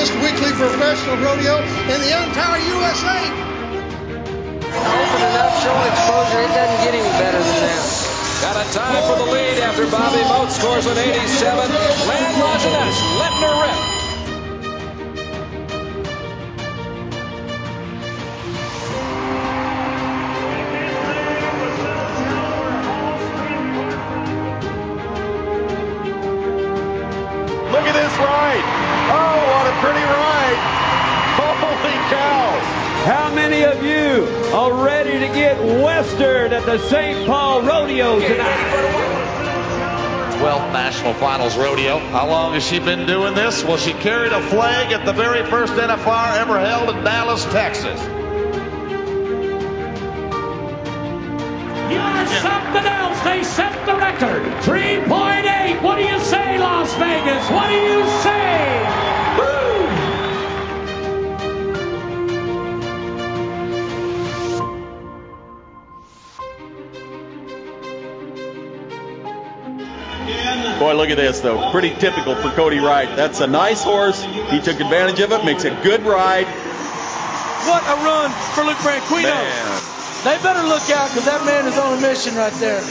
largest weekly professional rodeo in the entire USA. Open enough show exposure, it doesn't get any better than that. Got a tie for the lead after Bobby Moat scores an 87. Land Rosinus letting her rip. Look at this ride. Oh, what a pretty ride. Holy cow. How many of you are ready to get western at the St. Paul Rodeo tonight? 12th National Finals Rodeo. How long has she been doing this? Well, she carried a flag at the very first NFR ever held in Dallas, Texas. You are something else. They set the record. 3.8. What do you say, Las Vegas? What do you say? Woo! Boy, look at this, though. Pretty typical for Cody Wright. That's a nice horse. He took advantage of it, makes a good ride. What a run for Luke Branquinho. Man. They better look out because that man is on a mission right there.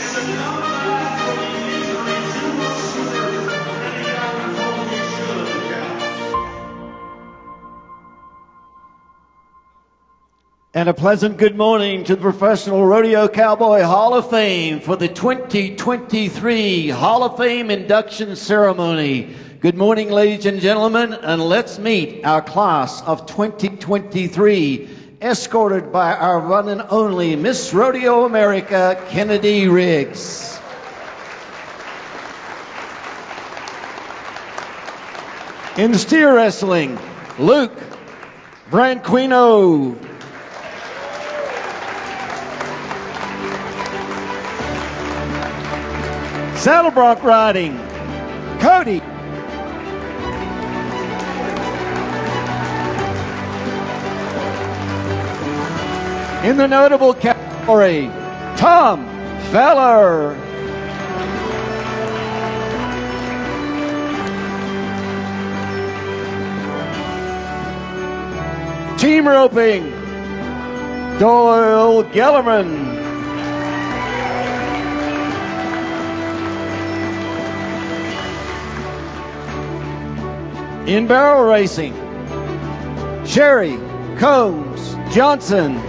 And a pleasant good morning to the Professional Rodeo Cowboy Hall of Fame for the 2023 Hall of Fame induction ceremony. Good morning, ladies and gentlemen, and let's meet our class of 2023, escorted by our one and only Miss Rodeo America, Kennedy Riggs. In steer wrestling, Luke Branquinho. Saddle bronc riding, Cody. In the notable category, Tom Feller. Team roping, Doyle Gellerman. In barrel racing, Sherry Combs Johnson.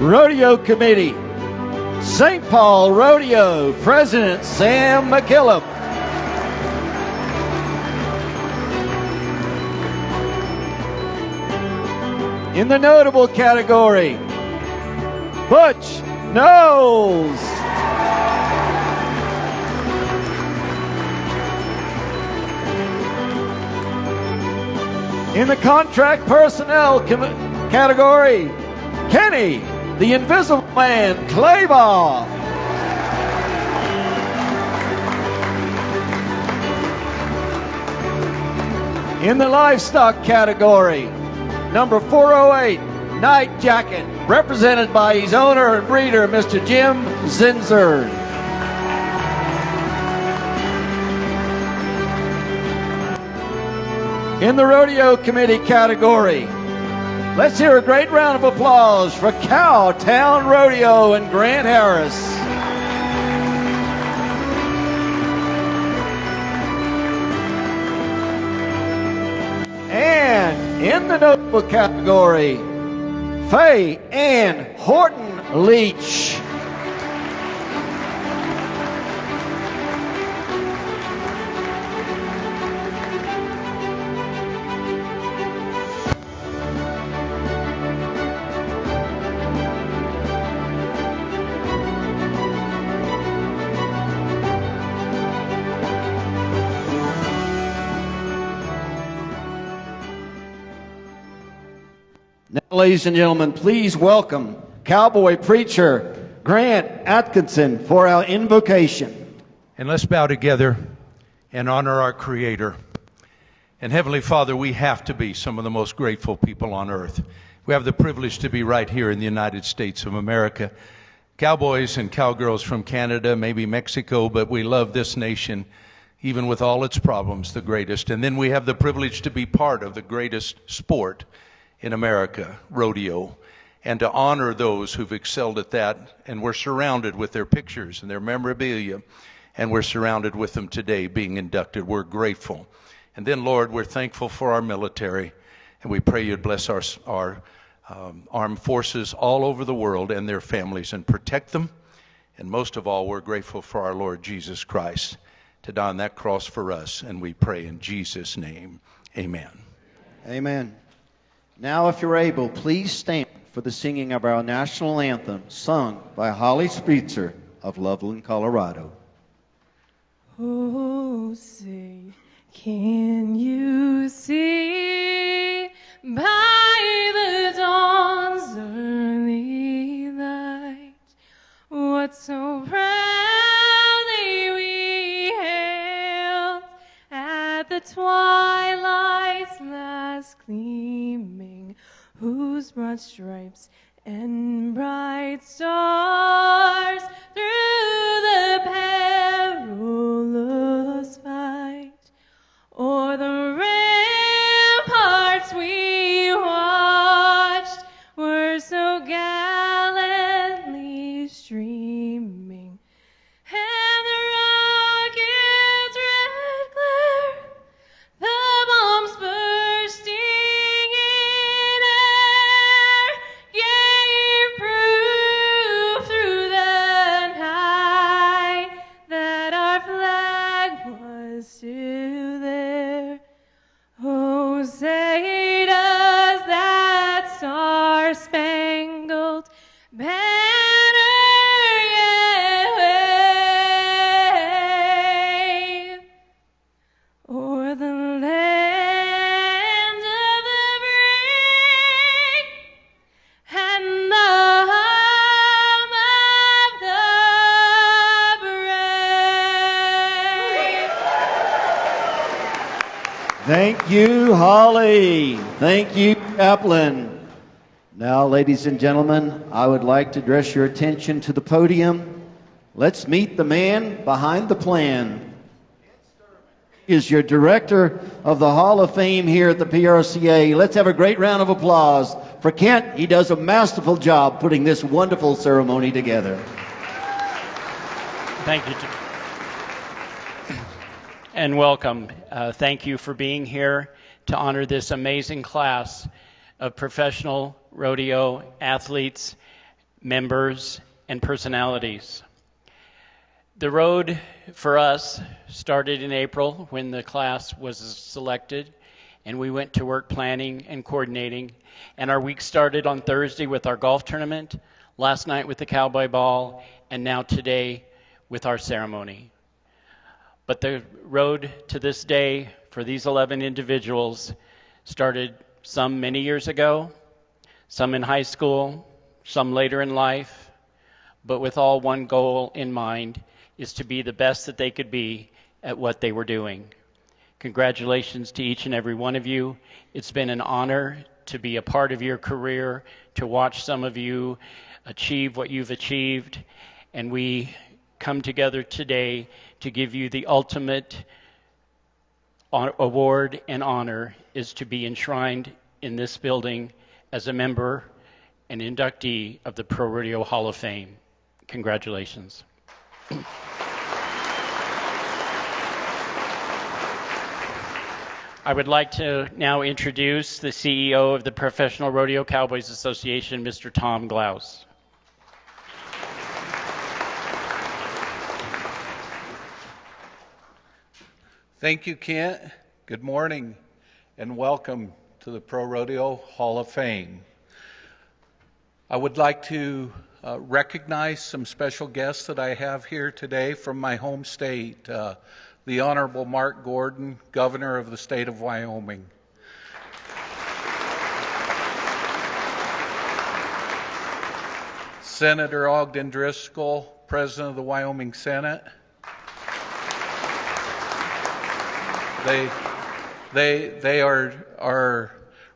Rodeo Committee, St. Paul Rodeo President Sam McKillop. In the notable category, Butch Knowles. In the contract personnel category, Kenny, the Invisible Man, Clabaugh. In the livestock category, number 408, Nightjacket, represented by his owner and breeder, Mr. Jim Zinzer. In the rodeo committee category, let's hear a great round of applause for Cowtown Rodeo and Grant Harris. And in the notable category, Faye Ann Horton Leach. Now, ladies and gentlemen, please welcome cowboy preacher Grant Atkinson for our invocation. And let's bow together and honor our Creator. And Heavenly Father, we have to be some of the most grateful people on earth We have the privilege to be right here in the United States of America. Cowboys and cowgirls from Canada, maybe Mexico, but we love this nation, even with all its problems, the greatest. And then we have the privilege to be part of the greatest sport in America, rodeo, and to honor those who've excelled at that. And we're surrounded with their pictures and their memorabilia, and we're surrounded with them today being inducted. We're grateful. And then, Lord, we're thankful for our military, and we pray you'd bless our armed forces all over the world and their families and protect them. And most of all, we're grateful for our Lord Jesus Christ to die on that cross for us. And we pray in Jesus' name, amen. Amen. Now, if you're able, please stand for the singing of our national anthem, sung by Holly Spritzer of Loveland, Colorado. Oh, say, can you see by the dawn's early light what so proudly we hailed at the twilight's last gleaming, whose broad stripes and bright stars through the perilous fight o'er the ramparts we watched were so gallantly streaming, and the rocket's red glare, the bombs bursting in air, gave proof through the night that our flag was still there. Oh, say does that star-spangled banner yet wave o'er the land of the brave and the home of the brave. Thank you, Holly. Thank you, Chaplain. Now, ladies and gentlemen, I would like to address your attention to the podium. Let's meet the man behind the plan. He is your director of the Hall of Fame here at the PRCA. Let's have a great round of applause for Kent. He does a masterful job putting this wonderful ceremony together. Thank you. And welcome. Thank you for being here to honor this amazing class of professional rodeo athletes, members, and personalities. The road for us started in April when the class was selected, and we went to work planning and coordinating. And our week started on Thursday with our golf tournament, last night with the cowboy ball, and now today with our ceremony. But the road to this day for these 11 individuals started some many years ago, some in high school, some later in life, but with all one goal in mind, is to be the best that they could be at what they were doing. Congratulations to each and every one of you. It's been an honor to be a part of your career, to watch some of you achieve what you've achieved, and we come together today to give you the ultimate award and honor, is to be enshrined in this building as a member and inductee of the ProRodeo Hall of Fame. Congratulations. I would like to now introduce the CEO of the Professional Rodeo Cowboys Association, Mr. Tom Glaus. Thank you, Kent. Good morning and welcome to the ProRodeo Hall of Fame. I would like to recognize some special guests that I have here today from my home state. The Honorable Mark Gordon, Governor of the state of Wyoming. Senator Ogden Driscoll, President of the Wyoming Senate. They are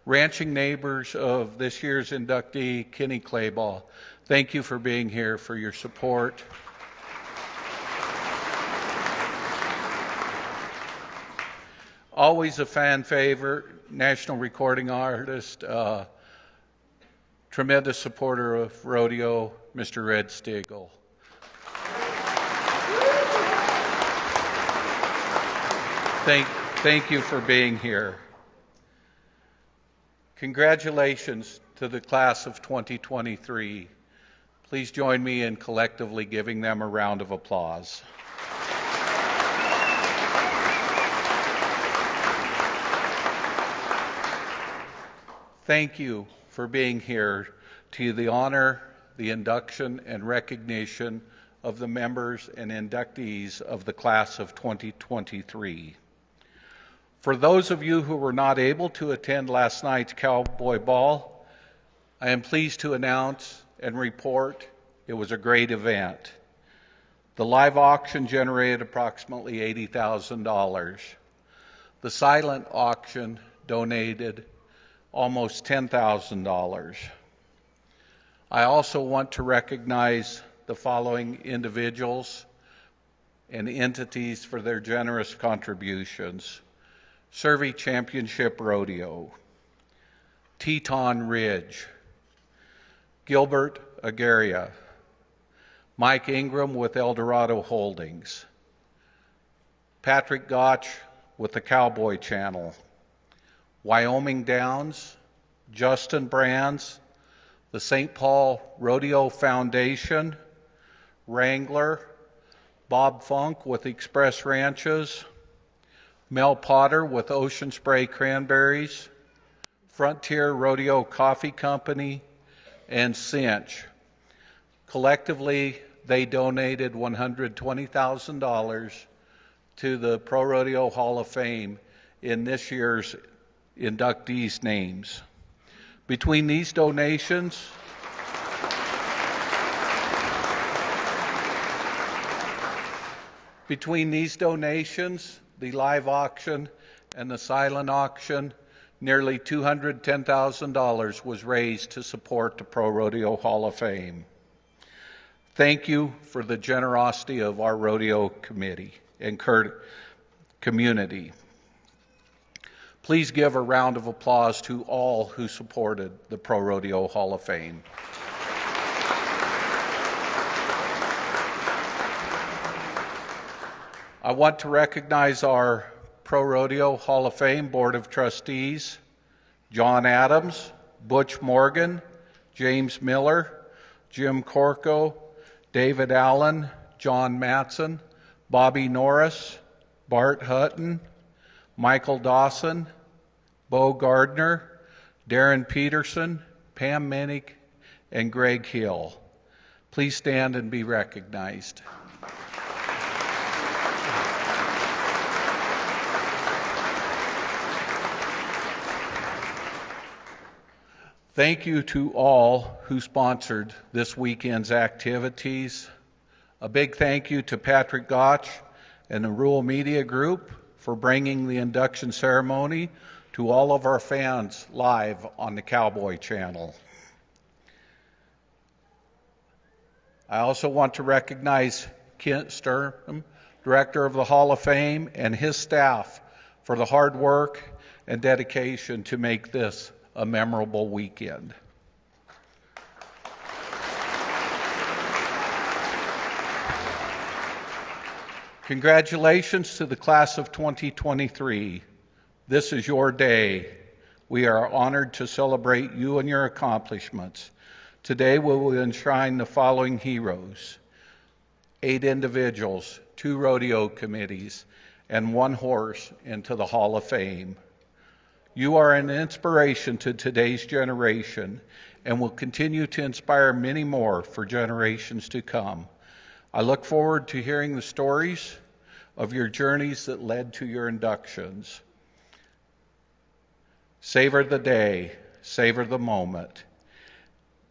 ranching neighbors of this year's inductee, Kenny Clabaugh, thank you for being here, for your support. Always a fan favorite, national recording artist, tremendous supporter of rodeo, Mr. Red Stigl. Thank you for being here. Congratulations to the class of 2023. Please join me in collectively giving them a round of applause. Thank you for being here to the honor, the induction, and recognition of the members and inductees of the class of 2023. For those of you who were not able to attend last night's Cowboy Ball, I am pleased to announce and report it was a great event. The live auction generated approximately $80,000. The silent auction donated almost $10,000. I also want to recognize the following individuals and entities for their generous contributions. Survey Championship Rodeo, Teton Ridge, Gilbert Agaria, Mike Ingram with Eldorado Holdings, Patrick Gotch with the Cowboy Channel, Wyoming Downs, Justin Brands, the St. Paul Rodeo Foundation, Wrangler, Bob Funk with Express Ranches, Mel Potter with Ocean Spray Cranberries, Frontier Rodeo Coffee Company, and Cinch. Collectively, they donated $120,000 to the Pro Rodeo Hall of Fame in this year's inductees' names. Between these donations, the live auction and the silent auction, nearly $210,000 was raised to support the Pro Rodeo Hall of Fame. Thank you for the generosity of our rodeo committee and community. Please give a round of applause to all who supported the Pro Rodeo Hall of Fame. I want to recognize our Pro Rodeo Hall of Fame Board of Trustees, John Adams, Butch Morgan, James Miller, Jim Corco, David Allen, John Matson, Bobby Norris, Bart Hutton, Michael Dawson, Bo Gardner, Darren Peterson, Pam Menick, and Greg Hill. Please stand and be recognized. Thank you to all who sponsored this weekend's activities. A big thank you to Patrick Gotch and the Rural Media Group for bringing the induction ceremony to all of our fans live on the Cowboy Channel. I also want to recognize Kent Sturm, Director of the Hall of Fame, and his staff for the hard work and dedication to make this a memorable weekend. Congratulations to the class of 2023. This is your day. We are honored to celebrate you and your accomplishments. Today we will enshrine the following heroes: 8 individuals, 2 rodeo committees, and 1 horse into the Hall of Fame. You are an inspiration to today's generation and will continue to inspire many more for generations to come. I look forward to hearing the stories of your journeys that led to your inductions. Savor the day, savor the moment,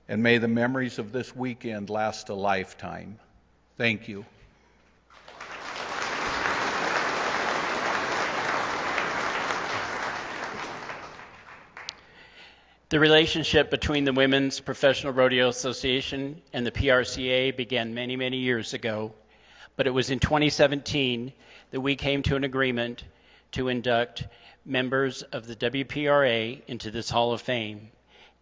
and may the memories of this weekend last a lifetime. Thank you. The relationship between the Women's Professional Rodeo Association and the PRCA began many, many years ago, but it was in 2017 that we came to an agreement to induct members of the WPRA into this Hall of Fame.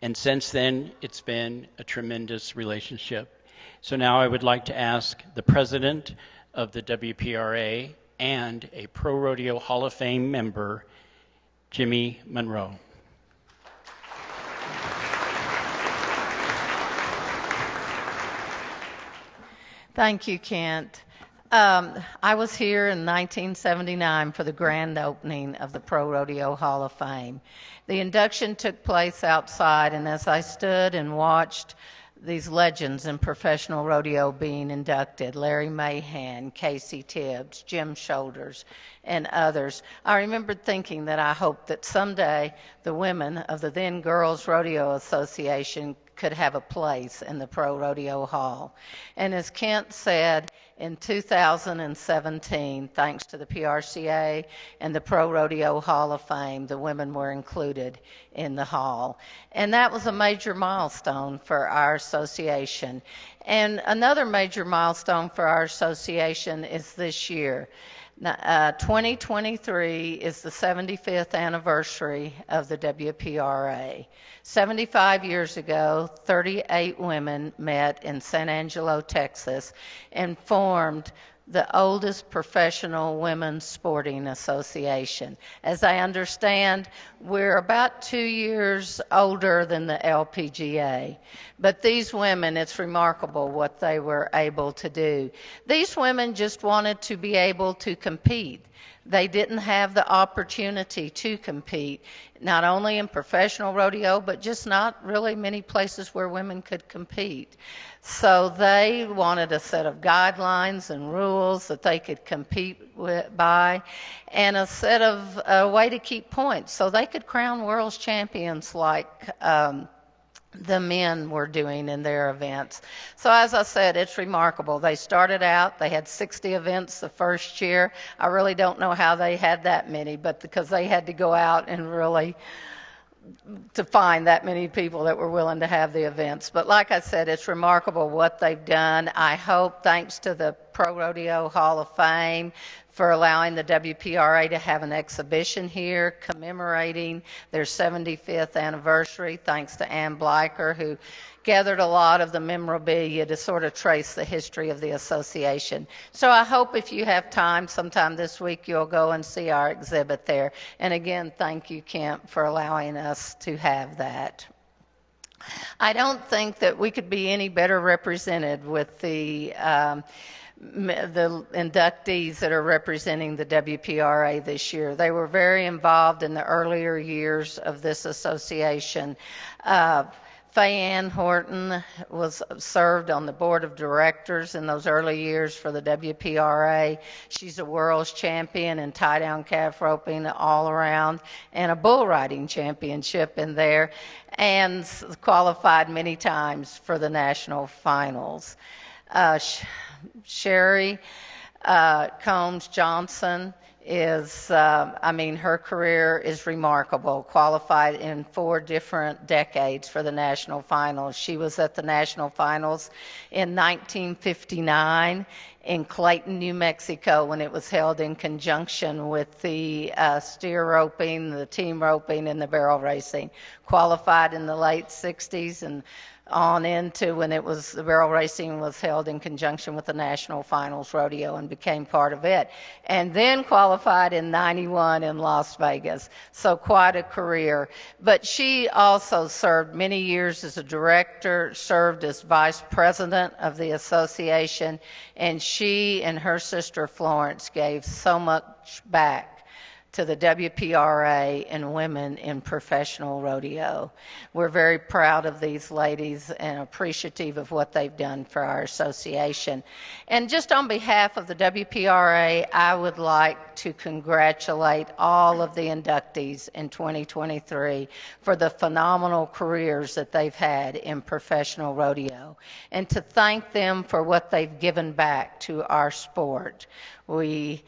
And since then, it's been a tremendous relationship. So now I would like to ask the president of the WPRA and a Pro Rodeo Hall of Fame member, Jimmy Monroe. Thank you, Kent. I was here in 1979 for the grand opening of the Pro Rodeo Hall of Fame. The induction took place outside, and as I stood and watched these legends in professional rodeo being inducted, Larry Mahan, Casey Tibbs, Jim Shoulders, and others, I remembered thinking that I hoped that someday the women of the then Girls Rodeo Association could have a place in the Pro Rodeo Hall. And as Kent said, in 2017, thanks to the PRCA and the Pro Rodeo Hall of Fame, the women were included in the hall. And that was a major milestone for our association. And another major milestone for our association is this year. 2023 is the 75th anniversary of the WPRA. 75 years ago, 38 women met in San Angelo, Texas, and formed the oldest professional women's sporting association. As I understand, we're about 2 years older than the LPGA. But these women, it's remarkable what they were able to do. These women just wanted to be able to compete. They didn't have the opportunity to compete, not only in professional rodeo, but just not really many places where women could compete. So they wanted a set of guidelines and rules that they could compete by, and a set of a way to keep points so they could crown world's champions like the men were doing in their events. So as I said, it's remarkable. They started out, they had 60 events the first year. I really don't know how they had that many, but because they had to go out and really to find that many people that were willing to have the events. But like I said, it's remarkable what they've done. I hope, thanks to the Pro Rodeo Hall of Fame, for allowing the WPRA to have an exhibition here commemorating their 75th anniversary, thanks to Ann Bleicher, who gathered a lot of the memorabilia to sort of trace the history of the association. So I hope if you have time sometime this week, you'll go and see our exhibit there. And again, thank you, Kent, for allowing us to have that. I don't think that we could be any better represented with the inductees that are representing the WPRA this year. They were very involved in the earlier years of this association. Faye Ann Horton served on the board of directors in those early years for the WPRA. She's a world's champion in tie-down calf roping all around and a bull riding championship in there, and qualified many times for the national finals. Sherry Combs Johnson is, her career is remarkable, qualified in 4 different decades for the national finals. She was at the national finals in 1959 in Clayton, New Mexico, when it was held in conjunction with the steer roping, the team roping, and the barrel racing. Qualified in the late 60s and on into when the barrel racing was held in conjunction with the National Finals Rodeo and became part of it. And then qualified in 91 in Las Vegas. So quite a career. But she also served many years as a director, served as vice president of the association, and she and her sister Florence gave so much back to the WPRA and women in professional rodeo. We're very proud of these ladies and appreciative of what they've done for our association. And just on behalf of the WPRA, I would like to congratulate all of the inductees in 2023 for the phenomenal careers that they've had in professional rodeo, and to thank them for what they've given back to our sport. We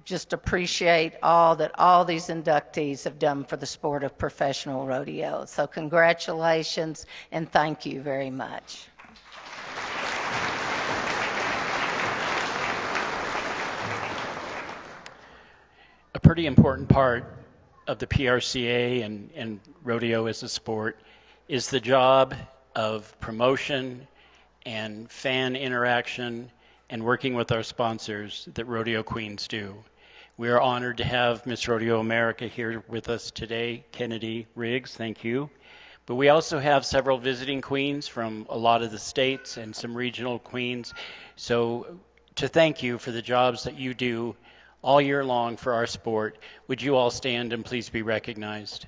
just appreciate all that all these inductees have done for the sport of professional rodeo. So congratulations and thank you very much. A pretty important part of the PRCA and rodeo as a sport is the job of promotion and fan interaction and working with our sponsors that Rodeo Queens do. We are honored to have Miss Rodeo America here with us today, Kennedy Riggs, thank you. But we also have several visiting queens from a lot of the states and some regional queens. So to thank you for the jobs that you do all year long for our sport, would you all stand and please be recognized?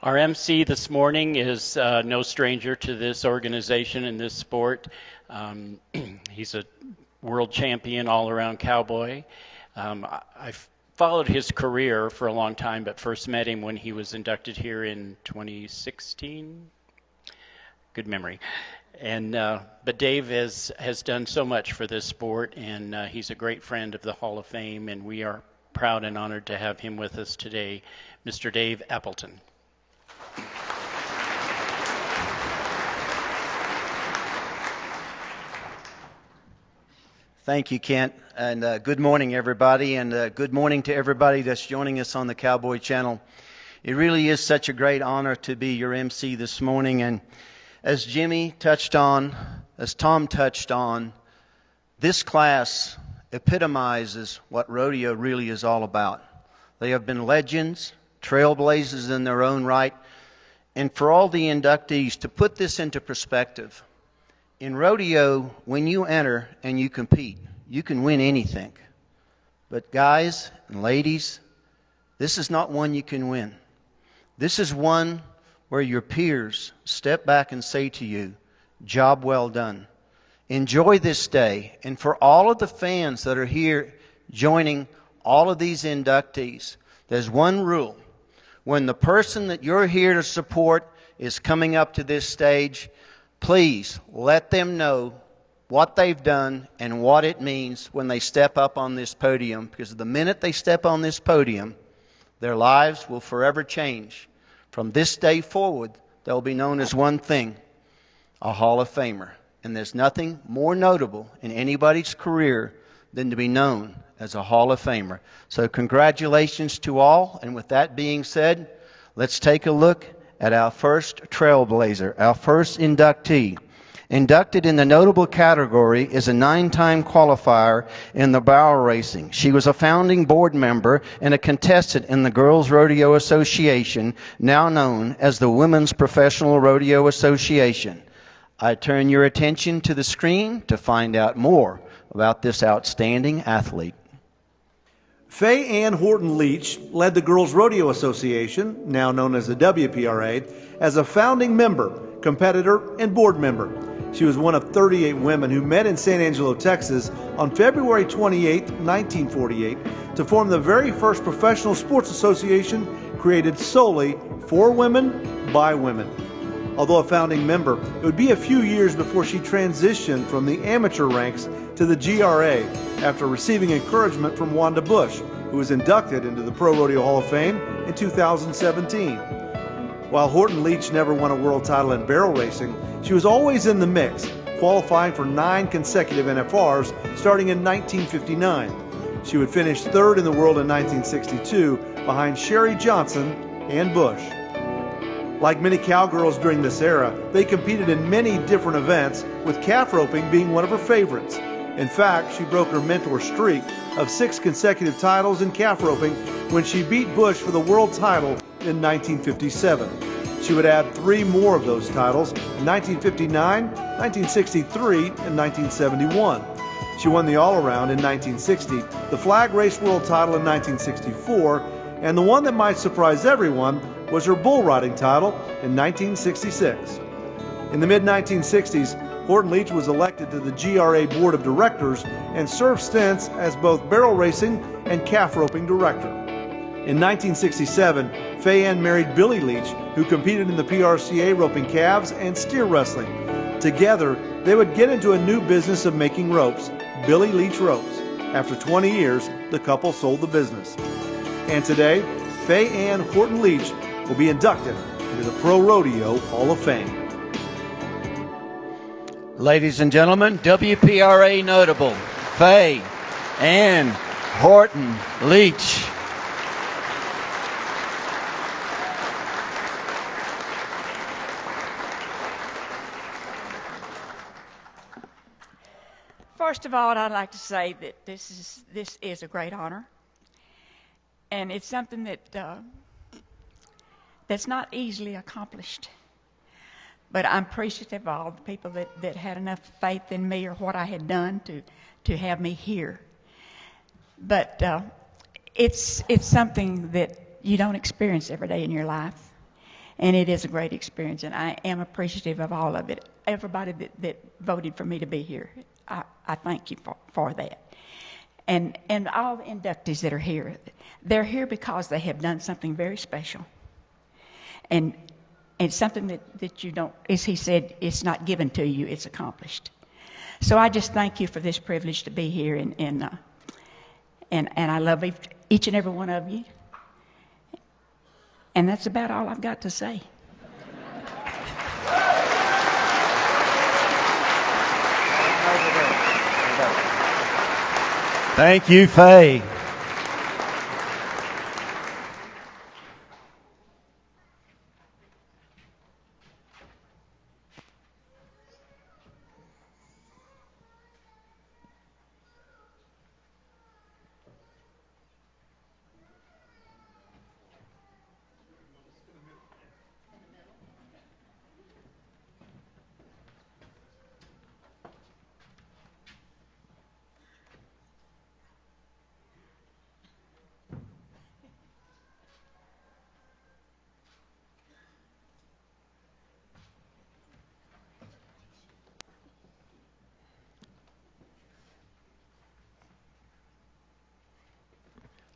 Our MC this morning is no stranger to this organization and this sport. He's a world champion all-around cowboy. I've followed his career for a long time, but first met him when he was inducted here in 2016. Good memory. And but Dave has done so much for this sport, and he's a great friend of the Hall of Fame, and we are proud and honored to have him with us today, Mr. Dave Appleton. Thank you, Kent, and good morning, everybody, and good morning to everybody that's joining us on the Cowboy Channel. It really is such a great honor to be your MC this morning, and as Jimmy touched on, as Tom touched on, this class epitomizes what rodeo really is all about. They have been legends, trailblazers in their own right, and for all the inductees, to put this into perspective, in rodeo, when you enter and you compete, you can win anything. But guys and ladies, this is not one you can win. This is one where your peers step back and say to you, job well done. Enjoy this day. And for all of the fans that are here joining all of these inductees, there's one rule. When the person that you're here to support is coming up to this stage, please let them know what they've done and what it means when they step up on this podium, because the minute they step on this podium, their lives will forever change. From this day forward, they'll be known as one thing, a Hall of Famer. And there's nothing more notable in anybody's career than to be known as a Hall of Famer. So congratulations to all. And with that being said, let's take a look at our first trailblazer, our first inductee. Inducted in the notable category is a 9-time qualifier in the barrel racing. She was a founding board member and a contestant in the Girls Rodeo Association, now known as the Women's Professional Rodeo Association. I turn your attention to the screen to find out more about this outstanding athlete. Faye Ann Horton Leach led the Girls Rodeo Association, now known as the WPRA, as a founding member, competitor, and board member. She was one of 38 women who met in San Angelo, Texas on February 28, 1948, to form the very first professional sports association created solely for women by women. Although a founding member, it would be a few years before she transitioned from the amateur ranks to the GRA after receiving encouragement from Wanda Bush, who was inducted into the Pro Rodeo Hall of Fame in 2017. While Horton Leach never won a world title in barrel racing, she was always in the mix, qualifying for 9 consecutive NFRs starting in 1959. She would finish third in the world in 1962 behind Sherry Johnson and Bush. Like many cowgirls during this era, they competed in many different events, with calf roping being one of her favorites. In fact, she broke her mentor's streak of 6 consecutive titles in calf roping when she beat Bush for the world title in 1957. She would add 3 more of those titles in 1959, 1963, and 1971. She won the all-around in 1960, the flag race world title in 1964, and the one that might surprise everyone was her bull riding title in 1966. In the mid-1960s, Horton Leach was elected to the GRA Board of Directors and served stints as both barrel racing and calf roping director. In 1967, Faye Ann married Billy Leach, who competed in the PRCA roping calves and steer wrestling. Together, they would get into a new business of making ropes, Billy Leach Ropes. After 20 years, the couple sold the business. And today, Faye Ann Horton Leach will be inducted into the Pro Rodeo Hall of Fame. Ladies and gentlemen, WPRA notable, Faye Ann Horton Leach. First of all, I'd like to say that this is a great honor, and it's something that's not easily accomplished. But I'm appreciative of all the people that had enough faith in me or what I had done to have me here. But it's something that you don't experience every day in your life, and it is a great experience, and I am appreciative of all of it. Everybody that voted for me to be here, I thank you for that. And all the inductees that are here, they're here because they have done something very special. And something that you don't, as he said, it's not given to you, it's accomplished. So I just thank you for this privilege to be here, and I love each and every one of you. And that's about all I've got to say. Thank you, Faye.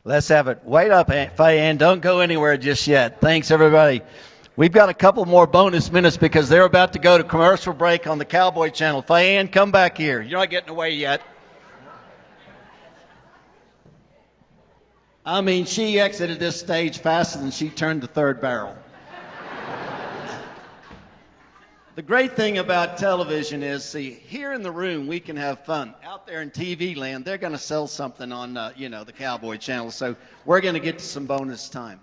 Let's have it. Wait up, Faye Ann. Don't go anywhere just yet. Thanks, everybody. We've got a couple more bonus minutes because they're about to go to commercial break on the Cowboy Channel. Faye Ann, come back here. You're not getting away yet. I mean, she exited this stage faster than she turned the third barrel. The great thing about television is, see, here in the room we can have fun. Out there in TV land, they're going to sell something on, the Cowboy Channel. So we're going to get to some bonus time.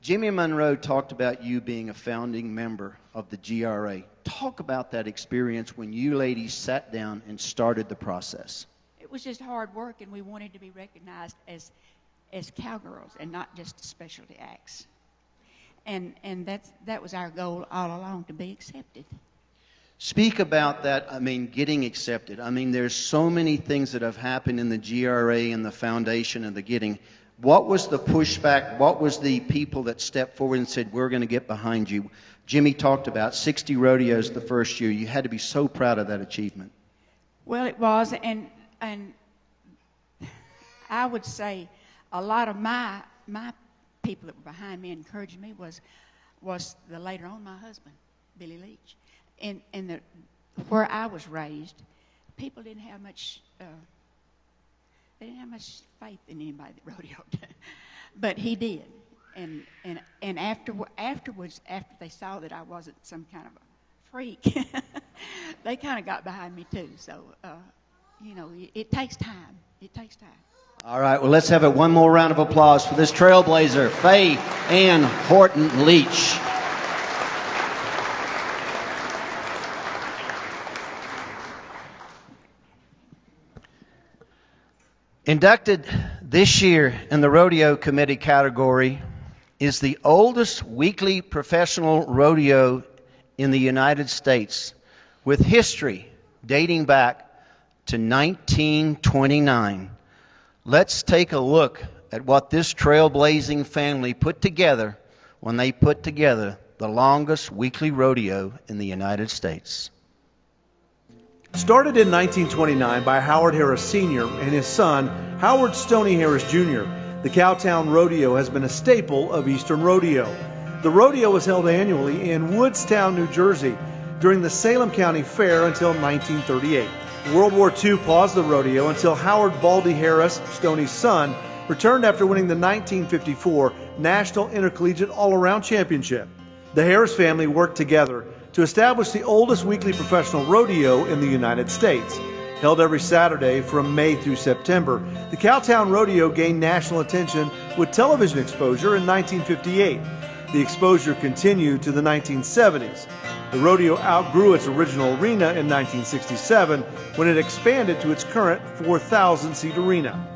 Jimmy Monroe talked about you being a founding member of the GRA. Talk about that experience when you ladies sat down and started the process. It was just hard work, and we wanted to be recognized as cowgirls and not just specialty acts. And that was our goal all along, to be accepted. Speak about that, getting accepted. There's so many things that have happened in the GRA and the foundation and the getting. What was the pushback? What was the people that stepped forward and said, we're going to get behind you? Jimmy talked about 60 rodeos the first year. You had to be so proud of that achievement. Well, it was, and I would say a lot of my people that were behind me and encouraging me was later on my husband, Billy Leach. And where I was raised, people didn't have much faith in anybody that rodeoed, but he did. And afterwards, after they saw that I wasn't some kind of a freak, they kind of got behind me too. So it takes time. It takes time. All right, well, let's have it one more round of applause for this trailblazer, Faye Ann Horton Leach. Inducted this year in the Rodeo Committee category is the oldest weekly professional rodeo in the United States, with history dating back to 1929. Let's take a look at what this trailblazing family put together when they put together the longest weekly rodeo in the United States. Started in 1929 by Howard Harris Sr. and his son, Howard Stoney Harris Jr., The Cowtown Rodeo has been a staple of Eastern Rodeo. The rodeo was held annually in Woodstown, New Jersey during the Salem County Fair until 1938. World War II paused the rodeo until Howard Baldy Harris, Stoney's son, returned after winning the 1954 National Intercollegiate All-Around Championship. The Harris family worked together to establish the oldest weekly professional rodeo in the United States. Held every Saturday from May through September, the Cowtown Rodeo gained national attention with television exposure in 1958. The exposure continued to the 1970s. The rodeo outgrew its original arena in 1967 when it expanded to its current 4,000-seat arena.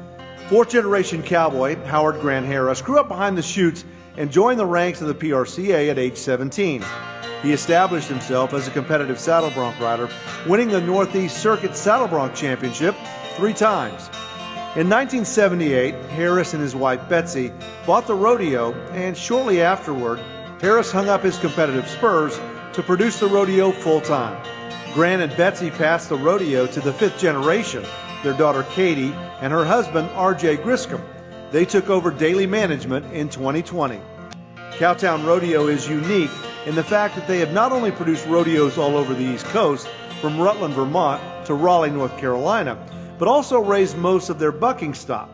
Fourth-generation cowboy Howard Grant Harris grew up behind the chutes and joined the ranks of the PRCA at age 17. He established himself as a competitive saddle bronc rider, winning the Northeast Circuit Saddle Bronc Championship 3 times. In 1978, Harris and his wife Betsy bought the rodeo, and shortly afterward, Harris hung up his competitive spurs to produce the rodeo full-time. Grant and Betsy passed the rodeo to the 5th generation, their daughter Katie and her husband R.J. Griscom. They took over daily management in 2020. Cowtown Rodeo is unique in the fact that they have not only produced rodeos all over the East Coast, from Rutland, Vermont to Raleigh, North Carolina, but also raised most of their bucking stock.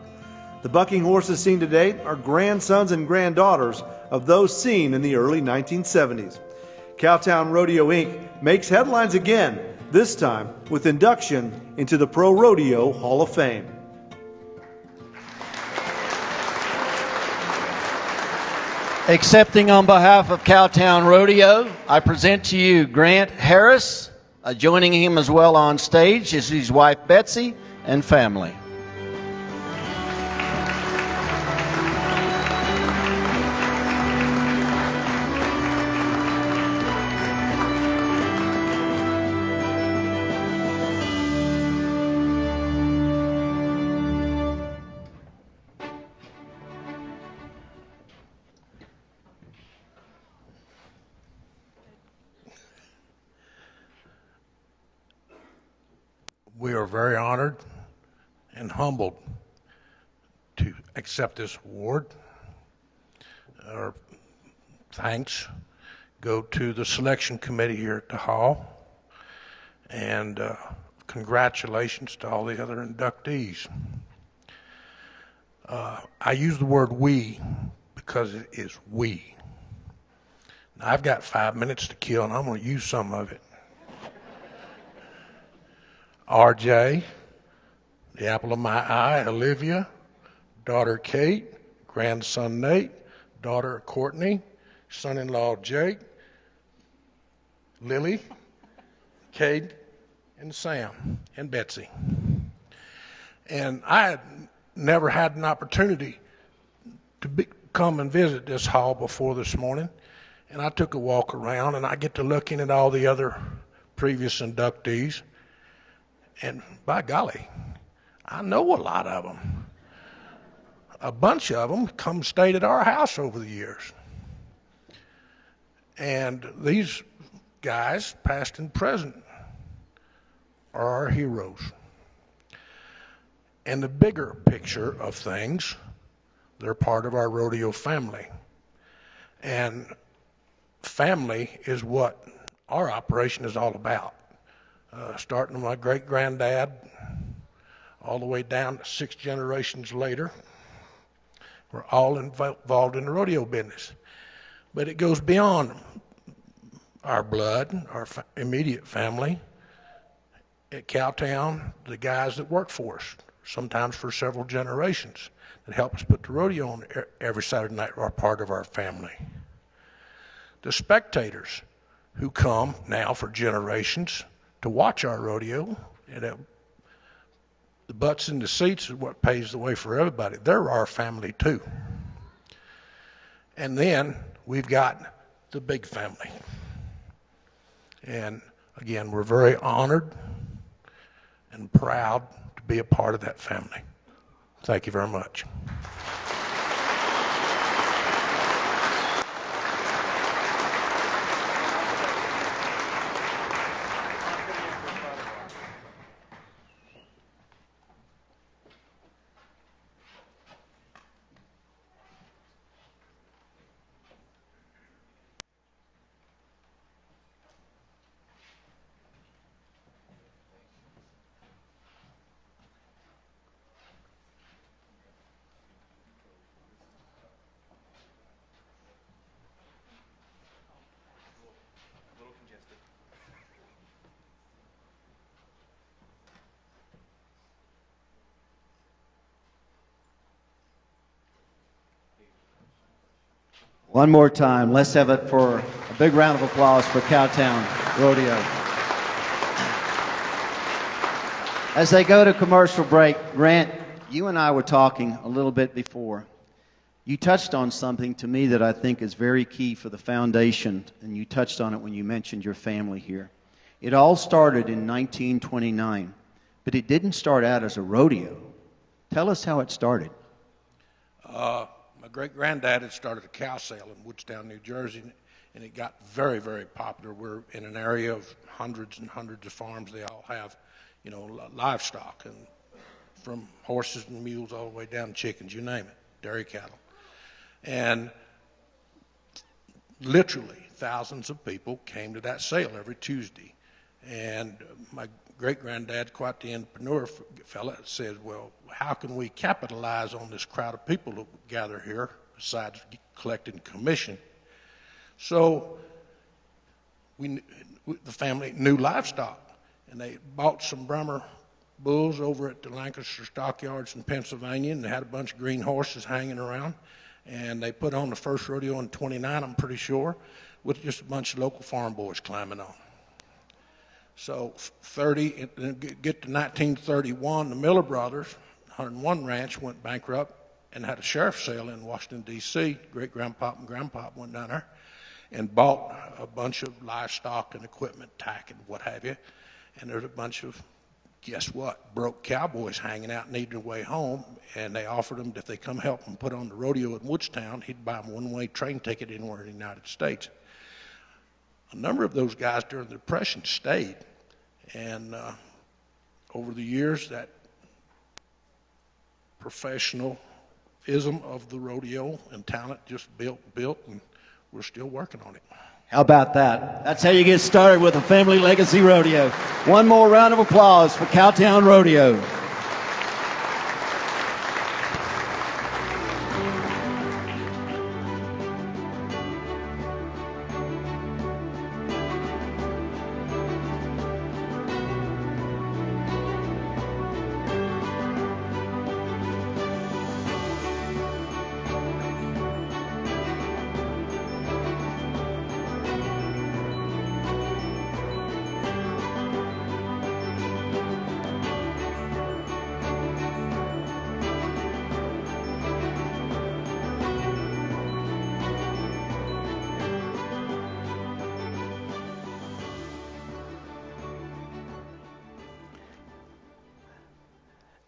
The bucking horses seen today are grandsons and granddaughters of those seen in the early 1970s. Cowtown Rodeo Inc. makes headlines again, this time with induction into the ProRodeo Hall of Fame. Accepting on behalf of Cowtown Rodeo, I present to you Grant Harris. Joining him as well on stage is his wife Betsy and family. We are very honored and humbled to accept this award. Our thanks go to the selection committee here at the Hall, and congratulations to all the other inductees. I use the word we because it is we. Now, I've got 5 minutes to kill, and I'm going to use some of it. RJ, the apple of my eye, Olivia, daughter Kate, grandson Nate, daughter Courtney, son-in-law Jake, Lily, Cade, and Sam, and Betsy. And I had never had an opportunity to come and visit this hall before this morning, and I took a walk around, and I get to looking at all the other previous inductees. And by golly, I know a lot of them. A bunch of them come stayed at our house over the years. And these guys, past and present, are our heroes. And the bigger picture of things, they're part of our rodeo family. And family is what our operation is all about. Starting with my great-granddad, all the way down to 6 generations later. We're all involved in the rodeo business. But it goes beyond our blood, our immediate family. At Cowtown, the guys that work for us, sometimes for several generations, that help us put the rodeo on every Saturday night are part of our family. The spectators who come now for generations to watch our rodeo, the butts in the seats is what paves the way for everybody. They're our family too. And then we've got the big family. And again, we're very honored and proud to be a part of that family. Thank you very much. One more time. Let's have it for a big round of applause for Cowtown Rodeo. As they go to commercial break, Grant, you and I were talking a little bit before. You touched on something to me that I think is very key for the foundation, and you touched on it when you mentioned your family here. It all started in 1929, but it didn't start out as a rodeo. Tell us how it started. My great-granddad had started a cow sale in Woodstown, New Jersey, and it got very, very popular. We're in an area of hundreds and hundreds of farms. They all have, livestock, and from horses and mules all the way down to chickens, you name it, dairy cattle. And literally thousands of people came to that sale every Tuesday. And my great-granddad, quite the entrepreneur fella, said, well, how can we capitalize on this crowd of people that gather here besides collecting commission? So the family knew livestock, and they bought some Brummer bulls over at the Lancaster Stockyards in Pennsylvania, and they had a bunch of green horses hanging around. And they put on the first rodeo in 29, I'm pretty sure, with just a bunch of local farm boys climbing on. So get to 1931, the Miller brothers, 101 Ranch, went bankrupt and had a sheriff's sale in Washington, D.C. Great-grandpop and grandpop went down there and bought a bunch of livestock and equipment, tack and what have you. And there's a bunch of, guess what, broke cowboys hanging out needing a way home, and they offered them if they come help them put on the rodeo at Woodstown, he'd buy them a one-way train ticket anywhere in the United States. A number of those guys during the Depression stayed, and over the years, that professionalism of the rodeo and talent just built, and we're still working on it. How about that? That's how you get started with a family legacy rodeo. One more round of applause for Cowtown Rodeo.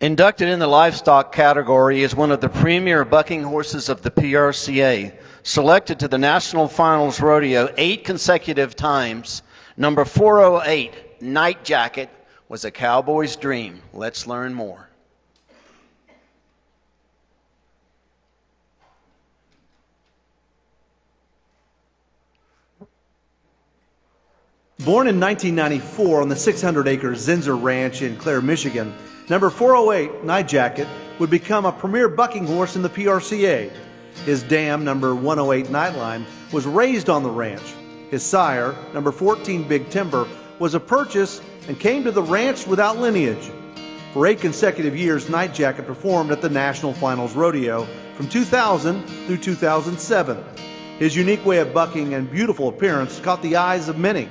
Inducted in the livestock category is one of the premier bucking horses of the PRCA, selected to the National Finals Rodeo 8 consecutive times. Number 408, Nightjacket, was a cowboy's dream. Let's learn more. Born in 1994 on the 600-acre Zinser Ranch in Clare, Michigan, number 408, Nightjacket, would become a premier bucking horse in the PRCA. His dam, number 108, Nightline, was raised on the ranch. His sire, number 14, Big Timber, was a purchase and came to the ranch without lineage. For 8 consecutive years, Nightjacket performed at the National Finals Rodeo from 2000 through 2007. His unique way of bucking and beautiful appearance caught the eyes of many.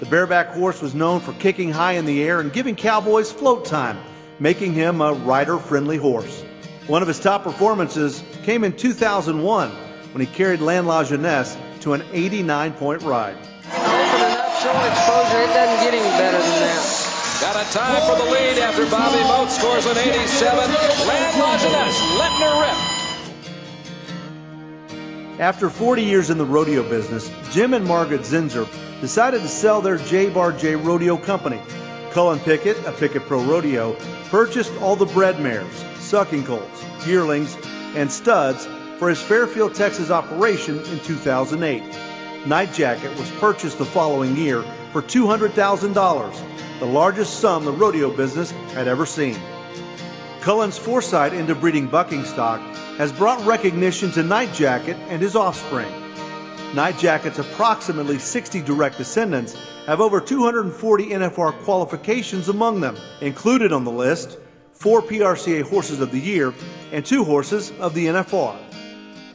The bareback horse was known for kicking high in the air and giving cowboys float time, making him a rider-friendly horse. One of his top performances came in 2001 when he carried Landla Jeunesse to an 89-point ride. Open enough show exposure, it doesn't get any better than that. Got a tie for the lead after Bobby Moat scores an 87. Landla Jeunesse letting her rip. After 40 years in the rodeo business, Jim and Margaret Zinser decided to sell their J-Bar J Rodeo Company. Cullen Pickett, a Pickett ProRodeo, purchased all the bred mares, sucking colts, yearlings, and studs for his Fairfield, Texas operation in 2008. Nightjacket was purchased the following year for $200,000, the largest sum the rodeo business had ever seen. Cullen's foresight into breeding bucking stock has brought recognition to Nightjacket and his offspring. Nightjacket's approximately 60 direct descendants have over 240 NFR qualifications among them. Included on the list, 4 PRCA Horses of the Year and 2 Horses of the NFR.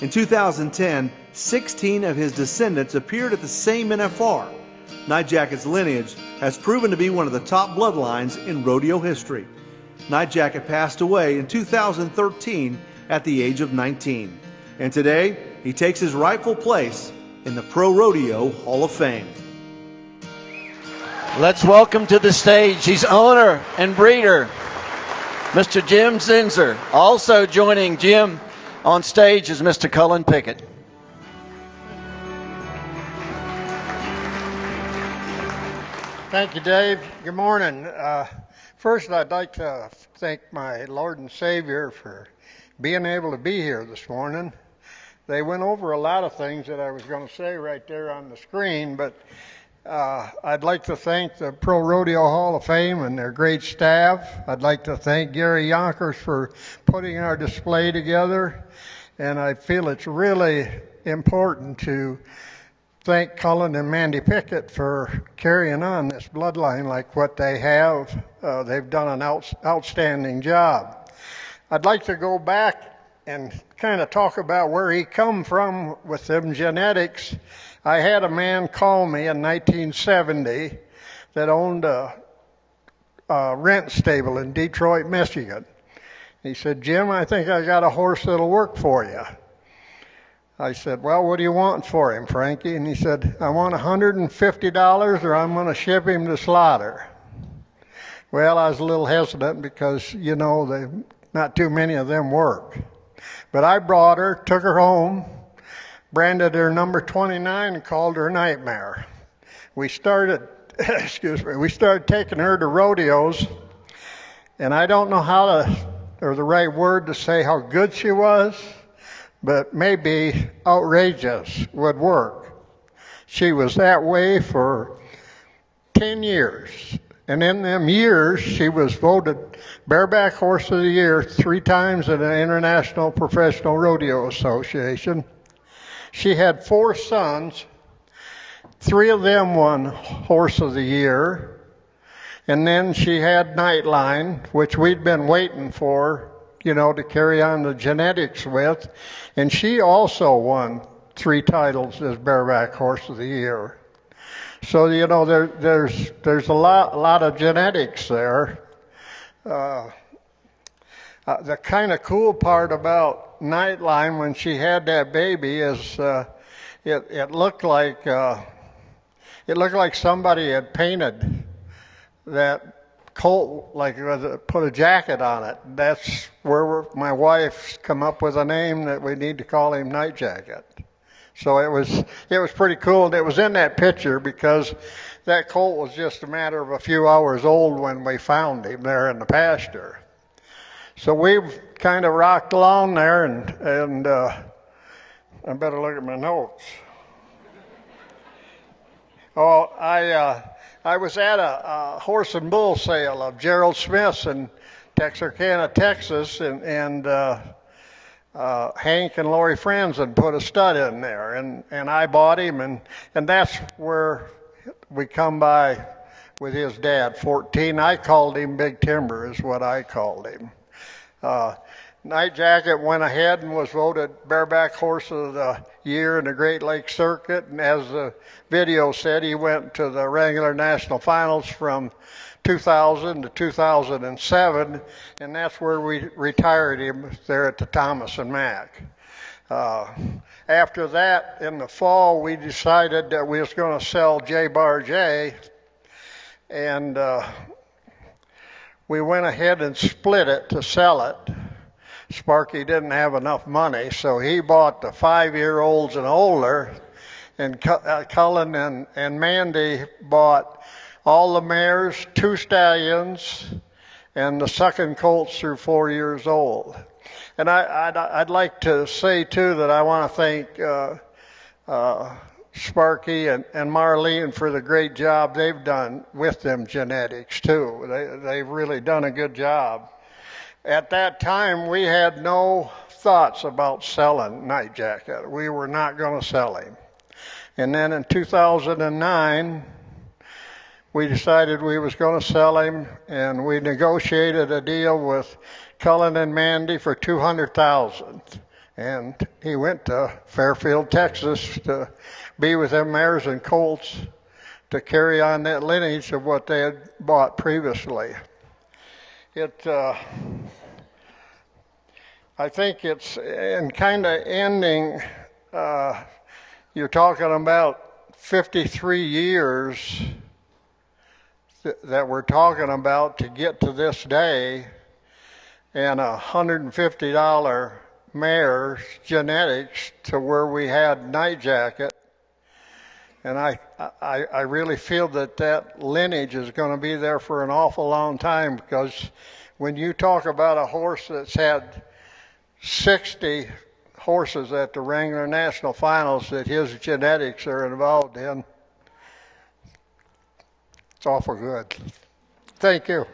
In 2010, 16 of his descendants appeared at the same NFR. Nightjacket's lineage has proven to be one of the top bloodlines in rodeo history. Nightjacket passed away in 2013 at the age of 19. And today, he takes his rightful place in the Pro Rodeo Hall of Fame. Let's welcome to the stage his owner and breeder, Mr. Jim Zinser. Also joining Jim on stage is Mr. Cullen Pickett. Thank you, Dave. Good morning. First, I'd like to thank my Lord and Savior for being able to be here this morning. They went over a lot of things that I was going to say right there on the screen, but I'd like to thank the Pro Rodeo Hall of Fame and their great staff. I'd like to thank Gary Yonkers for putting our display together, and I feel it's really important to thank Cullen and Mandy Pickett for carrying on this bloodline like what they have. They've done an outstanding job. I'd like to go back and kind of talk about where he come from with them genetics. I had a man call me in 1970 that owned a rent stable in Detroit, Michigan. He said, "Jim, I think I got a horse that'll work for you." I said, "Well, what do you want for him, Frankie?" And he said, "I want $150 or I'm going to ship him to slaughter." Well, I was a little hesitant because, you know, not too many of them work. But I brought her, took her home, branded her number 29 and called her Nightmare. We started, we started taking her to rodeos, and I don't know or the right word to say how good she was, but maybe outrageous would work. She was that way for 10 years. And in them years, she was voted Bareback Horse of the Year 3 times at the International Professional Rodeo Association. She had 4 sons. 3 of them won Horse of the Year. And then she had Nightline, which we'd been waiting for, you know, to carry on the genetics with. And she also won 3 titles as Bareback Horse of the Year. So, you know, there's a lot of genetics there. The kind of cool part about Nightline when she had that baby is it looked like somebody had painted that colt, like put a jacket on it. That's where my wife's come up with a name that we need to call him Nightjacket. So it was pretty cool. And it was in that picture because that colt was just a matter of a few hours old when we found him there in the pasture. So we've kind of rocked along there, and I better look at my notes. Oh, I was at a horse and bull sale of Gerald Smith's in Texarkana, Texas, and Hank and Lori Franzen put a stud in there, and I bought him, and that's where we come by with his dad, 14. I called him Big Timber is what I called him. Nightjacket went ahead and was voted Bareback Horse of the Year in the Great Lakes Circuit, and as the video said, he went to the regular national finals from 2000 to 2007, and that's where we retired him there at the Thomas and Mack. After that, in the fall, we decided that we was going to sell J Bar J, and we went ahead and split it to sell it. Sparky didn't have enough money, so he bought the 5-year-olds and older, and Cullen and Mandy bought all the mares, 2 stallions, and the sucking colts through 4 years old. And I'd like to say, too, that I want to thank Sparky and Marlene for the great job they've done with them genetics, too. They've really done a good job. At that time, we had no thoughts about selling Nightjacket. We were not going to sell him. And then in 2009, we decided we was going to sell him, and we negotiated a deal with Cullen and Mandy for $200,000. And he went to Fairfield, Texas to be with them mares and colts to carry on that lineage of what they had bought previously. I think it's in kind of ending, you're talking about 53 years that we're talking about to get to this day, and $150 mare's genetics to where we had Nightjacket. And I really feel that lineage is going to be there for an awful long time, because when you talk about a horse that's had 60 horses at the Wrangler National Finals that his genetics are involved in, it's awful good. Thank you.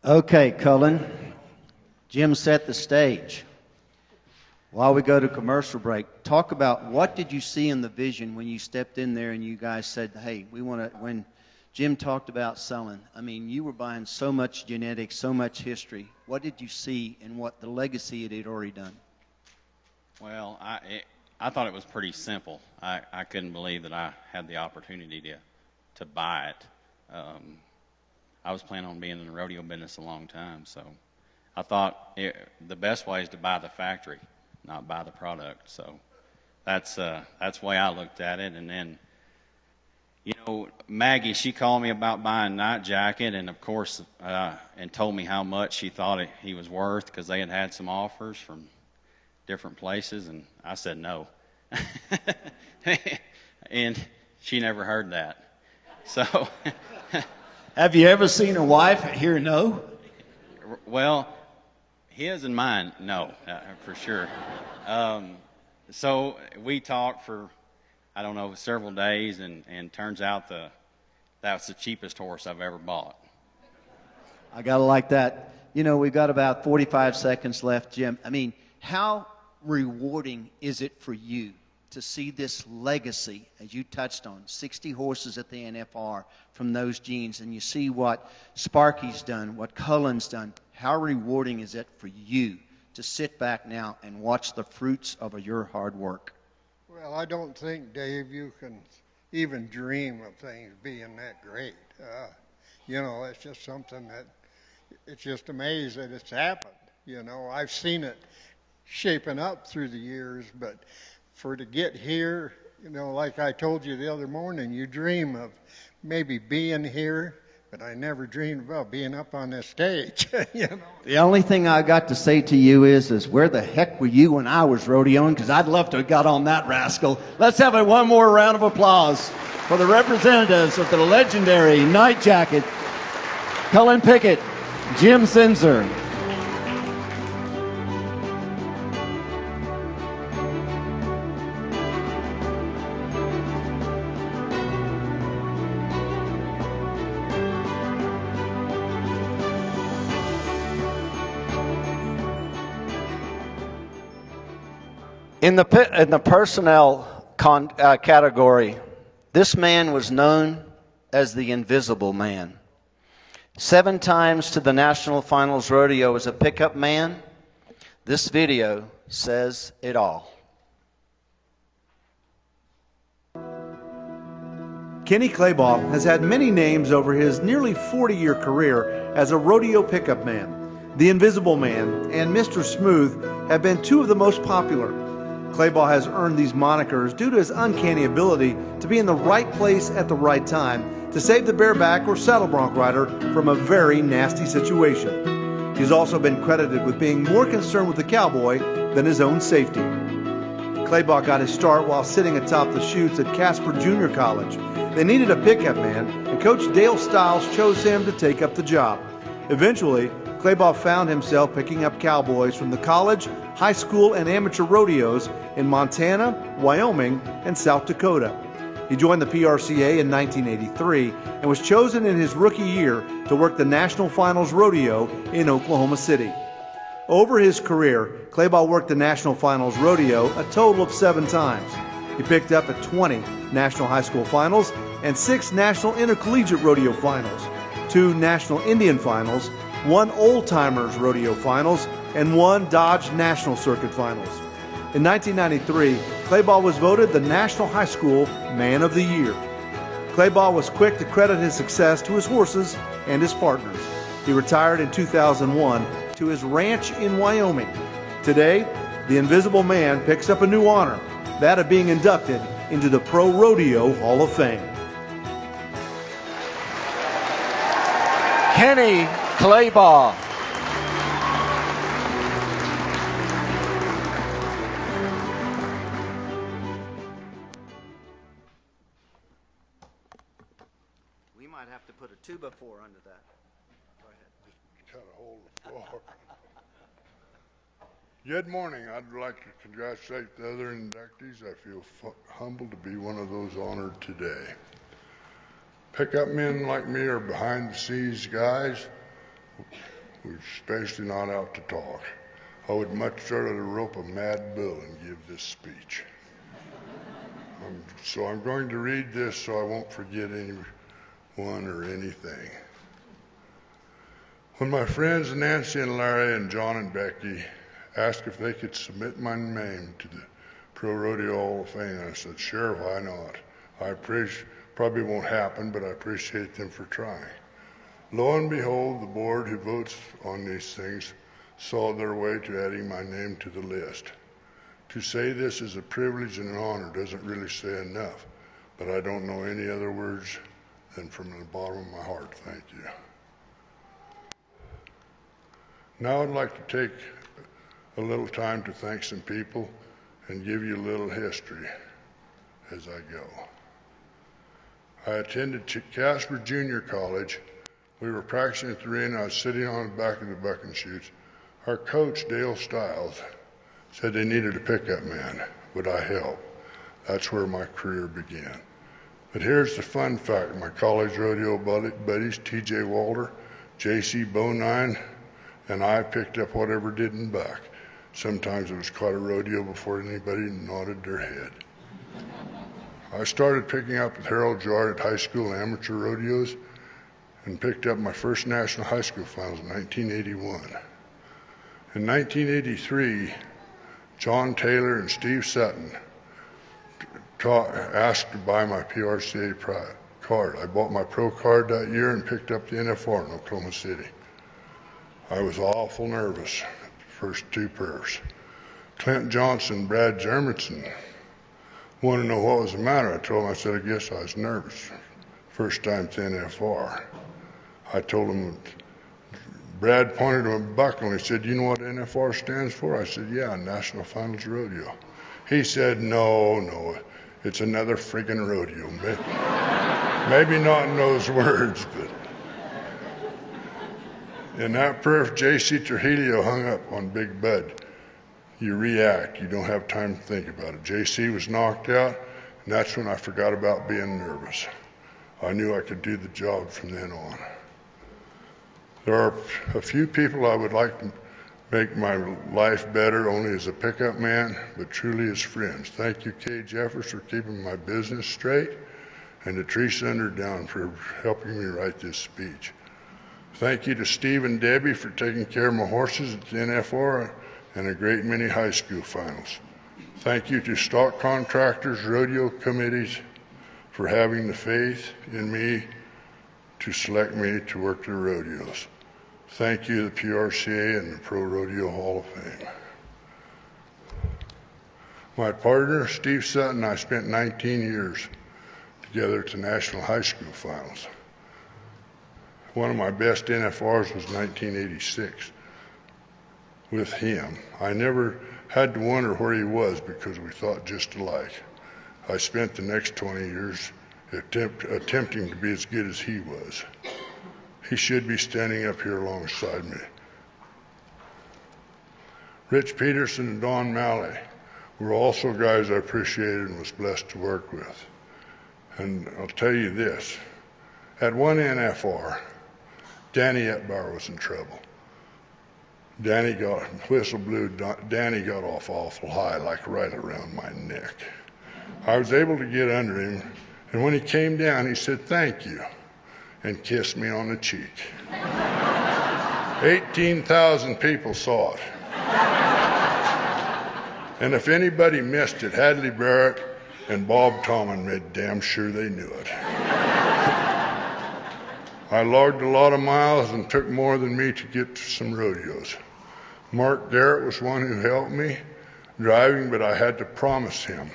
Okay, Cullen. Jim set the stage. While we go to commercial break, talk about what did you see in the vision when you stepped in there and you guys said, hey, we want to, when Jim talked about selling, I mean, you were buying so much genetics, so much history. What did you see and what the legacy it had already done? Well, I thought it was pretty simple. I couldn't believe that I had the opportunity to buy it. I was planning on being in the rodeo business a long time, so I thought the best way is to buy the factory, not buy the product. So that's the way I looked at it. And then, you know, Maggie, she called me about buying Nightjacket, and of course, and told me how much she thought he was worth, because they had some offers from different places, and I said no. And she never heard that. So. Have you ever seen a wife hear no? Well, his and mine, no, for sure. So we talked for, I don't know, several days, and turns out that's the cheapest horse I've ever bought. I got to like that. You know, we've got about 45 seconds left, Jim. I mean, how rewarding is it for you to see this legacy, as you touched on, 60 horses at the NFR from those genes, and you see what Sparky's done, what Cullen's done? How rewarding is it for you to sit back now and watch the fruits of your hard work? Well, I don't think, Dave, you can even dream of things being that great. You know, it's just something that, it's just amazed that it's happened. You know, I've seen it shaping up through the years, but for to get here, you know, like I told you the other morning, you dream of maybe being here, but I never dreamed about being up on this stage. You know? The only thing I got to say to you is where the heck were you when I was rodeoing? Because I'd love to have got on that rascal. Let's have one more round of applause for the representatives of the legendary Nightjacket, Cullen Pickett, Jim Sinzer. In the personnel category, this man was known as the Invisible Man. 7 times to the National Finals Rodeo as a pickup man. This video says it all. Kenny Clabaugh has had many names over his nearly 40-year career as a rodeo pickup man. The Invisible Man and Mr. Smooth have been 2 of the most popular. Clabaugh has earned these monikers due to his uncanny ability to be in the right place at the right time to save the bareback or saddle bronc rider from a very nasty situation. He's also been credited with being more concerned with the cowboy than his own safety. Clabaugh got his start while sitting atop the chutes at Casper Junior College. They needed a pickup man, and Coach Dale Stiles chose him to take up the job. Eventually, Clabaugh found himself picking up cowboys from the college, high school, and amateur rodeos in Montana, Wyoming, and South Dakota. He joined the PRCA in 1983 and was chosen in his rookie year to work the National Finals Rodeo in Oklahoma City. Over his career, Clabaugh worked the National Finals Rodeo a total of 7 times. He picked up at 20 National High School Finals and 6 National Intercollegiate Rodeo Finals, 2 National Indian Finals, 1 Old Timers Rodeo Finals, and 1 Dodge National Circuit Finals. In 1993, Clabaugh was voted the National High School Man of the Year. Clabaugh was quick to credit his success to his horses and his partners. He retired in 2001 to his ranch in Wyoming. Today, the Invisible Man picks up a new honor, that of being inducted into the ProRodeo Hall of Fame. Kenny Clabaugh. We might have to put a 2x4 under that. Go ahead. Just kind of hold the floor. Good morning. I'd like to congratulate the other inductees. I feel humbled to be one of those honored today. Pickup men like me are behind-the-scenes guys. We're especially not out to talk. I would much rather rope a mad bull and give this speech. So I'm going to read this so I won't forget anyone or anything. When my friends Nancy and Larry and John and Becky asked if they could submit my name to the ProRodeo Hall of Fame, I said, sure, why not? Probably won't happen, but I appreciate them for trying. Lo and behold, the board who votes on these things saw their way to adding my name to the list. To say this is a privilege and an honor doesn't really say enough, but I don't know any other words than from the bottom of my heart, thank you. Now I'd like to take a little time to thank some people and give you a little history as I go. I attended Casper Junior College. We were practicing at the arena. I was sitting on the back of the bucking chutes. Our coach, Dale Stiles, said they needed a pickup man. Would I help? That's where my career began. But here's the fun fact. My college rodeo buddies, T.J. Walter, J.C. Bonine, and I picked up whatever didn't buck. Sometimes it was caught a rodeo before anybody nodded their head. I started picking up with Harold Jard at high school amateur rodeos and picked up my first National High School Finals in 1981. In 1983, John Taylor and Steve Sutton asked to buy my PRCA card. I bought my pro card that year and picked up the NFR in Oklahoma City. I was awful nervous the first 2 perfs. Clint Johnson, Brad Jermenson wanted to know what was the matter. I told him, I said, I guess I was nervous. First time to NFR. I told him, Brad pointed to a buckle and he said, you know what NFR stands for? I said, yeah, National Finals Rodeo. He said, no, it's another friggin' rodeo. Maybe not in those words, but. In that perf, J.C. Trujillo hung up on Big Bud. You react. You don't have time to think about it. J.C. was knocked out, and that's when I forgot about being nervous. I knew I could do the job from then on. There are a few people I would like to make my life better only as a pickup man, but truly as friends. Thank you, Kay Jeffers, for keeping my business straight, and to Teresa Underdown for helping me write this speech. Thank you to Steve and Debbie for taking care of my horses at the NFR and a great many high school finals. Thank you to stock contractors, rodeo committees for having the faith in me to select me to work the rodeos. Thank you to the PRCA and the ProRodeo Hall of Fame. My partner, Steve Sutton, and I spent 19 years together at the National High School Finals. One of my best NFRs was 1986 with him. I never Had to wonder where he was because we thought just alike. I spent the next 20 years attempting to be as good as he was. He should be standing up here alongside me. Rich Peterson and Don Malley were also guys I appreciated and was blessed to work with. And I'll tell you this, at one NFR, Danny Etbauer was in trouble. Whistle blew, Danny got off awful high, like right around my neck. I was able to get under him, and when he came down, he said, "Thank you," and kissed me on the cheek. 18,000 people saw it. And if anybody missed it, Hadley Barrett and Bob Tomlin made damn sure they knew it. I logged a lot of miles and took more than me to get to some rodeos. Mark Garrett was one who helped me driving, but I had to promise him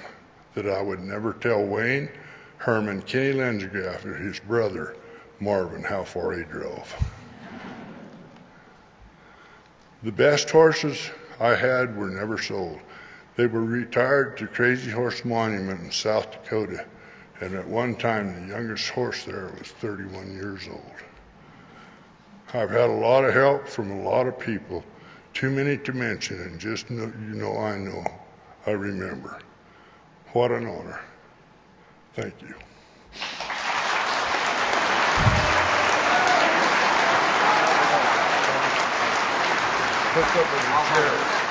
that I would never tell Wayne, Herman, Kenny Lenzigraf, or his brother, Marvin, how far he drove. The best horses I had were never sold. They were retired to Crazy Horse Monument in South Dakota, and at one time the youngest horse there was 31 years old. I've had a lot of help from a lot of people, too many to mention, and just know, I remember. What an honor. Thank you. Hook up with your chair.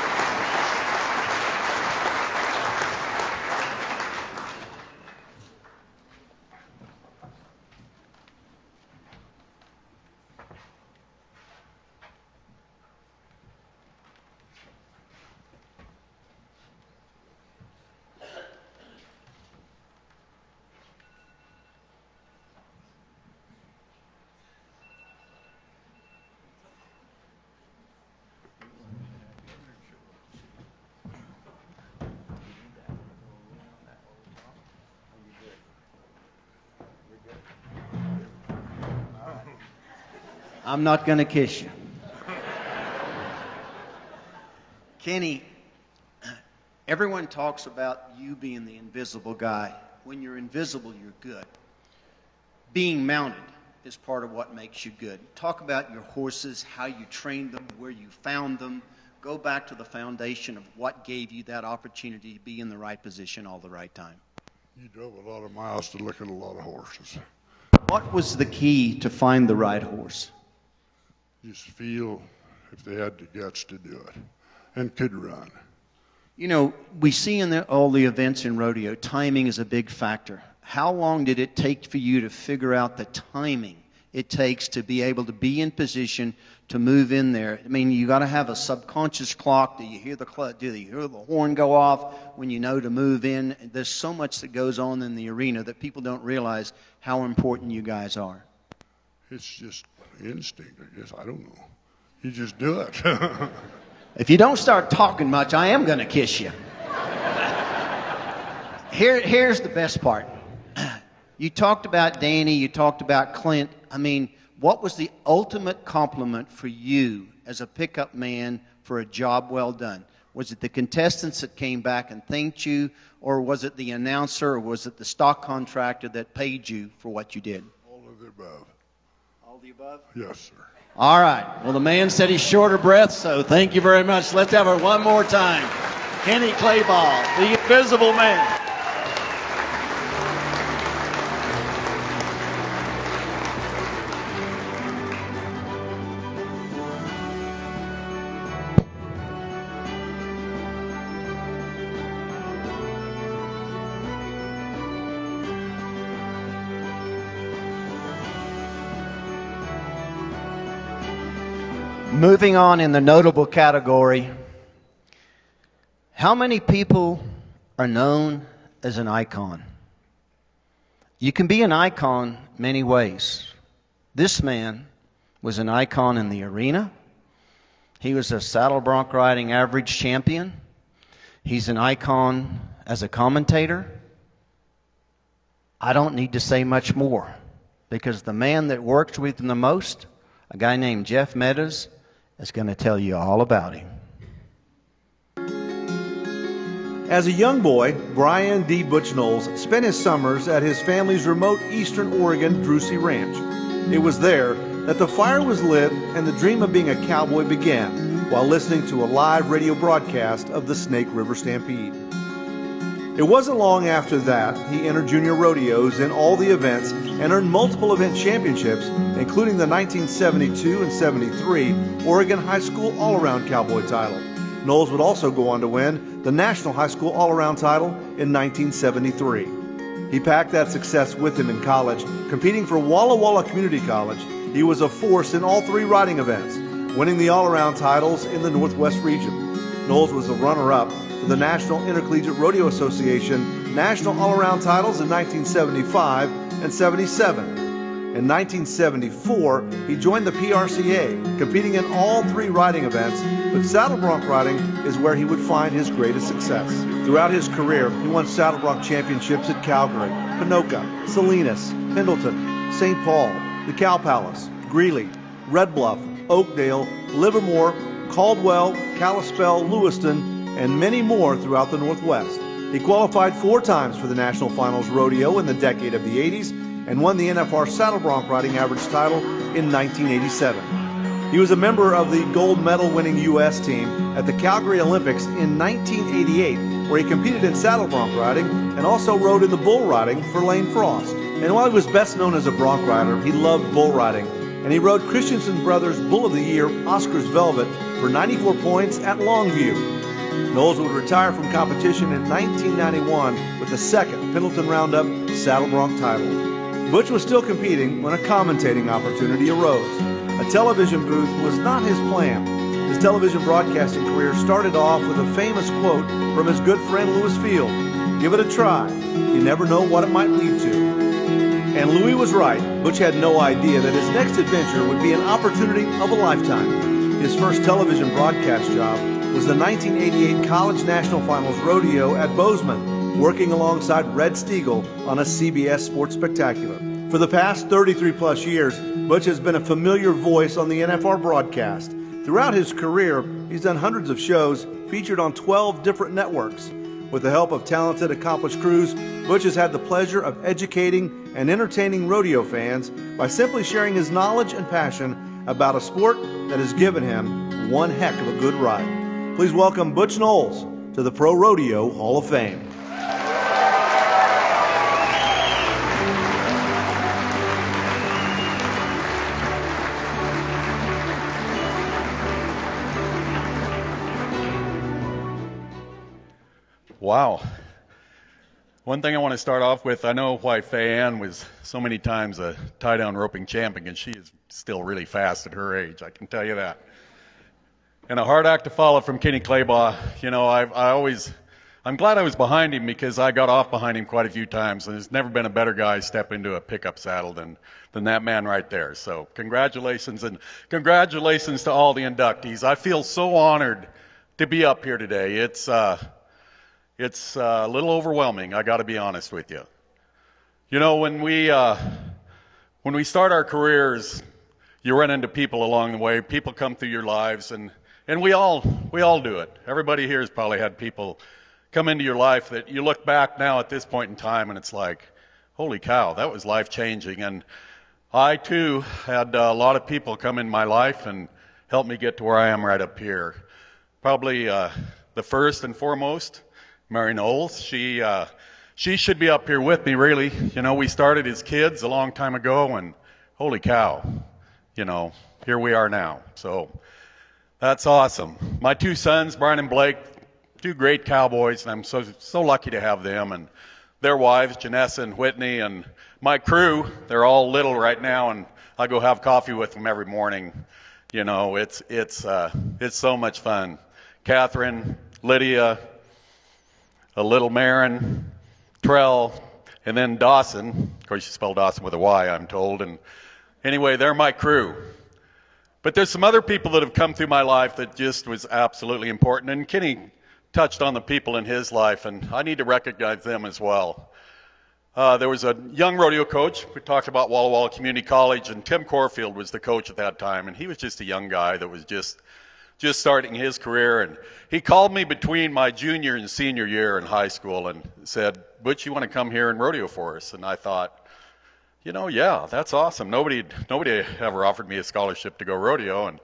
I'm not going to kiss you. Kenny, everyone talks about you being the invisible guy. When you're invisible, you're good. Being mounted is part of what makes you good. Talk about your horses, how you trained them, where you found them. Go back to the foundation of what gave you that opportunity to be in the right position all the right time. You drove a lot of miles to look at a lot of horses. What was the key to find the right horse? Just feel if they had the guts to do it and could run. You know, we see in all the events in rodeo, timing is a big factor. How long did it take for you to figure out the timing it takes to be able to be in position to move in there? I mean, you got to have a subconscious clock. Do you hear the horn go off when you know to move in? There's so much that goes on in the arena that people don't realize how important you guys are. It's just instinct, I guess. I don't know. You just do it. If you don't start talking much, I am going to kiss you. Here's the best part. You talked about Danny, you talked about Clint. I mean, what was the ultimate compliment for you as a pickup man for a job well done? Was it the contestants that came back and thanked you, or was it the announcer, or was it the stock contractor that paid you for what you did? All of the above. All the above? Yes, sir. All right. Well, the man said he's short of breath, so thank you very much. Let's have it one more time. Kenny Clabaugh, the Invisible Man. Moving on in the notable category, how many people are known as an icon? You can be an icon many ways. This man was an icon in the arena. He was a saddle bronc riding average champion. He's an icon as a commentator. I don't need to say much more because the man that works with him the most, a guy named Jeff Meadows, is going to tell you all about him. As a young boy, Brian D. Butch Knowles spent his summers at his family's remote eastern Oregon Drusy Ranch. It was there that the fire was lit and the dream of being a cowboy began while listening to a live radio broadcast of the Snake River Stampede. It wasn't long after that he entered junior rodeos in all the events and earned multiple event championships, including the 1972 and 73 Oregon High School All-Around Cowboy title. Knowles would also go on to win the National High School All-Around title in 1973. He packed that success with him in college. Competing for Walla Walla Community College, he was a force in all three riding events, winning the all-around titles in the Northwest region. Knowles was the runner-up for the National Intercollegiate Rodeo Association National All-Around titles in 1975 and 77. In 1974, he joined the PRCA, competing in all three riding events, but saddle bronc riding is where he would find his greatest success. Throughout his career, he won saddle bronc championships at Calgary, Ponoka, Salinas, Pendleton, St. Paul, the Cow Palace, Greeley, Red Bluff, Oakdale, Livermore, Caldwell, Kalispell, Lewiston, and many more throughout the Northwest. He qualified 4 times for the National Finals Rodeo in the decade of the 80s and won the NFR Saddle Bronc Riding Average title in 1987. He was a member of the gold medal winning U.S. team at the Calgary Olympics in 1988, where he competed in saddle bronc riding and also rode in the bull riding for Lane Frost. And while he was best known as a bronc rider, he loved bull riding, and he rode Christensen Brothers Bull of the Year Oscar's Velvet for 94 points at Longview. Knowles would retire from competition in 1991 with the second Pendleton Roundup saddle bronc title. Butch was still competing when a commentating opportunity arose. A television booth was not his plan. His television broadcasting career started off with a famous quote from his good friend Louis Field: "Give it a try. You never know what it might lead to." And Louis was right. Butch had no idea that his next adventure would be an opportunity of a lifetime. His first television broadcast job was the 1988 College National Finals Rodeo at Bozeman, working alongside Red Stiegel on a CBS Sports Spectacular. For the past 33-plus years, Butch has been a familiar voice on the NFR broadcast. Throughout his career, he's done hundreds of shows, featured on 12 different networks. With the help of talented, accomplished crews, Butch has had the pleasure of educating and entertaining rodeo fans by simply sharing his knowledge and passion about a sport that has given him one heck of a good ride. Please welcome Butch Knowles to the Pro Rodeo Hall of Fame. Wow. One thing I want to start off with, I know why Faye Ann was so many times a tie-down roping champion, and she is still really fast at her age, I can tell you that. And a hard act to follow from Kenny Clabaugh. You know, I'm glad I was behind him because I got off behind him quite a few times, and there's never been a better guy step into a pickup saddle than that man right there. So congratulations, and congratulations to all the inductees. I feel so honored to be up here today. It's a little overwhelming, I got to be honest with you. You know, when we start our careers, you run into people along the way. People come through your lives, and we all do it. Everybody here has probably had people come into your life that you look back now at this point in time, and it's like, holy cow, that was life-changing. And I, too, had a lot of people come in my life and help me get to where I am right up here. Probably the first and foremost, Mary Knowles. She should be up here with me, really. You know, we started as kids a long time ago, and holy cow, you know, here we are now. So that's awesome. My 2 sons, Brian and Blake, 2 great cowboys, and I'm so lucky to have them, and their wives, Janessa and Whitney, and my crew. They're all little right now, and I go have coffee with them every morning. You know, it's so much fun. Catherine, Lydia, a little Marin, Trell, and then Dawson. Of course, you spell Dawson with a Y, I'm told. And anyway, they're my crew. But there's some other people that have come through my life that just was absolutely important. And Kenny touched on the people in his life, and I need to recognize them as well. There was a young rodeo coach. We talked about Walla Walla Community College, and Tim Corfield was the coach at that time. And he was just a young guy that was just just starting his career, and he called me between my junior and senior year in high school and said, Butch, you want to come here and rodeo for us? And I thought, yeah, that's awesome. Nobody ever offered me a scholarship to go rodeo. And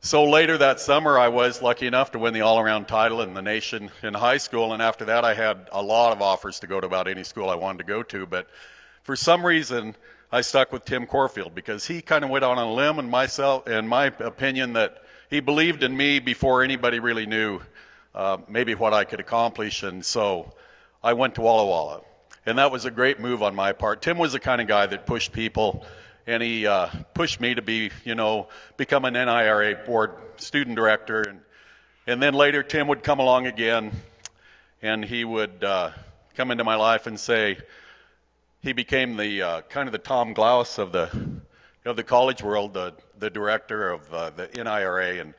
so later that summer, I was lucky enough to win the all-around title in the nation in high school, and after that I had a lot of offers to go to about any school I wanted to go to, but for some reason I stuck with Tim Corfield because he kind of went on a limb, and my opinion that he believed in me before anybody really knew maybe what I could accomplish, and so I went to Walla Walla. And that was a great move on my part. Tim was the kind of guy that pushed people, and he pushed me to become an NIRA board student director. And then later Tim would come along again, and he would come into my life and say, he became the kind of the Tom Glaus of the college world, the director of the NIRA, and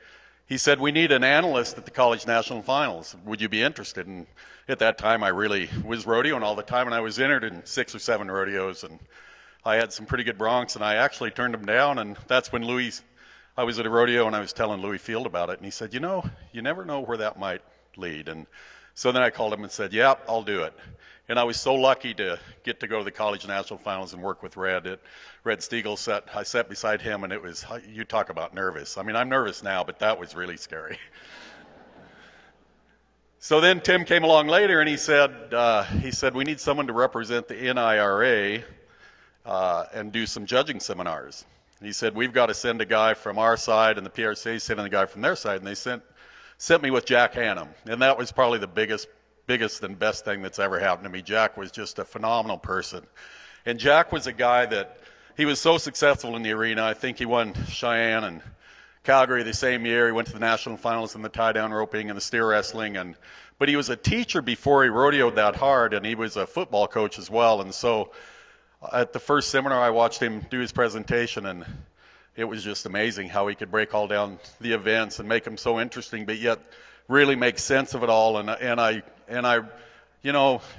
he said, we need an analyst at the college national finals. Would you be interested? And at that time, I really was rodeoing all the time, and I was entered in 6 or 7 rodeos, and I had some pretty good broncs, and I actually turned them down, and that's when I was at a rodeo, and I was telling Louis Field about it, and he said, you never know where that might lead. And so then I called him and said, yeah, I'll do it. And I was so lucky to get to go to the college national finals and work with Red. Red Stiegel I sat beside him, and it was, you talk about nervous. I mean, I'm nervous now, but that was really scary. So then Tim came along later, and he said, we need someone to represent the NIRA and do some judging seminars. And he said, we've got to send a guy from our side, and the PRC sending a guy from their side, and they sent me with Jack Hannum, and that was probably the biggest and best thing that's ever happened to me. Jack was just a phenomenal person. And Jack was a guy that, he was so successful in the arena. I think he won Cheyenne and Calgary the same year. He went to the national finals in the tie-down roping and the steer wrestling. But he was a teacher before he rodeoed that hard, and he was a football coach as well. And so at the first seminar, I watched him do his presentation, and it was just amazing how he could break all down the events and make them so interesting, but yet really make sense of it all. And I,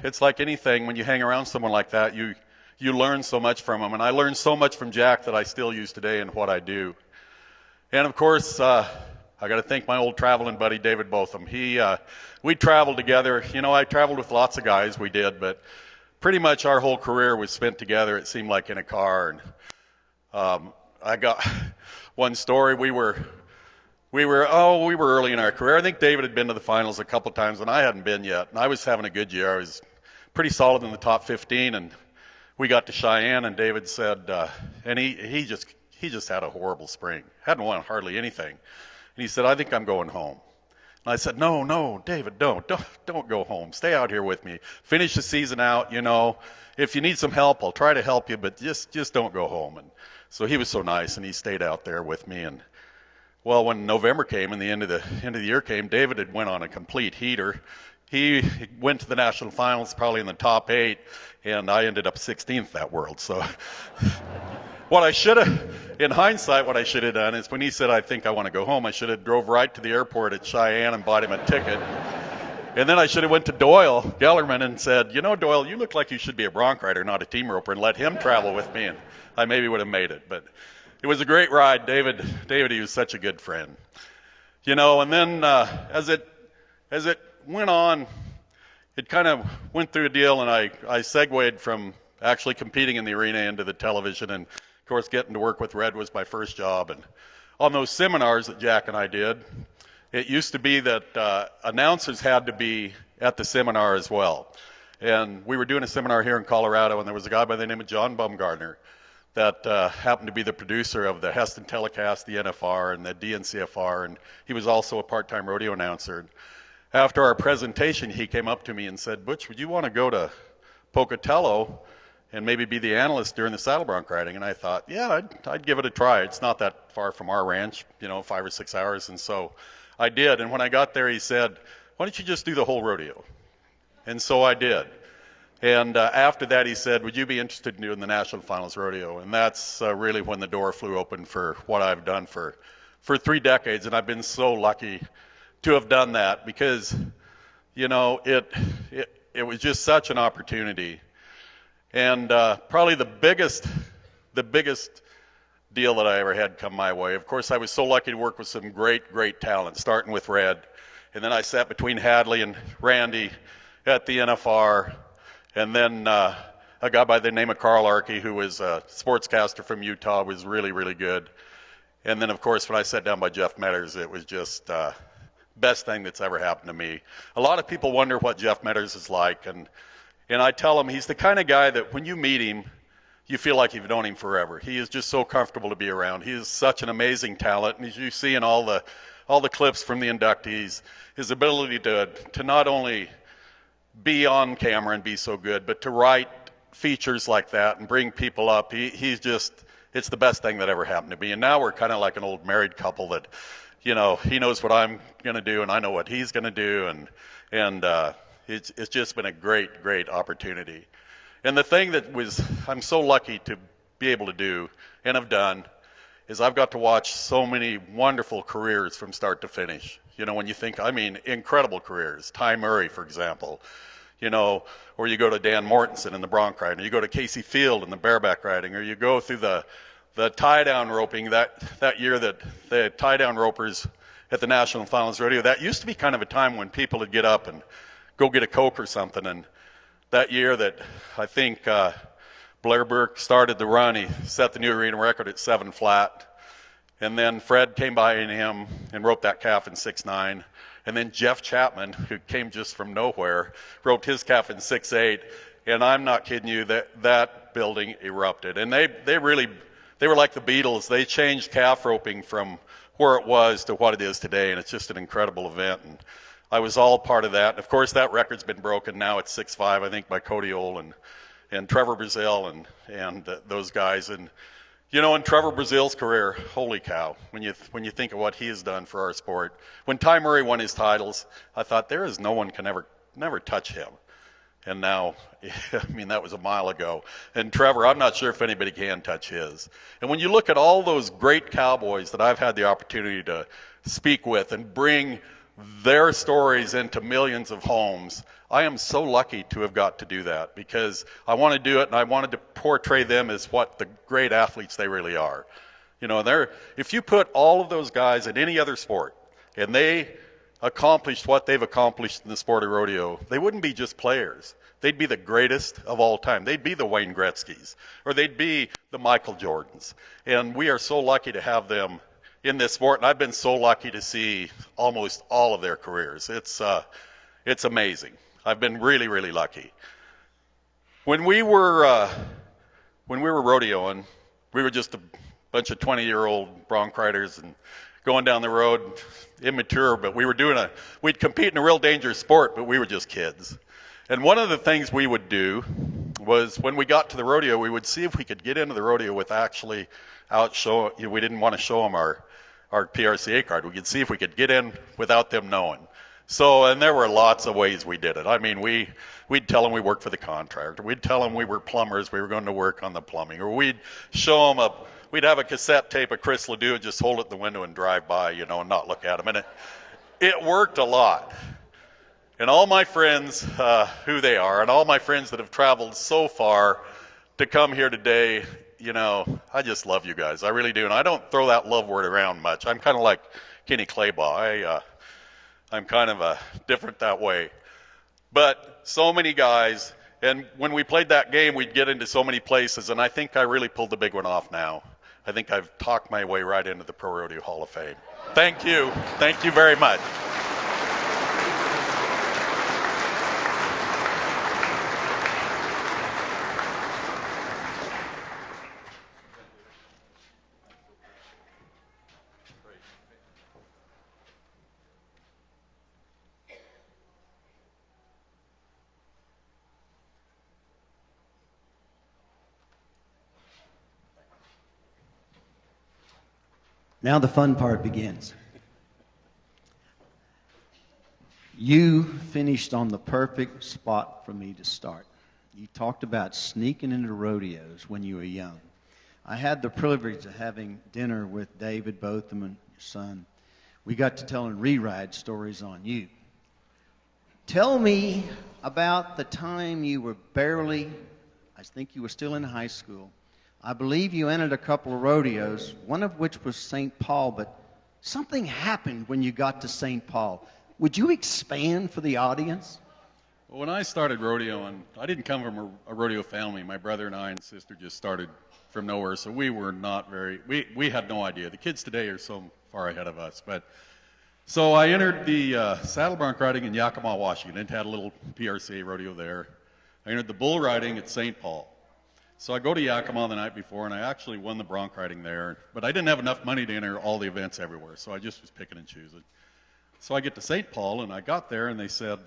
it's like anything, when you hang around someone like that, you learn so much from them. And I learned so much from Jack that I still use today in what I do. And of course, I got to thank my old traveling buddy, David Botham. We traveled together. I traveled with lots of guys, we did, but pretty much our whole career was spent together, it seemed like, in a car. And I got one story. We were early in our career. I think David had been to the finals a couple times, and I hadn't been yet. And I was having a good year. I was pretty solid in the top 15, and we got to Cheyenne, and David said, and he just had a horrible spring. Hadn't won hardly anything. And he said, I think I'm going home. And I said, no, David, don't go home. Stay out here with me. Finish the season out, If you need some help, I'll try to help you, but just don't go home. And so he was so nice, and he stayed out there with me. And well, when November came and the end of the year came, David had went on a complete heater. He went to the national finals probably in the top 8, and I ended up 16th that world. So in hindsight, what I should have done is when he said, I think I want to go home, I should have drove right to the airport at Cheyenne and bought him a ticket. And then I should have went to Doyle, Gellerman, and said, Doyle, you look like you should be a bronc rider, not a team roper, and let him travel with me, and I maybe would have made it. But it was a great ride. David, he was such a good friend. And then as it went on, it kind of went through a deal, and I segued from actually competing in the arena into the television, and of course getting to work with Red was my first job. And on those seminars that Jack and I did, it used to be that announcers had to be at the seminar as well. And we were doing a seminar here in Colorado, and there was a guy by the name of John Bumgardner that happened to be the producer of the Heston telecast, the NFR, and the DNCFR, and he was also a part-time rodeo announcer. After our presentation, he came up to me and said, Butch, would you want to go to Pocatello and maybe be the analyst during the saddle bronc riding? And I thought, yeah, I'd give it a try. It's not that far from our ranch, 5 or 6 hours. And so I did. And when I got there, he said, why don't you just do the whole rodeo? And so I did. And after that, he said, would you be interested in doing the National Finals Rodeo? And that's really when the door flew open for what I've done for 3 decades. And I've been so lucky to have done that because, it was just such an opportunity. And probably the biggest deal that I ever had come my way. Of course, I was so lucky to work with some great, great talent, starting with Red. And then I sat between Hadley and Randy at the NFR. And then a guy by the name of Carl Arkey, who was a sportscaster from Utah, was really, really good. And then, of course, when I sat down by Jeff Metters, it was just best thing that's ever happened to me. A lot of people wonder what Jeff Metters is like. And I tell them he's the kind of guy that when you meet him, you feel like you've known him forever. He is just so comfortable to be around. He is such an amazing talent. And as you see in all the clips from the inductees, his ability to not only be on camera and be so good, but to write features like that and bring people up, he's just, it's the best thing that ever happened to me. And now we're kind of like an old married couple that, you know, he knows what I'm going to do and I know what he's going to do. And it's just been a great, great opportunity. And the thing that I'm so lucky to be able to do and have done is I've got to watch so many wonderful careers from start to finish. You know, when you think, I mean, incredible careers. Ty Murray, for example, you know, or you go to Dan Mortensen in the bronc riding, or you go to Casey Field in the bareback riding, or you go through the tie-down roping that year that the tie-down ropers at the National Finals Rodeo, that used to be kind of a time when people would get up and go get a Coke or something. And that year that I think Blair Burke started the run, he set the new arena record at 7 flat. And then Fred came by him and roped that calf in 6.9. And then Jeff Chapman, who came just from nowhere, roped his calf in 6.8. And I'm not kidding you, that building erupted. And they were like the Beatles. They changed calf roping from where it was to what it is today. And it's just an incredible event. And I was all part of that. Of course, that record's been broken now at 6.5, I think, by Cody and Trevor Brazil and those guys. And you know, in Trevor Brazil's career, holy cow, when you think of what he has done for our sport. When Ty Murray won his titles, I thought there is no one can never touch him. And now, I mean, that was a mile ago. And Trevor, I'm not sure if anybody can touch his. And when you look at all those great cowboys that I've had the opportunity to speak with and bring their stories into millions of homes, I am so lucky to have got to do that because I want to do it and I wanted to portray them as what the great athletes they really are. You know, if you put all of those guys in any other sport and they accomplished what they've accomplished in the sport of rodeo, they wouldn't be just players. They'd be the greatest of all time. They'd be the Wayne Gretzkys or they'd be the Michael Jordans. And we are so lucky to have them in this sport, and I've been so lucky to see almost all of their careers. It's amazing. I've been really, really lucky. When we were rodeoing, we were just a bunch of 20-year-old bronc riders and going down the road, immature, but we'd compete in a real dangerous sport, but we were just kids. And one of the things we would do was when we got to the rodeo, we would see if we could get into the rodeo with actually we didn't want to show them our PRCA card. We could see if we could get in without them knowing. So, and there were lots of ways we did it. I mean, we'd tell them we worked for the contractor. We'd tell them we were plumbers. We were going to work on the plumbing. Or we'd show them we'd have a cassette tape of Chris Ledoux and just hold it in the window and drive by, you know, and not look at them. And it worked a lot. And all my friends, who they are, and all my friends that have traveled so far to come here today, you know, I just love you guys. I really do. And I don't throw that love word around much. I'm kind of like Kenny Clabaugh. I'm kind of different that way. But so many guys, and when we played that game, we'd get into so many places, and I think I really pulled the big one off now. I think I've talked my way right into the Pro Rodeo Hall of Fame. Thank you. Thank you very much. Now the fun part begins. You finished on the perfect spot for me to start. You talked about sneaking into rodeos when you were young. I had the privilege of having dinner with David Botham and your son. We got to telling re-ride stories on you. Tell me about the time you were I think you were still in high school. I believe you entered a couple of rodeos, one of which was St. Paul, but something happened when you got to St. Paul. Would you expand for the audience? Well, when I started rodeoing, I didn't come from a rodeo family. My brother and I and sister just started from nowhere, so we were not we had no idea. The kids today are so far ahead of us. But so I entered the saddle bronc riding in Yakima, Washington. It had a little PRCA rodeo there. I entered the bull riding at St. Paul. So I go to Yakima the night before, and I actually won the bronc riding there. But I didn't have enough money to enter all the events everywhere, so I just was picking and choosing. So I get to St. Paul, and I got there, and they said,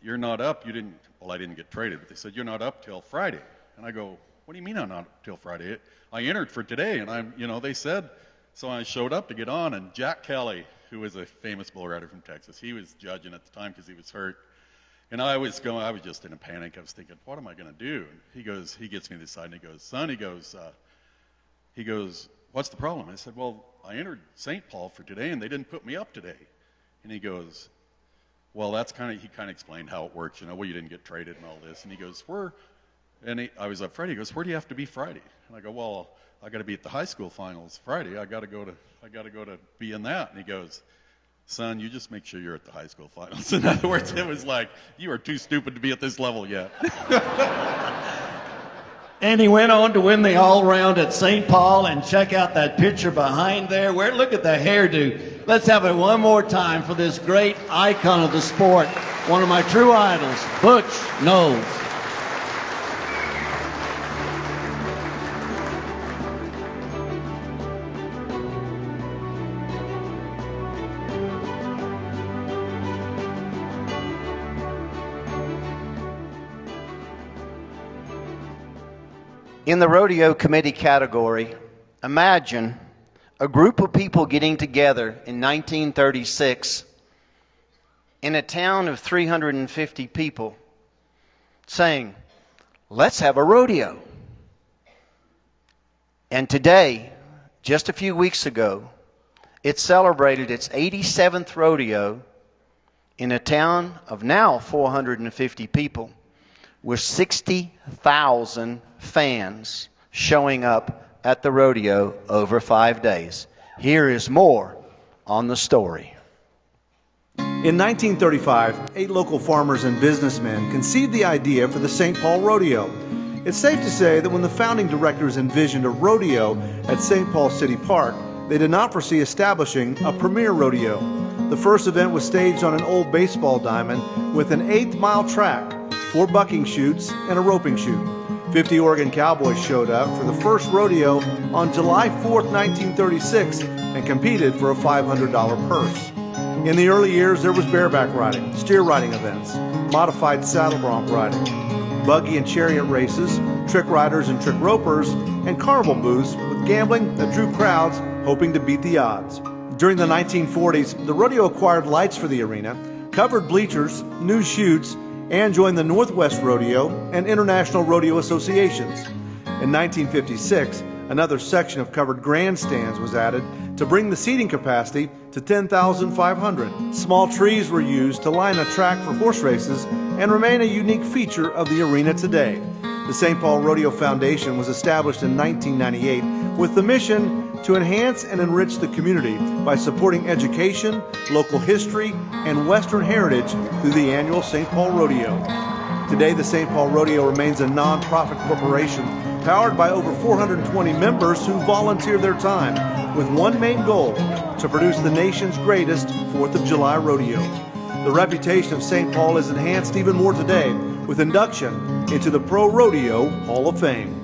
you're not up. I didn't get traded, but they said, you're not up till Friday. And I go, what do you mean I'm not up till Friday? I entered for today, and they said, so I showed up to get on, and Jack Kelly, who was a famous bull rider from Texas, he was judging at the time because he was hurt. And I was just in a panic. I was thinking, what am I going to do? And he gets me to the side, and he goes, son, he goes, what's the problem? I said, well, I entered St. Paul for today, and they didn't put me up today. And he goes, well, he kind of explained how it works, well, you didn't get traded and all this. And he goes, I was up Friday. He goes, where do you have to be Friday? And I go, well, I got to be at the high school finals Friday. I got to go to be in that. And he goes, son, you just make sure you're at the high school finals. In other words, it was like, you are too stupid to be at this level yet. And he went on to win the all-round at St. Paul, and check out that picture behind there. Look at the hairdo. Let's have it one more time for this great icon of the sport, one of my true idols, Butch Knowles. In the rodeo committee category, imagine a group of people getting together in 1936 in a town of 350 people saying, let's have a rodeo. And today, just a few weeks ago, it celebrated its 87th rodeo in a town of now 450 people, with 60,000 fans showing up at the rodeo over 5 days. Here is more on the story. In 1935, 8 local farmers and businessmen conceived the idea for the St. Paul Rodeo. It's safe to say that when the founding directors envisioned a rodeo at St. Paul City Park, they did not foresee establishing a premier rodeo. The first event was staged on an old baseball diamond with an 8-mile track, 4 bucking chutes, and a roping chute. 50 Oregon cowboys showed up for the first rodeo on July 4th, 1936, and competed for a $500 purse. In the early years, there was bareback riding, steer riding events, modified saddle bronc riding, buggy and chariot races, trick riders and trick ropers, and carnival booths with gambling that drew crowds hoping to beat the odds. During the 1940s, the rodeo acquired lights for the arena, covered bleachers, new chutes, and joined the Northwest Rodeo and International Rodeo Associations. In 1956, another section of covered grandstands was added to bring the seating capacity to 10,500. Small trees were used to line a track for horse races and remain a unique feature of the arena today. The St. Paul Rodeo Foundation was established in 1998 with the mission to enhance and enrich the community by supporting education, local history, and Western heritage through the annual St. Paul Rodeo. Today, the St. Paul Rodeo remains a non-profit corporation powered by over 420 members who volunteer their time with one main goal: to produce the nation's greatest 4th of July rodeo. The reputation of St. Paul is enhanced even more today with induction into the ProRodeo Hall of Fame.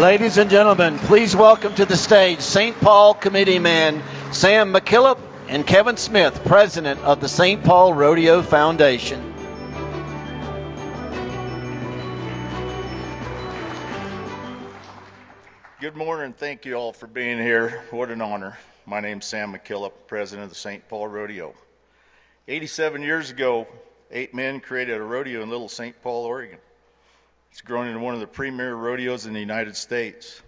Ladies and gentlemen, please welcome to the stage St. Paul Committee men Sam McKillop and Kevin Smith, president of the St. Paul Rodeo Foundation. Good morning. Thank you all for being here. What an honor. My name's Sam McKillop, president of the St. Paul Rodeo. 87 years ago, 8 men created a rodeo in Little St. Paul, Oregon. It's grown into one of the premier rodeos in the United States.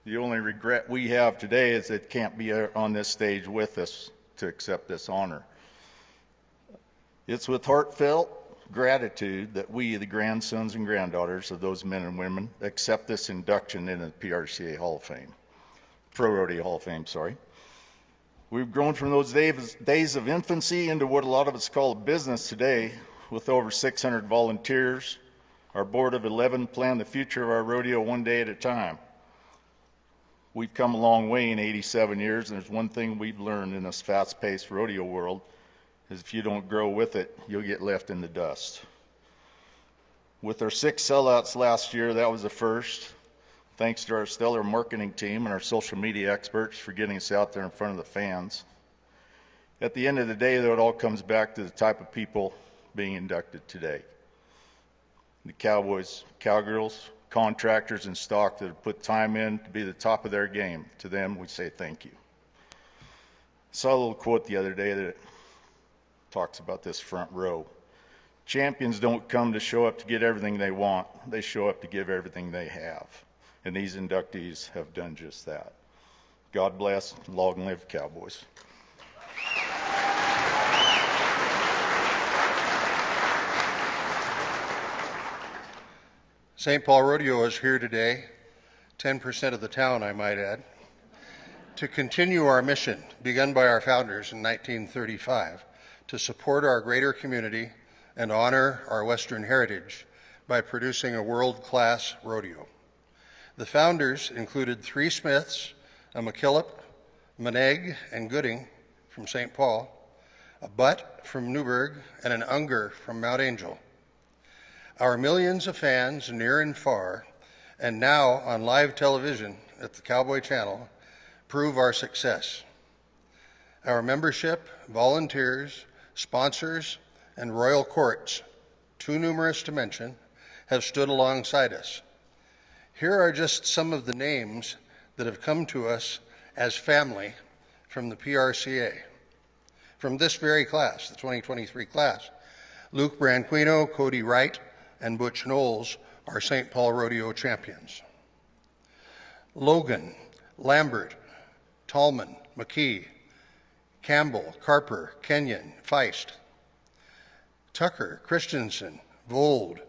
The only regret we have today is it can't be on this stage with us to accept this honor. It's with heartfelt gratitude that we, the grandsons and granddaughters of those men and women, accept this induction into the PRCA Hall of Fame. ProRodeo Hall of Fame, sorry. We've grown from those days of infancy into what a lot of us call a business today, with over 600 volunteers. Our board of 11 plan the future of our rodeo one day at a time. We've come a long way in 87 years, and there's one thing we've learned in this fast-paced rodeo world, is if you don't grow with it, you'll get left in the dust. With our 6 sellouts last year, that was the first. Thanks to our stellar marketing team and our social media experts for getting us out there in front of the fans. At the end of the day, though, it all comes back to the type of people being inducted today. The cowboys, cowgirls, contractors, and stock that have put time in to be the top of their game. To them, we say thank you. Saw a little quote the other day that talks about this front row. Champions don't come to show up to get everything they want. They show up to give everything they have. And these inductees have done just that. God bless, long and live Cowboys. St. Paul Rodeo is here today, 10% of the town, I might add, to continue our mission begun by our founders in 1935 to support our greater community and honor our Western heritage by producing a world-class rodeo. The founders included 3 Smiths, a McKillop, Moneg, and Gooding from St. Paul, a Butt from Newburgh, and an Unger from Mount Angel. Our millions of fans near and far, and now on live television at the Cowboy Channel, prove our success. Our membership, volunteers, sponsors, and royal courts, too numerous to mention, have stood alongside us. Here are just some of the names that have come to us as family from the PRCA. From this very class, the 2023 class, Luke Branquinho, Cody Wright, and Butch Knowles are St. Paul Rodeo champions. Logan, Lambert, Tallman, McKee, Campbell, Carper, Kenyon, Feist, Tucker, Christensen, Vold,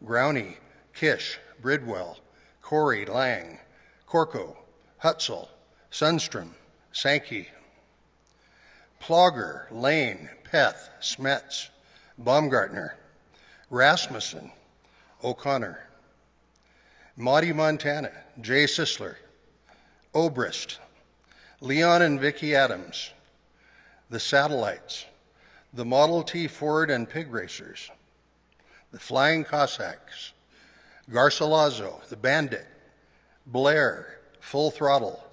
Growney, Kish, Bridwell, Corey, Lang, Corco, Hutzel, Sundstrom, Sankey, Plogger, Lane, Peth, Smets, Baumgartner, Rasmussen, O'Connor, Maudie Montana, Jay Sisler, Obrist, Leon and Vicky Adams, the Satellites, the Model T Ford and Pig Racers, the Flying Cossacks, Garcilaso, the Bandit, Blair, Full Throttle,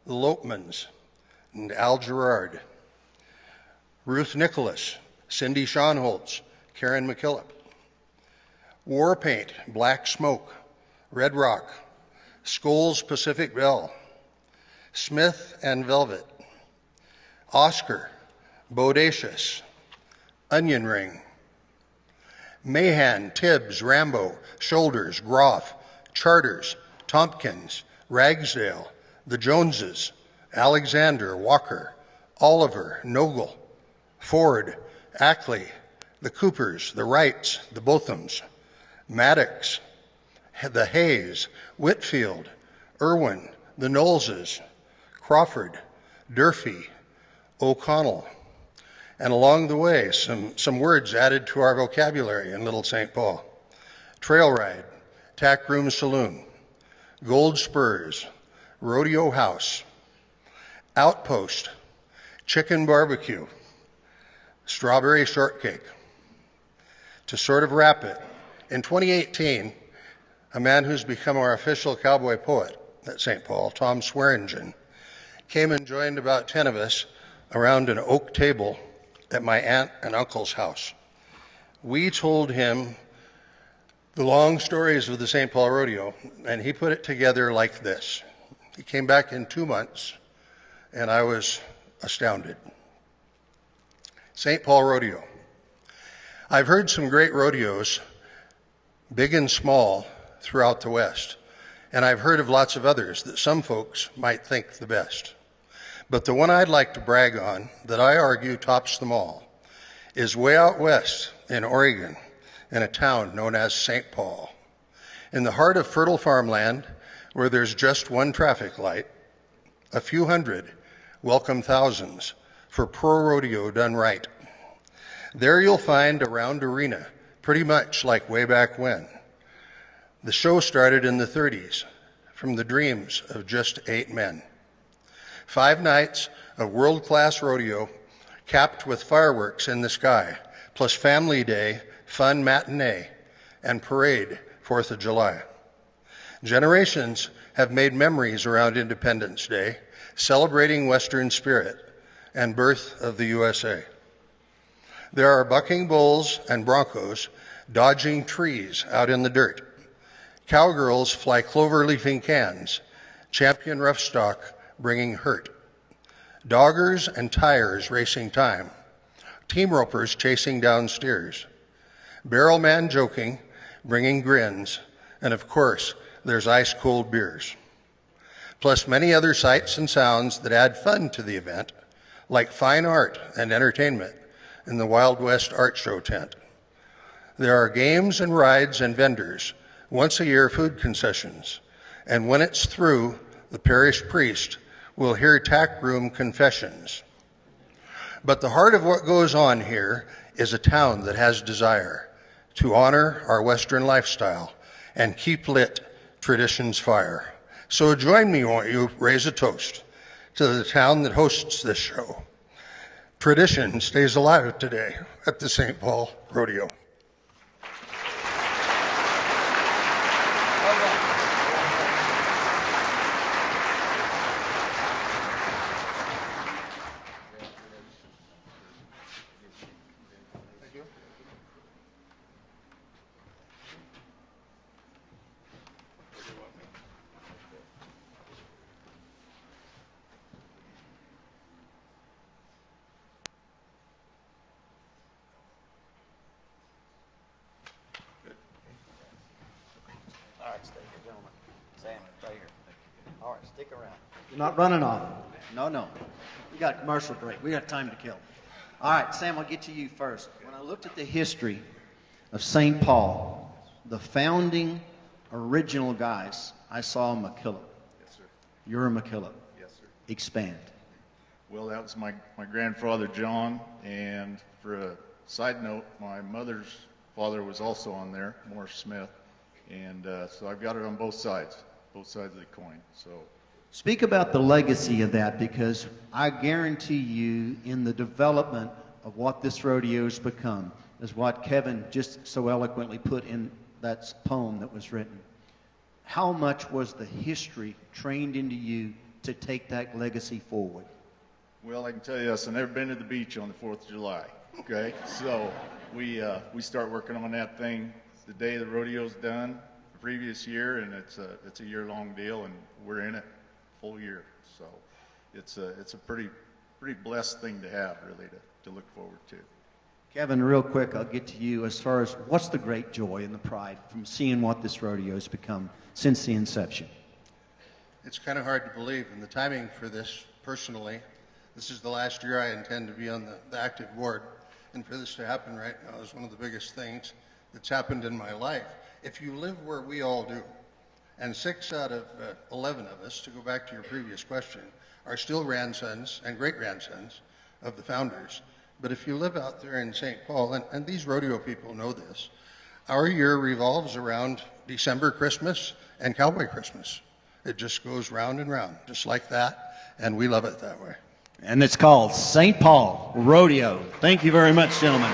the Lopemans, and Al Gerard, Ruth Nicholas, Cindy Schonholtz, Karen McKillop, Warpaint, Black Smoke, Red Rock, Scholes Pacific Bell, Smith and Velvet, Oscar, Bodacious, Onion Ring, Mahan, Tibbs, Rambo, Shoulders, Groff, Charters, Tompkins, Ragsdale, the Joneses, Alexander, Walker, Oliver, Nogle, Ford, Ackley, the Coopers, the Wrights, the Bothams, Maddox, the Hayes, Whitfield, Irwin, the Knowleses, Crawford, Durfee, O'Connell, and along the way, some words added to our vocabulary in Little St. Paul. Trail Ride, Tack Room Saloon, Gold Spurs, Rodeo House, Outpost, Chicken Barbecue, Strawberry Shortcake. To sort of wrap it, in 2018, a man who's become our official cowboy poet at St. Paul, Tom Swearingen, came and joined about 10 of us around an oak table at my aunt and uncle's house. We told him the long stories of the St. Paul Rodeo, and he put it together like this. He came back in 2 months, and I was astounded. St. Paul Rodeo. I've heard some great rodeos, big and small, throughout the West, and I've heard of lots of others that some folks might think the best. But the one I'd like to brag on, that I argue tops them all, is way out west in Oregon in a town known as St. Paul. In the heart of fertile farmland, where there's just one traffic light, a few hundred welcome thousands for ProRodeo done right. There you'll find a round arena, pretty much like way back when. The show started in the 30s, from the dreams of just 8 men. 5 nights of world-class rodeo, capped with fireworks in the sky, plus family day, fun matinee, and parade 4th of July. Generations have made memories around Independence Day, celebrating Western spirit and birth of the USA. There are bucking bulls and broncos dodging trees out in the dirt. Cowgirls fly clover-leafing cans, champion roughstock bringing hurt. Doggers and tires racing time, team ropers chasing down steers. Barrel man joking, bringing grins, and of course, there's ice-cold beers. Plus many other sights and sounds that add fun to the event, like fine art and entertainment in the Wild West Art Show tent. There are games and rides and vendors, once a year food concessions, and when it's through, the parish priest will hear tack room confessions. But the heart of what goes on here is a town that has desire to honor our Western lifestyle and keep lit tradition's fire. So join me, won't you, raise a toast to the town that hosts this show. Tradition stays alive today at the St. Paul Rodeo. You're not running off. No. We got a commercial break. We got time to kill. All right, Sam, I'll get to you first. When I looked at the history of St. Paul, the founding original guys, I saw a McKillop. Yes, sir. You're a McKillop. Yes, sir. Expand. Well, that was my grandfather, John, and for a side note, my mother's father was also on there, Morris Smith, and so I've got it on both sides of the coin. So. Speak about the legacy of that, because I guarantee you in the development of what this rodeo has become is what Kevin just so eloquently put in that poem that was written. How much was the history trained into you to take that legacy forward? Well, I can tell you this, I've never been to the beach on the 4th of July, okay? So we start working on that thing the day the rodeo's done the previous year, and it's a year-long deal, and we're in it full year. So it's a pretty blessed thing to have, really, to look forward to. Kevin, real quick, I'll get to you as far as what's the great joy and the pride from seeing what this rodeo has become since the inception? It's kind of hard to believe, and the timing for this, personally, this is the last year I intend to be on the active board, and for this to happen right now is one of the biggest things that's happened in my life. If you live where we all do, and 6 out of 11 of us, to go back to your previous question, are still grandsons and great-grandsons of the founders. But if you live out there in St. Paul, and these rodeo people know this, our year revolves around December Christmas and Cowboy Christmas. It just goes round and round, just like that, and we love it that way. And it's called St. Paul Rodeo. Thank you very much, gentlemen.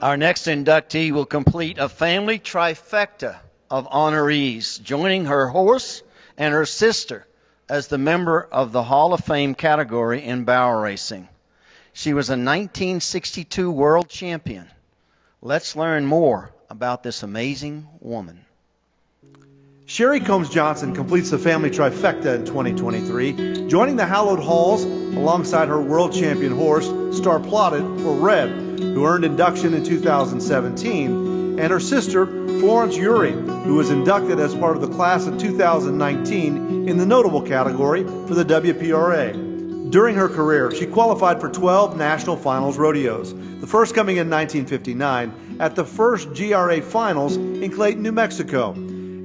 Our next inductee will complete a family trifecta of honorees, joining her horse and her sister as the member of the Hall of Fame category in barrel racing. She was a 1962 world champion. Let's learn more about this amazing woman. Sherry Combs Johnson completes the family trifecta in 2023, joining the hallowed halls alongside her world champion horse, Star Plotted, or Red, who earned induction in 2017, and her sister, Florence Uri, who was inducted as part of the class of 2019 in the notable category for the WPRA. During her career, she qualified for 12 national finals rodeos, the first coming in 1959 at the first GRA finals in Clayton, New Mexico,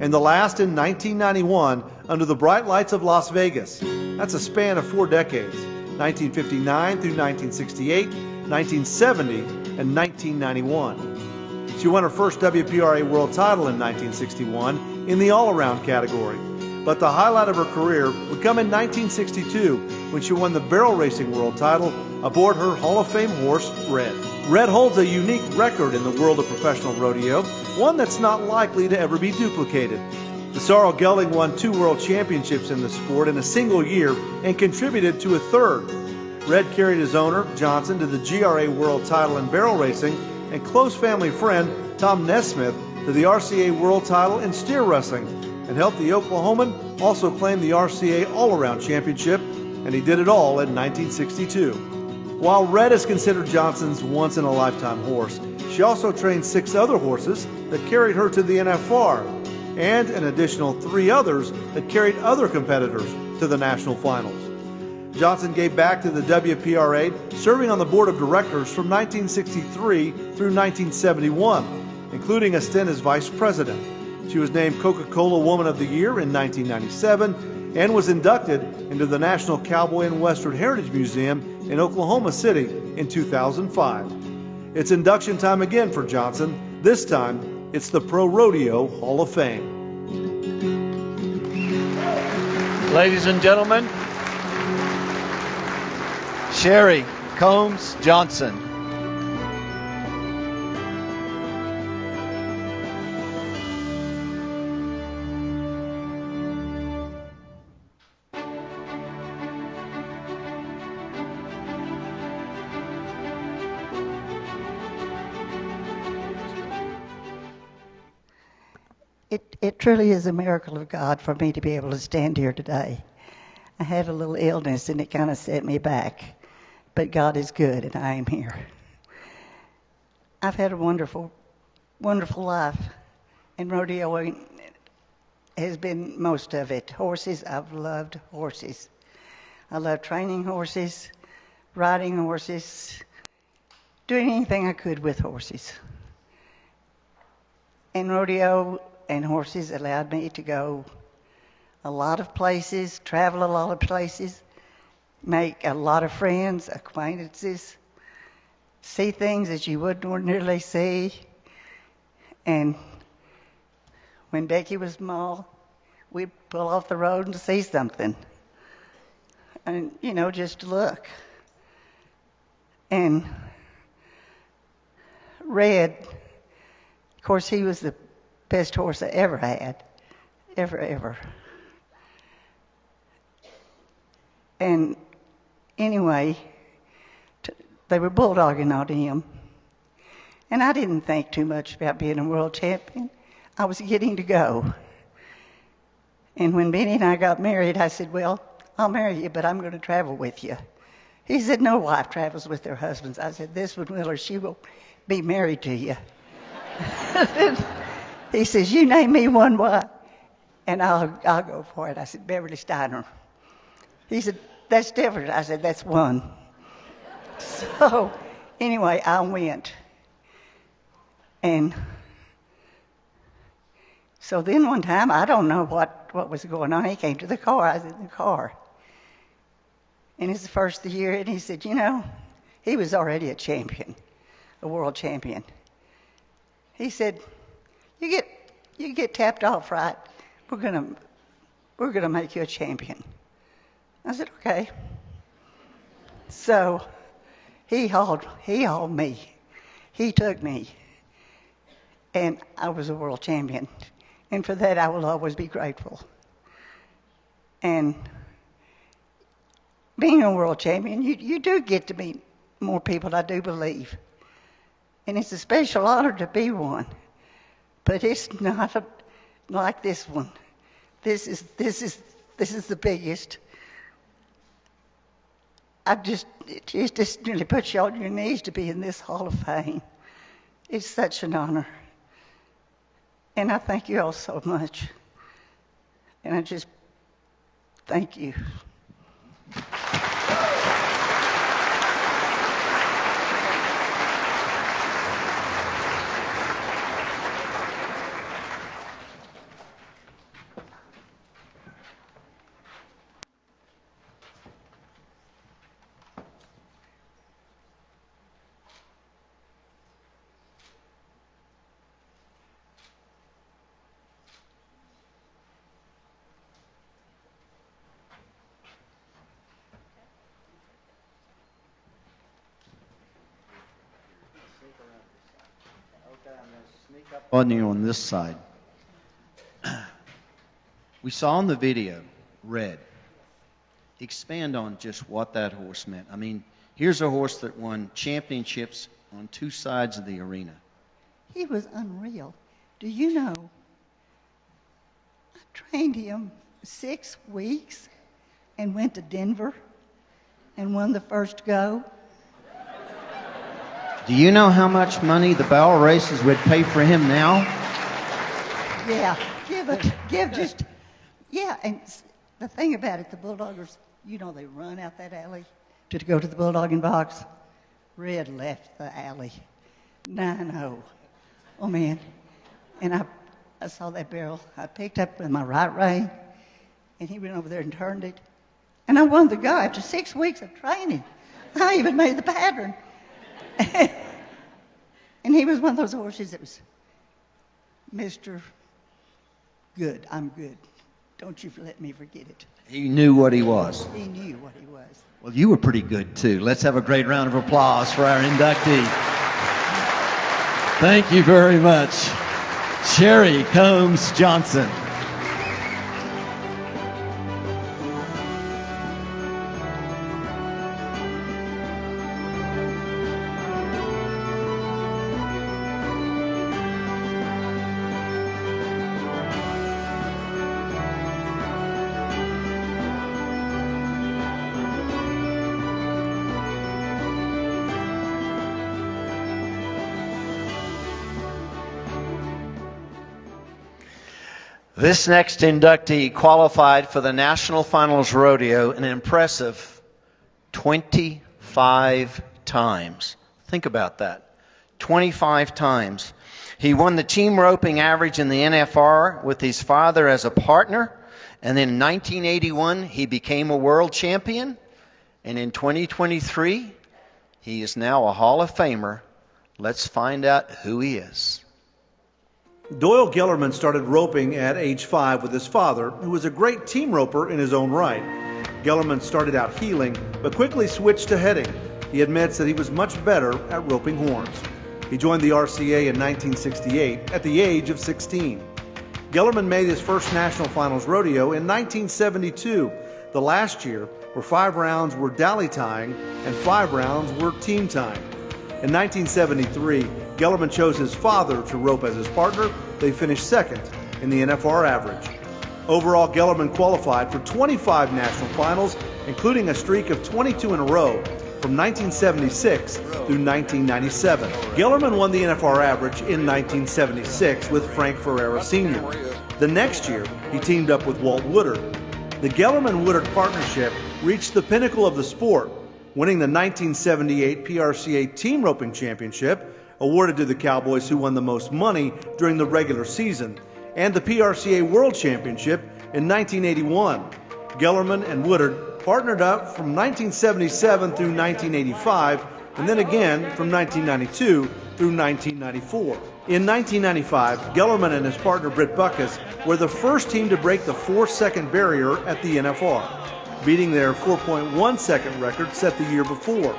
and the last in 1991 under the bright lights of Las Vegas. That's a span of 4 decades, 1959 through 1968, 1970, and 1991. She won her first WPRA world title in 1961 in the all-around category. But the highlight of her career would come in 1962 when she won the barrel racing world title aboard her Hall of Fame horse, Red. Red holds a unique record in the world of professional rodeo, one that's not likely to ever be duplicated. The sorrel gelding won 2 world championships in the sport in a single year and contributed to a third. Red carried his owner, Johnson, to the GRA world title in barrel racing, and close family friend Tom Nesmith to the RCA world title in steer wrestling, and helped the Oklahoman also claim the RCA all-around championship, and he did it all in 1962. While Red is considered Johnson's once-in-a-lifetime horse, she also trained 6 other horses that carried her to the NFR, and an additional 3 others that carried other competitors to the national finals. Johnson gave back to the WPRA, serving on the board of directors from 1963 through 1971, including a stint as vice president. She was named Coca-Cola Woman of the Year in 1997 and was inducted into the National Cowboy and Western Heritage Museum in Oklahoma City in 2005. It's induction time again for Johnson. This time, it's the Pro Rodeo Hall of Fame. Ladies and gentlemen, Sherry Combs Johnson. It truly is a miracle of God for me to be able to stand here today. I had a little illness and it kind of set me back, but God is good and I am here. I've had a wonderful, wonderful life, and rodeo has been most of it. Horses, I've loved horses. I love training horses, riding horses, doing anything I could with horses. And rodeo and horses allowed me to go a lot of places, travel a lot of places, make a lot of friends, acquaintances, see things that you wouldn't ordinarily see. And when Becky was small, we'd pull off the road and see something. And, just look. And Red, of course, he was the best horse I ever had. Ever. And anyway, they were bulldogging on him. And I didn't think too much about being a world champion. I was getting to go. And when Benny and I got married, I said, well, I'll marry you, but I'm going to travel with you. He said, no wife travels with their husbands. I said, this one will, or she will be married to you. He says, you name me one wife, and I'll go for it. I said, Beverly Steiner. He said, that's different. I said, that's one. So anyway, I went. And so then one time, I don't know what was going on. He came to the car. I was in the car. And it's the first of the year, and he said, he was already a champion, a world champion. He said, you get tapped off right, we're gonna make you a champion. I said, okay. So he hauled me. He took me. And I was a world champion. And for that I will always be grateful. And being a world champion, you do get to meet more people, I do believe. And it's a special honor to be one. But it's not like this one. This is the biggest. It just nearly puts you on your knees to be in this Hall of Fame. It's such an honor. And I thank you all so much. And I just thank you. On you on this side. We saw in the video, Red. Expand on just what that horse meant. I mean, here's a horse that won championships on two sides of the arena. He was unreal. Do you know, I trained him 6 weeks and went to Denver and won the first go. Do you know how much money the barrel races would pay for him now? Yeah, and the thing about it, the Bulldoggers, you know, they run out that alley to go to the Bulldogging box. Red left the alley, 9-0. Oh, man. And I saw that barrel. I picked up with my right rein, and he went over there and turned it. And I won the go after 6 weeks of training. I even made the pattern. And he was one of those horses that was Mr. Good. I'm good. Don't you let me forget it. He knew what he was. He knew what he was. Well, you were pretty good, too. Let's have a great round of applause for our inductee. Thank you very much, Sherry Combs Johnson. This next inductee qualified for the National Finals Rodeo an impressive 25 times. Think about that. 25 times. He won the team roping average in the NFR with his father as a partner. And then in 1981, he became a world champion. And in 2023, he is now a Hall of Famer. Let's find out who he is. Doyle Gellerman started roping at age 5 with his father, who was a great team roper in his own right. Gellerman started out heeling, but quickly switched to heading. He admits that he was much better at roping horns. He joined the RCA in 1968 at the age of 16. Gellerman made his first National Finals Rodeo in 1972, the last year where 5 rounds were dally tying and 5 rounds were team tying. In 1973, Gellerman chose his father to rope as his partner. They finished second in the NFR average. Overall, Gellerman qualified for 25 national finals, including a streak of 22 in a row from 1976 through 1997. Gellerman won the NFR average in 1976 with Frank Ferreira Sr. The next year, he teamed up with Walt Woodard. The Gellerman-Woodard partnership reached the pinnacle of the sport, winning the 1978 PRCA Team Roping Championship, awarded to the Cowboys who won the most money during the regular season, and the PRCA World Championship in 1981. Gellerman and Woodard partnered up from 1977 through 1985, and then again from 1992 through 1994. In 1995, Gellerman and his partner Britt Buckus were the first team to break the 4-second barrier at the NFR, beating their 4.1 second record set the year before.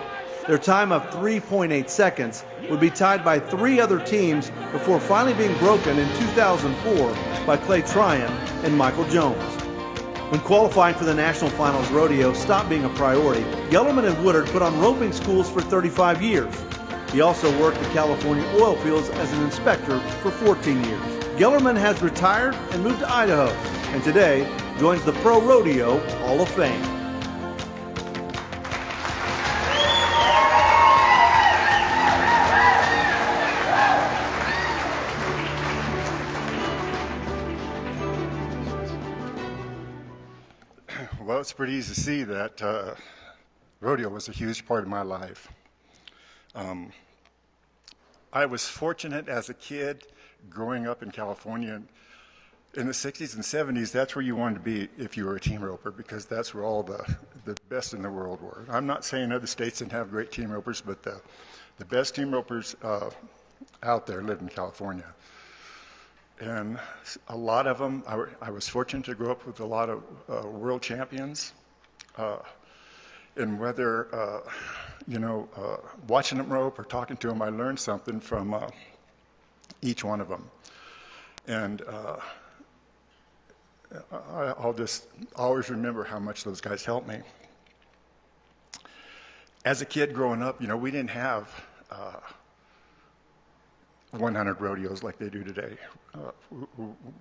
Their time of 3.8 seconds would be tied by 3 other teams before finally being broken in 2004 by Clay Tryon and Michael Jones. When qualifying for the National Finals Rodeo stopped being a priority, Gellerman and Woodard put on roping schools for 35 years. He also worked at California oil fields as an inspector for 14 years. Gellerman has retired and moved to Idaho, and today joins the Pro Rodeo Hall of Fame. Well, it's pretty easy to see that rodeo was a huge part of my life. I was fortunate as a kid growing up in California. In the 60s and 70s, that's where you wanted to be if you were a team roper, because that's where all the best in the world were. I'm not saying other states didn't have great team ropers, but the best team ropers out there lived in California. And a lot of them, I was fortunate to grow up with a lot of world champions. And whether, watching them rope or talking to them, I learned something from each one of them. And I'll just always remember how much those guys helped me. As a kid growing up, we didn't have 100 rodeos like they do today.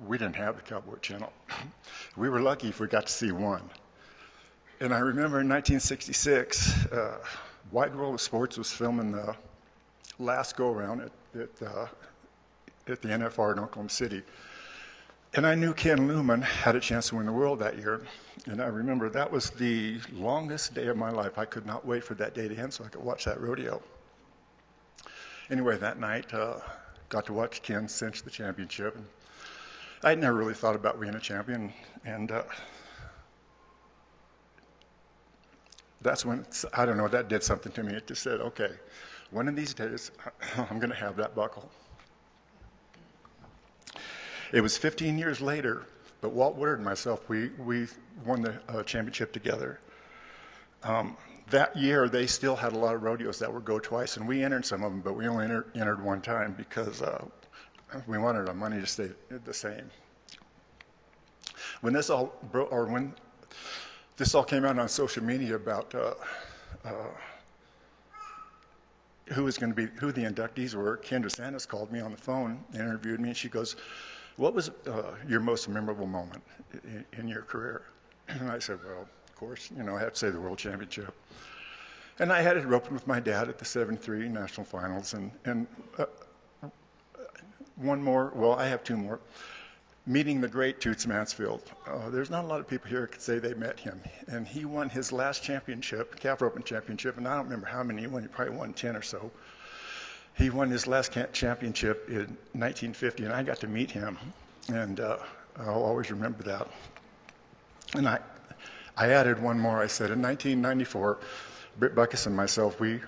We didn't have the Cowboy Channel. We were lucky if we got to see one. And I remember in 1966, Wide World of Sports was filming the last go-around at the NFR in Oklahoma City. And I knew Ken Luman had a chance to win the world that year. And I remember that was the longest day of my life. I could not wait for that day to end so I could watch that rodeo. Anyway, that night, got to watch Ken cinch the championship. And I'd never really thought about being a champion. And that's when, I don't know, that did something to me. It just said, okay, one of these days, I'm going to have that buckle. It was 15 years later, but Walt Woodard and myself, we won the championship together. That year, they still had a lot of rodeos that would go twice, and we entered some of them, but we only entered one time because we wanted our money to stay the same. When this all when this all came out on social media about who the inductees were, Kendra Sanders called me on the phone and interviewed me, and she goes, "What was your most memorable moment in your career?" And I said, well, of course, I have to say the World Championship. And I had it roping with my dad at the 73 National Finals. And one more, well, I have two more. Meeting the great Toots Mansfield. There's not a lot of people here who could say they met him. And he won his last championship, calf roping championship, and I don't remember how many he won. He probably won 10 or so. He won his last championship in 1950, and I got to meet him, and I'll always remember that. And I added one more. I said, in 1994, Britt Buckus and myself, we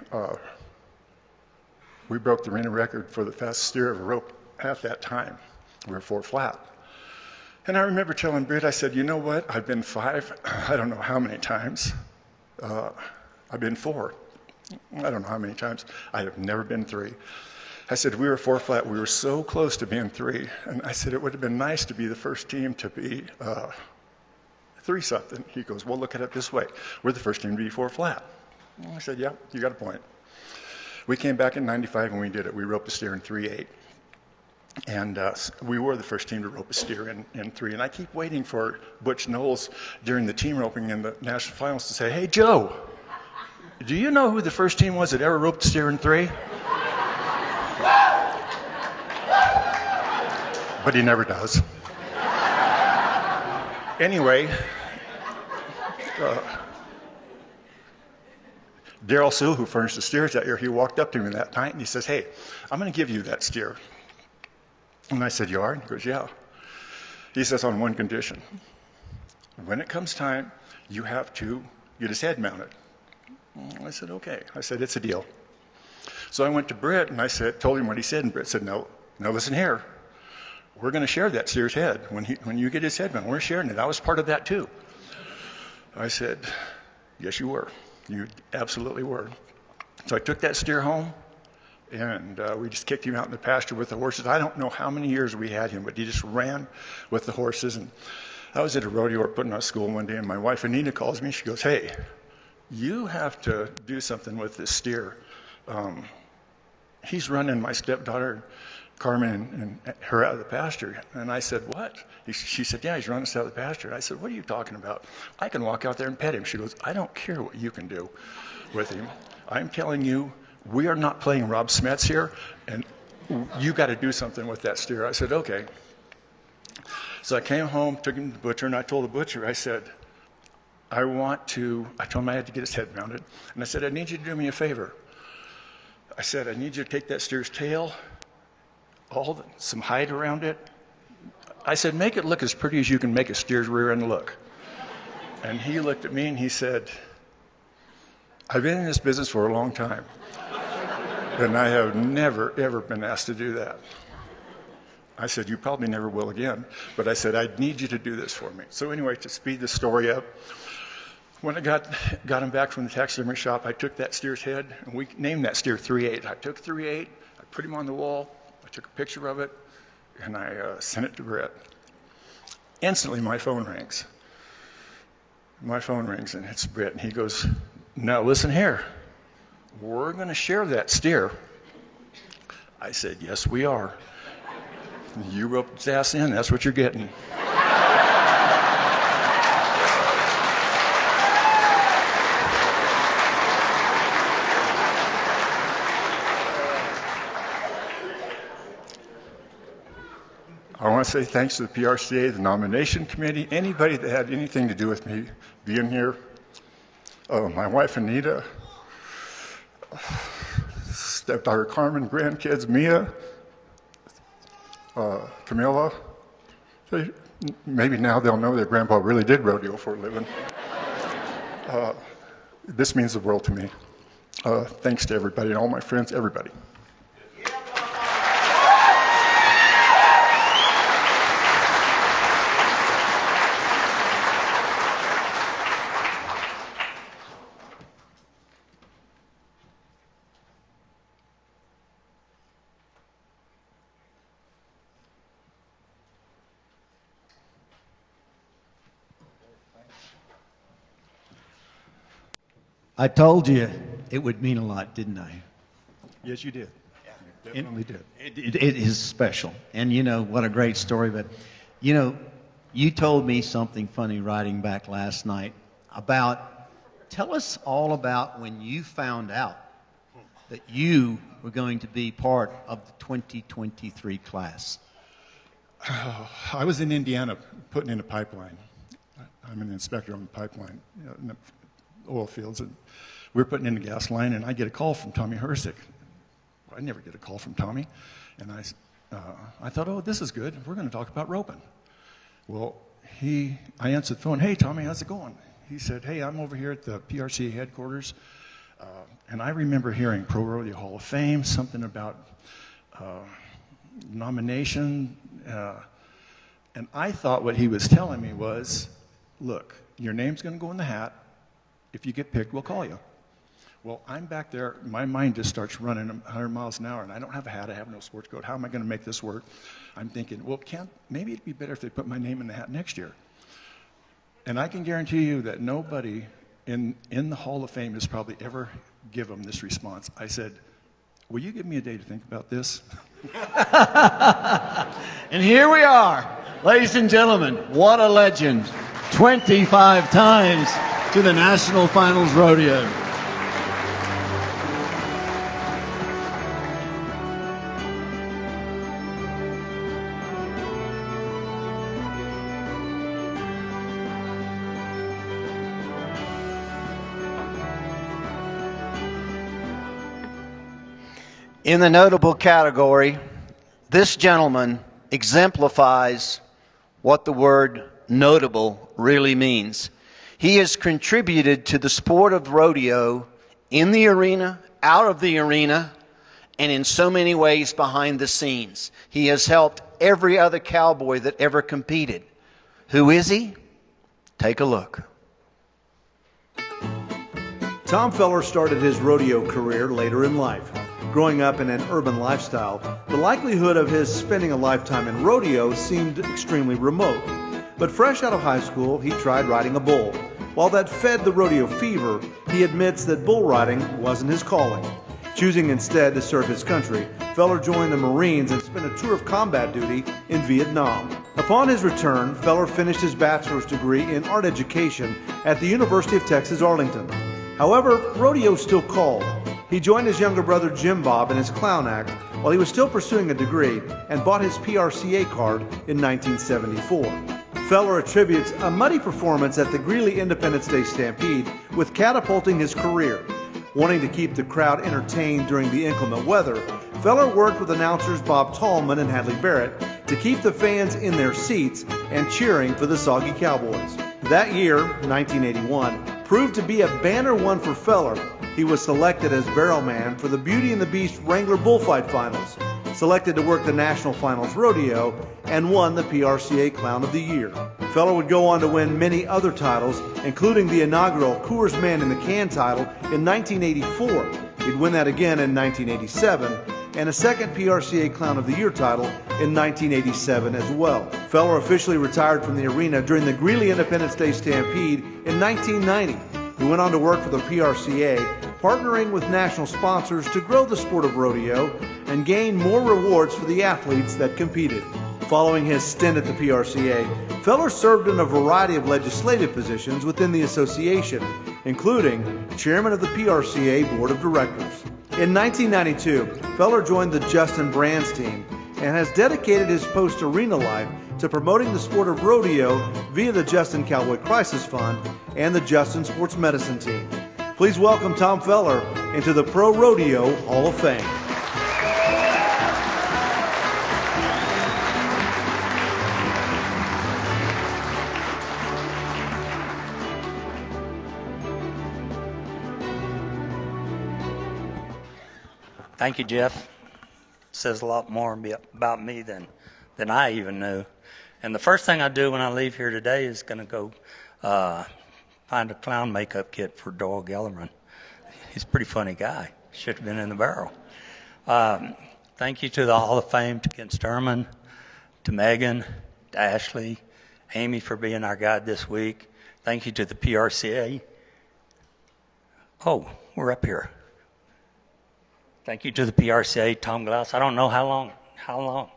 broke the arena record for the fastest steer of a rope at that time. We were 4 flat. And I remember telling Britt, I said, you know what? I've been 5, I don't know how many times. I've been 4. I don't know how many times. I have never been 3. I said, we were 4 flat. We were so close to being 3. And I said, it would have been nice to be the first team to be 3 something. He goes, well, look at it this way. We're the first team to be 4 flat. I said, yeah, you got a point. We came back in 95 and we did it. We roped a steer in 3/8. And we were the first team to rope a steer in 3. And I keep waiting for Butch Knowles during the team roping in the national finals to say, hey, Joe, do you know who the first team was that ever roped a steer in 3? But he never does. Anyway, Darrell Sue, who furnished the steers that year, he walked up to me that night and he says, hey, I'm going to give you that steer. And I said, you are? And he goes, yeah. He says, on one condition. When it comes time, you have to get his head mounted. I said, okay. I said, it's a deal. So I went to Britt and I told him what he said, and Britt said, no, listen here. We're going to share that steer's head. When you get his head mounted, we're sharing it. I was part of that too. I said, yes, you were. You absolutely were. So I took that steer home, and we just kicked him out in the pasture with the horses. I don't know how many years we had him, but he just ran with the horses. And I was at a rodeo putting on school one day, and my wife Anita calls me. She goes, hey, you have to do something with this steer. he's running my stepdaughter, Carmen, and her out of the pasture. And I said, what? She said, yeah, he's running us out of the pasture. I said, what are you talking about? I can walk out there and pet him. She goes, I don't care what you can do with him. I'm telling you, we are not playing Rob Smets here, and you got to do something with that steer. I said, okay. So I came home, took him to the butcher, and I told the butcher, I said, I told him I had to get his head mounted. And I said, I need you to do me a favor. I said, I need you to take that steer's tail, some hide around it. I said, make it look as pretty as you can make a steer's rear end look. And he looked at me and he said, I've been in this business for a long time, and I have never, ever been asked to do that. I said, you probably never will again, but I said, I need you to do this for me. So anyway, to speed the story up, when I got him back from the taxidermy shop, I took that steer's head, and we named that steer 3-8. I took 3-8, I put him on the wall, I took a picture of it, and I sent it to Brett. Instantly, my phone rings. And it's Brett, and he goes, now listen here, we're going to share that steer. I said, yes, we are. You roped his ass in, that's what you're getting. I want to say thanks to the PRCA, the nomination committee, anybody that had anything to do with me being here. My wife Anita, stepdaughter Carmen, grandkids Mia, Camilla. Maybe now they'll know their grandpa really did rodeo for a living. This means the world to me. Thanks to everybody and all my friends, everybody. I told you it would mean a lot, didn't I? Yes, you did. Yeah, definitely did. It is special. And you know, what a great story. But, you know, you told me something funny riding back last night tell us all about when you found out that you were going to be part of the 2023 class. I was in Indiana putting in a pipeline. I'm an inspector on the pipeline, in the oil fields, and we were putting in a gas line, and I get a call from Tommy Hersick. Well, I never get a call from Tommy, and I thought, oh, this is good. We're going to talk about roping. Well, I answered the phone. Hey, Tommy, how's it going? He said, hey, I'm over here at the PRCA headquarters, and I remember hearing ProRodeo Hall of Fame, something about nomination, and I thought what he was telling me was, look, your name's going to go in the hat. If you get picked, we'll call you. Well, I'm back there. My mind just starts running 100 miles an hour, and I don't have a hat. I have no sports coat. How am I going to make this work? I'm thinking, well, maybe it'd be better if they put my name in the hat next year. And I can guarantee you that nobody in the Hall of Fame has probably ever given them this response. I said, will you give me a day to think about this? And here we are. Ladies and gentlemen, what a legend. 25 times to the National Finals Rodeo. In the notable category, this gentleman exemplifies what the word notable really means. He has contributed to the sport of rodeo in the arena, out of the arena, and in so many ways behind the scenes. He has helped every other cowboy that ever competed. Who is he? Take a look. Tom Feller started his rodeo career later in life. Growing up in an urban lifestyle, the likelihood of his spending a lifetime in rodeo seemed extremely remote. But fresh out of high school, he tried riding a bull. While that fed the rodeo fever, he admits that bull riding wasn't his calling. Choosing instead to serve his country, Feller joined the Marines and spent a tour of combat duty in Vietnam. Upon his return, Feller finished his bachelor's degree in art education at the University of Texas Arlington. However, rodeo still called. He joined his younger brother Jim Bob in his clown act while he was still pursuing a degree and bought his PRCA card in 1974. Feller attributes a muddy performance at the Greeley Independence Day Stampede with catapulting his career. Wanting to keep the crowd entertained during the inclement weather, Feller worked with announcers Bob Tallman and Hadley Barrett to keep the fans in their seats and cheering for the Soggy Cowboys. That year, 1981, proved to be a banner one for Feller. He was selected as barrelman for the Beauty and the Beast Wrangler Bullfight Finals, selected to work the National Finals Rodeo, and won the PRCA Clown of the Year. Feller would go on to win many other titles, including the inaugural Coors Man in the Can title in 1984. He'd win that again in 1987, and a second PRCA Clown of the Year title in 1987 as well. Feller officially retired from the arena during the Greeley Independence Day Stampede in 1990. He went on to work for the PRCA, partnering with national sponsors to grow the sport of rodeo and gain more rewards for the athletes that competed. Following his stint at the PRCA, Feller served in a variety of legislative positions within the association, including chairman of the PRCA Board of Directors. In 1992, Feller joined the Justin Brands team and has dedicated his post-arena life to promoting the sport of rodeo via the Justin Cowboy Crisis Fund and the Justin Sports Medicine team. Please welcome Tom Feller into the Pro Rodeo Hall of Fame. Thank you, Jeff. It says a lot more about me than I even knew. And the first thing I do when I leave here today is going to go find a clown makeup kit for Doyle Gellerman. He's a pretty funny guy. Should have been in the barrel. Thank you to the Hall of Fame, to Kent Sturman, to Megan, to Ashley, Amy for being our guide this week. Thank you to the PRCA. Oh, we're up here. Thank you to the PRCA, Tom Glass. I don't know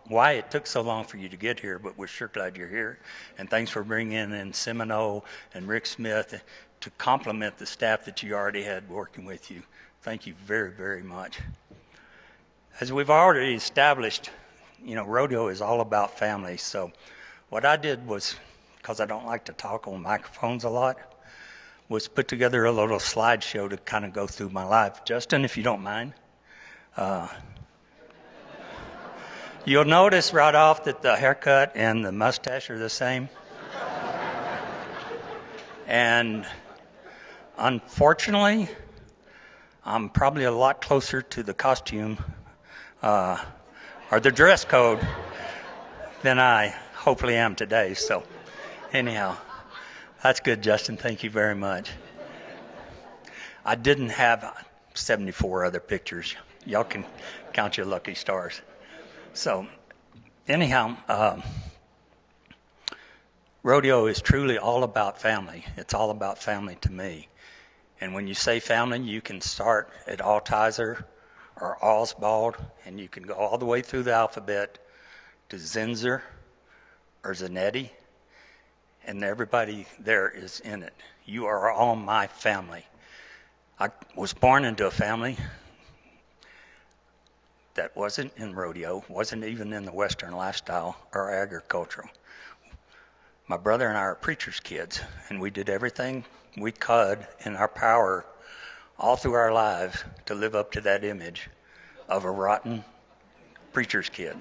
why it took so long for you to get here, but we're sure glad you're here. And thanks for bringing in Semino and Rick Smith to complement the staff that you already had working with you. Thank you very, very much. As we've already established, rodeo is all about family. So what I did was, because I don't like to talk on microphones a lot, was put together a little slideshow to kind of go through my life. Justin, if you don't mind. You'll notice right off that the haircut and the mustache are the same. And unfortunately, I'm probably a lot closer to the costume or the dress code than I hopefully am today. So anyhow, that's good, Justin. Thank you very much. I didn't have 74 other pictures. Y'all can count your lucky stars. So anyhow, rodeo is truly all about family. It's all about family to me. And when you say family, you can start at Altizer or Oswald, and you can go all the way through the alphabet to Zinzer or Zanetti, and everybody there is in it. You are all my family. I was born into a family that wasn't in rodeo, wasn't even in the Western lifestyle or agricultural. My brother and I are preacher's kids, and we did everything we could in our power all through our lives to live up to that image of a rotten preacher's kid.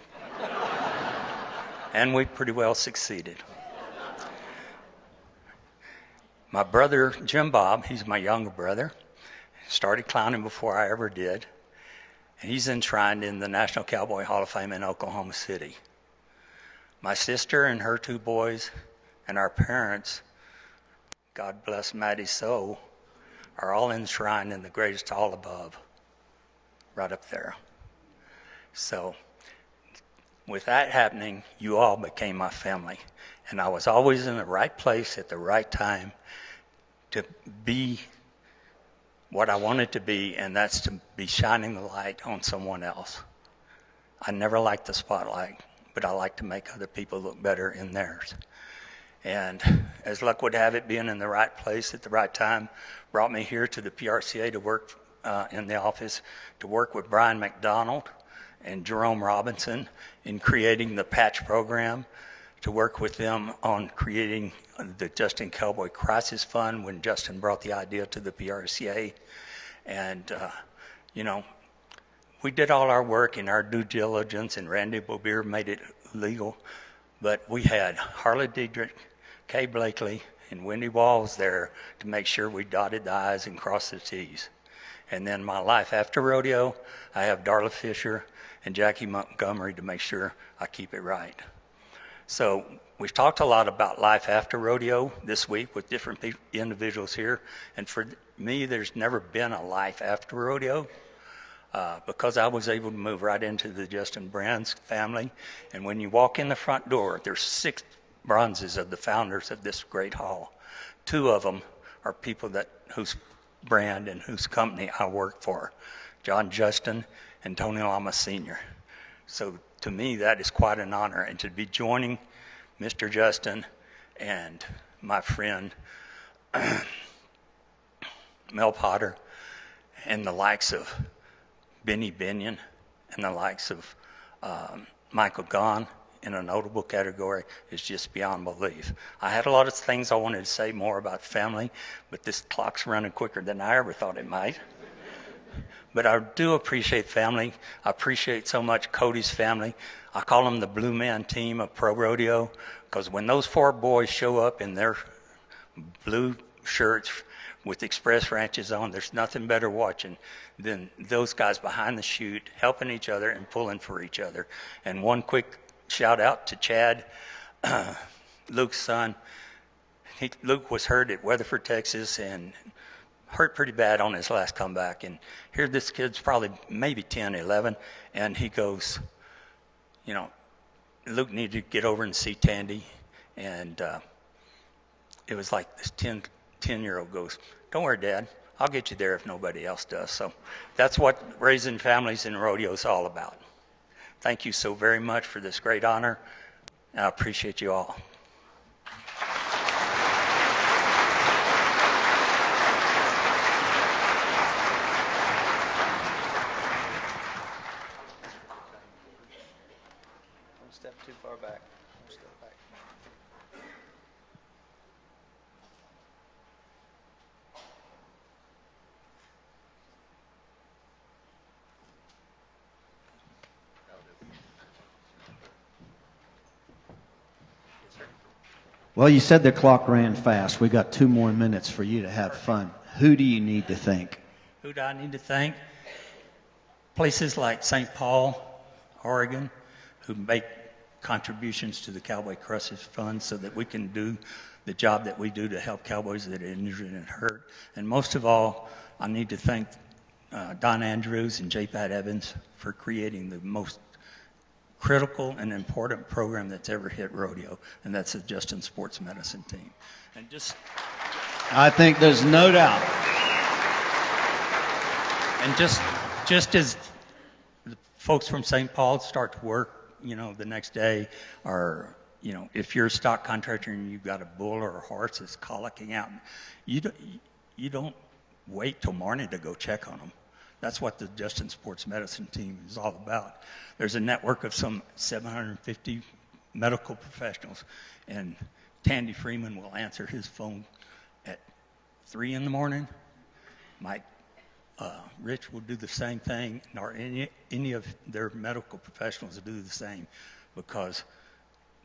And we pretty well succeeded. My brother, Jim Bob, he's my younger brother, started clowning before I ever did. And he's enshrined in the National Cowboy Hall of Fame in Oklahoma City. My sister and her two boys and our parents, God bless Maddie's soul, are all enshrined in the greatest hall above, right up there. So with that happening, you all became my family. And I was always in the right place at the right time to be what I wanted to be, and that's to be shining the light on someone else. I never liked the spotlight, but I like to make other people look better in theirs. And as luck would have it, being in the right place at the right time brought me here to the PRCA to work in the office, to work with Brian McDonald and Jerome Robinson in creating the patch program, to work with them on creating the Justin Cowboy Crisis Fund when Justin brought the idea to the PRCA. And, you know, we did all our work in our due diligence, and Randy Bobier made it legal. But we had Harley Diedrich, Kay Blakely, and Wendy Walls there to make sure we dotted the I's and crossed the T's. And then my life after rodeo, I have Darla Fisher and Jackie Montgomery to make sure I keep it right. So we've talked a lot about life after rodeo this week with different individuals here. And for me, there's never been a life after rodeo because I was able to move right into the Justin Brands family. And when you walk in the front door, there's 6 bronzes of the founders of this great hall. 2 of them are people whose brand and whose company I work for, John Justin and Tony Lama Sr. So to me, that is quite an honor. And to be joining Mr. Justin and my friend Mel Potter and the likes of Benny Binion and the likes of Michael Gahn in a notable category is just beyond belief. I had a lot of things I wanted to say more about family, but this clock's running quicker than I ever thought it might. But I do appreciate family. I appreciate so much Cody's family. I call them the Blue Man team of Pro Rodeo, because when those 4 boys show up in their blue shirts with Express Ranches on, there's nothing better watching than those guys behind the chute helping each other and pulling for each other. And one quick shout out to Chad, Luke's son. Luke was hurt at Weatherford, Texas, and hurt pretty bad on his last comeback. And here this kid's probably maybe 10, 11, and he goes, you know, Luke needed to get over and see Tandy. And it was like this 10-year-old goes, "Don't worry, Dad, I'll get you there if nobody else does." So that's what raising families in rodeo is all about. Thank you so very much for this great honor. I appreciate you all. Step too far back. Step back. Well, you said the clock ran fast. We got 2 more minutes for you to have fun. Who do you need to thank? Who do I need to thank? Places like St. Paul, Oregon, who make contributions to the Cowboy Crisis Fund so that we can do the job that we do to help cowboys that are injured and hurt. And most of all, I need to thank Don Andrews and J. Pat Evans for creating the most critical and important program that's ever hit rodeo, and that's the Justin Sports Medicine team. And I think there's no doubt. And just as the folks from St. Paul start to work, you know, the next day, or, you know, if you're a stock contractor and you've got a bull or a horse that's colicking out, you don't wait till morning to go check on them. That's what the Justin Sports Medicine team is all about. There's a network of some 750 medical professionals, and Tandy Freeman will answer his phone at 3 in the morning. Mike Rich will do the same thing, or any of their medical professionals will do the same, because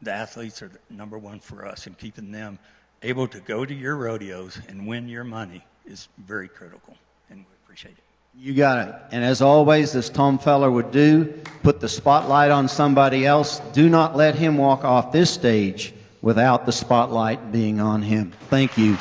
the athletes are number one for us, and keeping them able to go to your rodeos and win your money is very critical, and we appreciate it. You got it. And as always, as Tom Feller would do, put the spotlight on somebody else. Do not let him walk off this stage without the spotlight being on him. Thank you.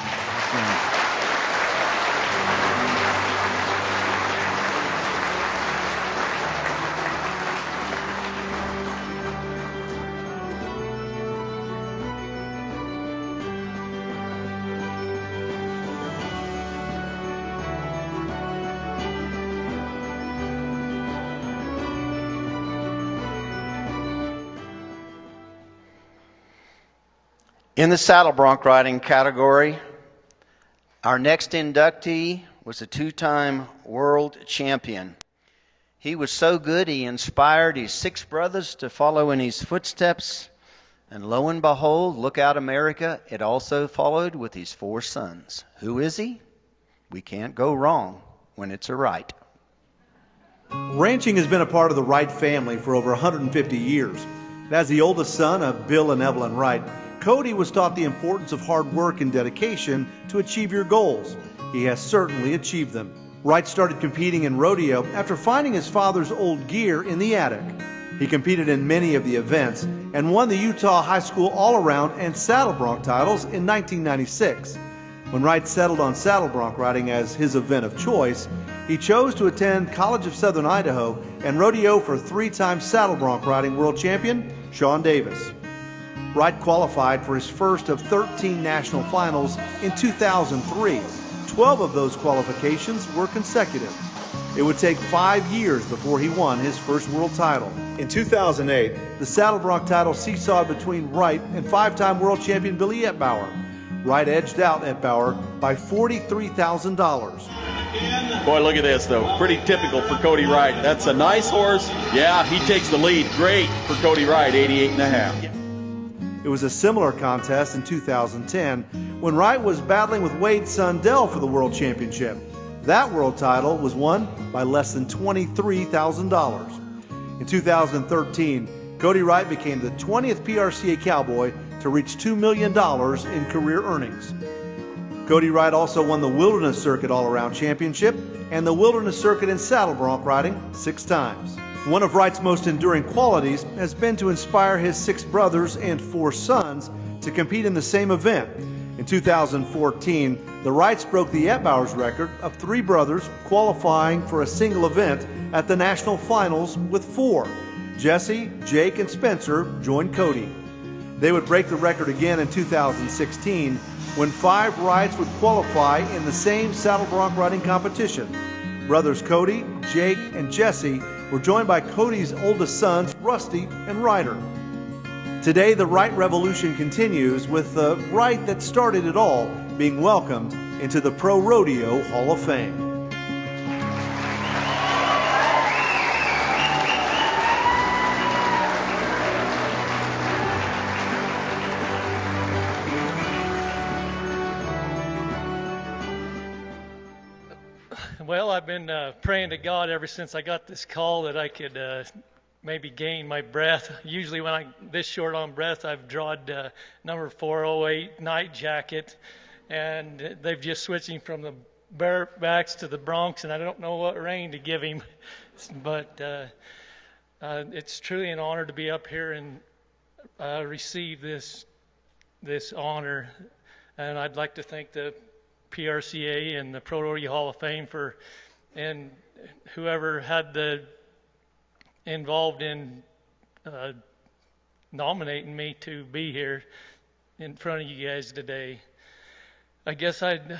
In the saddle bronc riding category, our next inductee was a two-time world champion. He was so good he inspired his 6 brothers to follow in his footsteps. And lo and behold, look out America, it also followed with his 4 sons. Who is he? We can't go wrong when it's a Wright. Ranching has been a part of the Wright family for over 150 years. As the oldest son of Bill and Evelyn Wright, Cody was taught the importance of hard work and dedication to achieve your goals. He has certainly achieved them. Wright started competing in rodeo after finding his father's old gear in the attic. He competed in many of the events and won the Utah High School All-Around and Saddle Bronc titles in 1996. When Wright settled on saddle bronc riding as his event of choice, he chose to attend College of Southern Idaho and rodeo for 3-time saddle bronc riding world champion Sean Davis. Wright qualified for his first of 13 national finals in 2003. 12 of those qualifications were consecutive. It would take 5 years before he won his first world title. In 2008, the saddle bronc title seesawed between Wright and 5-time world champion Billy Ettbauer. Wright edged out Ettbauer by $43,000. Boy, look at this, though. Pretty typical for Cody Wright. That's a nice horse. Yeah, he takes the lead. Great for Cody Wright, 88.5. It was a similar contest in 2010 when Wright was battling with Wade's son Doyle for the world championship. That world title was won by less than $23,000. In 2013, Cody Wright became the 20th PRCA Cowboy to reach $2 million in career earnings. Cody Wright also won the Wilderness Circuit All-Around Championship and the Wilderness Circuit in saddle bronc riding 6 times. One of Wright's most enduring qualities has been to inspire his 6 brothers and 4 sons to compete in the same event. In 2014, the Wrights broke the Ettbauer's record of 3 brothers qualifying for a single event at the national finals with 4. Jesse, Jake, and Spencer joined Cody. They would break the record again in 2016 when 5 Wrights would qualify in the same saddle bronc riding competition. Brothers Cody, Jake, and Jesse were joined by Cody's oldest sons, Rusty and Ryder. Today, the Wright revolution continues with the Wright that started it all being welcomed into the ProRodeo Hall of Fame. Well, I've been praying to God ever since I got this call that I could maybe gain my breath. Usually when I'm this short on breath, I've drawn number 408 Nightjacket, and they've just switching from the barebacks to the broncs, and I don't know what rein to give him. But it's truly an honor to be up here and receive this honor, and I'd like to thank the PRCA and the ProRodeo Hall of Fame and whoever had the involved in nominating me to be here in front of you guys today. I guess I'd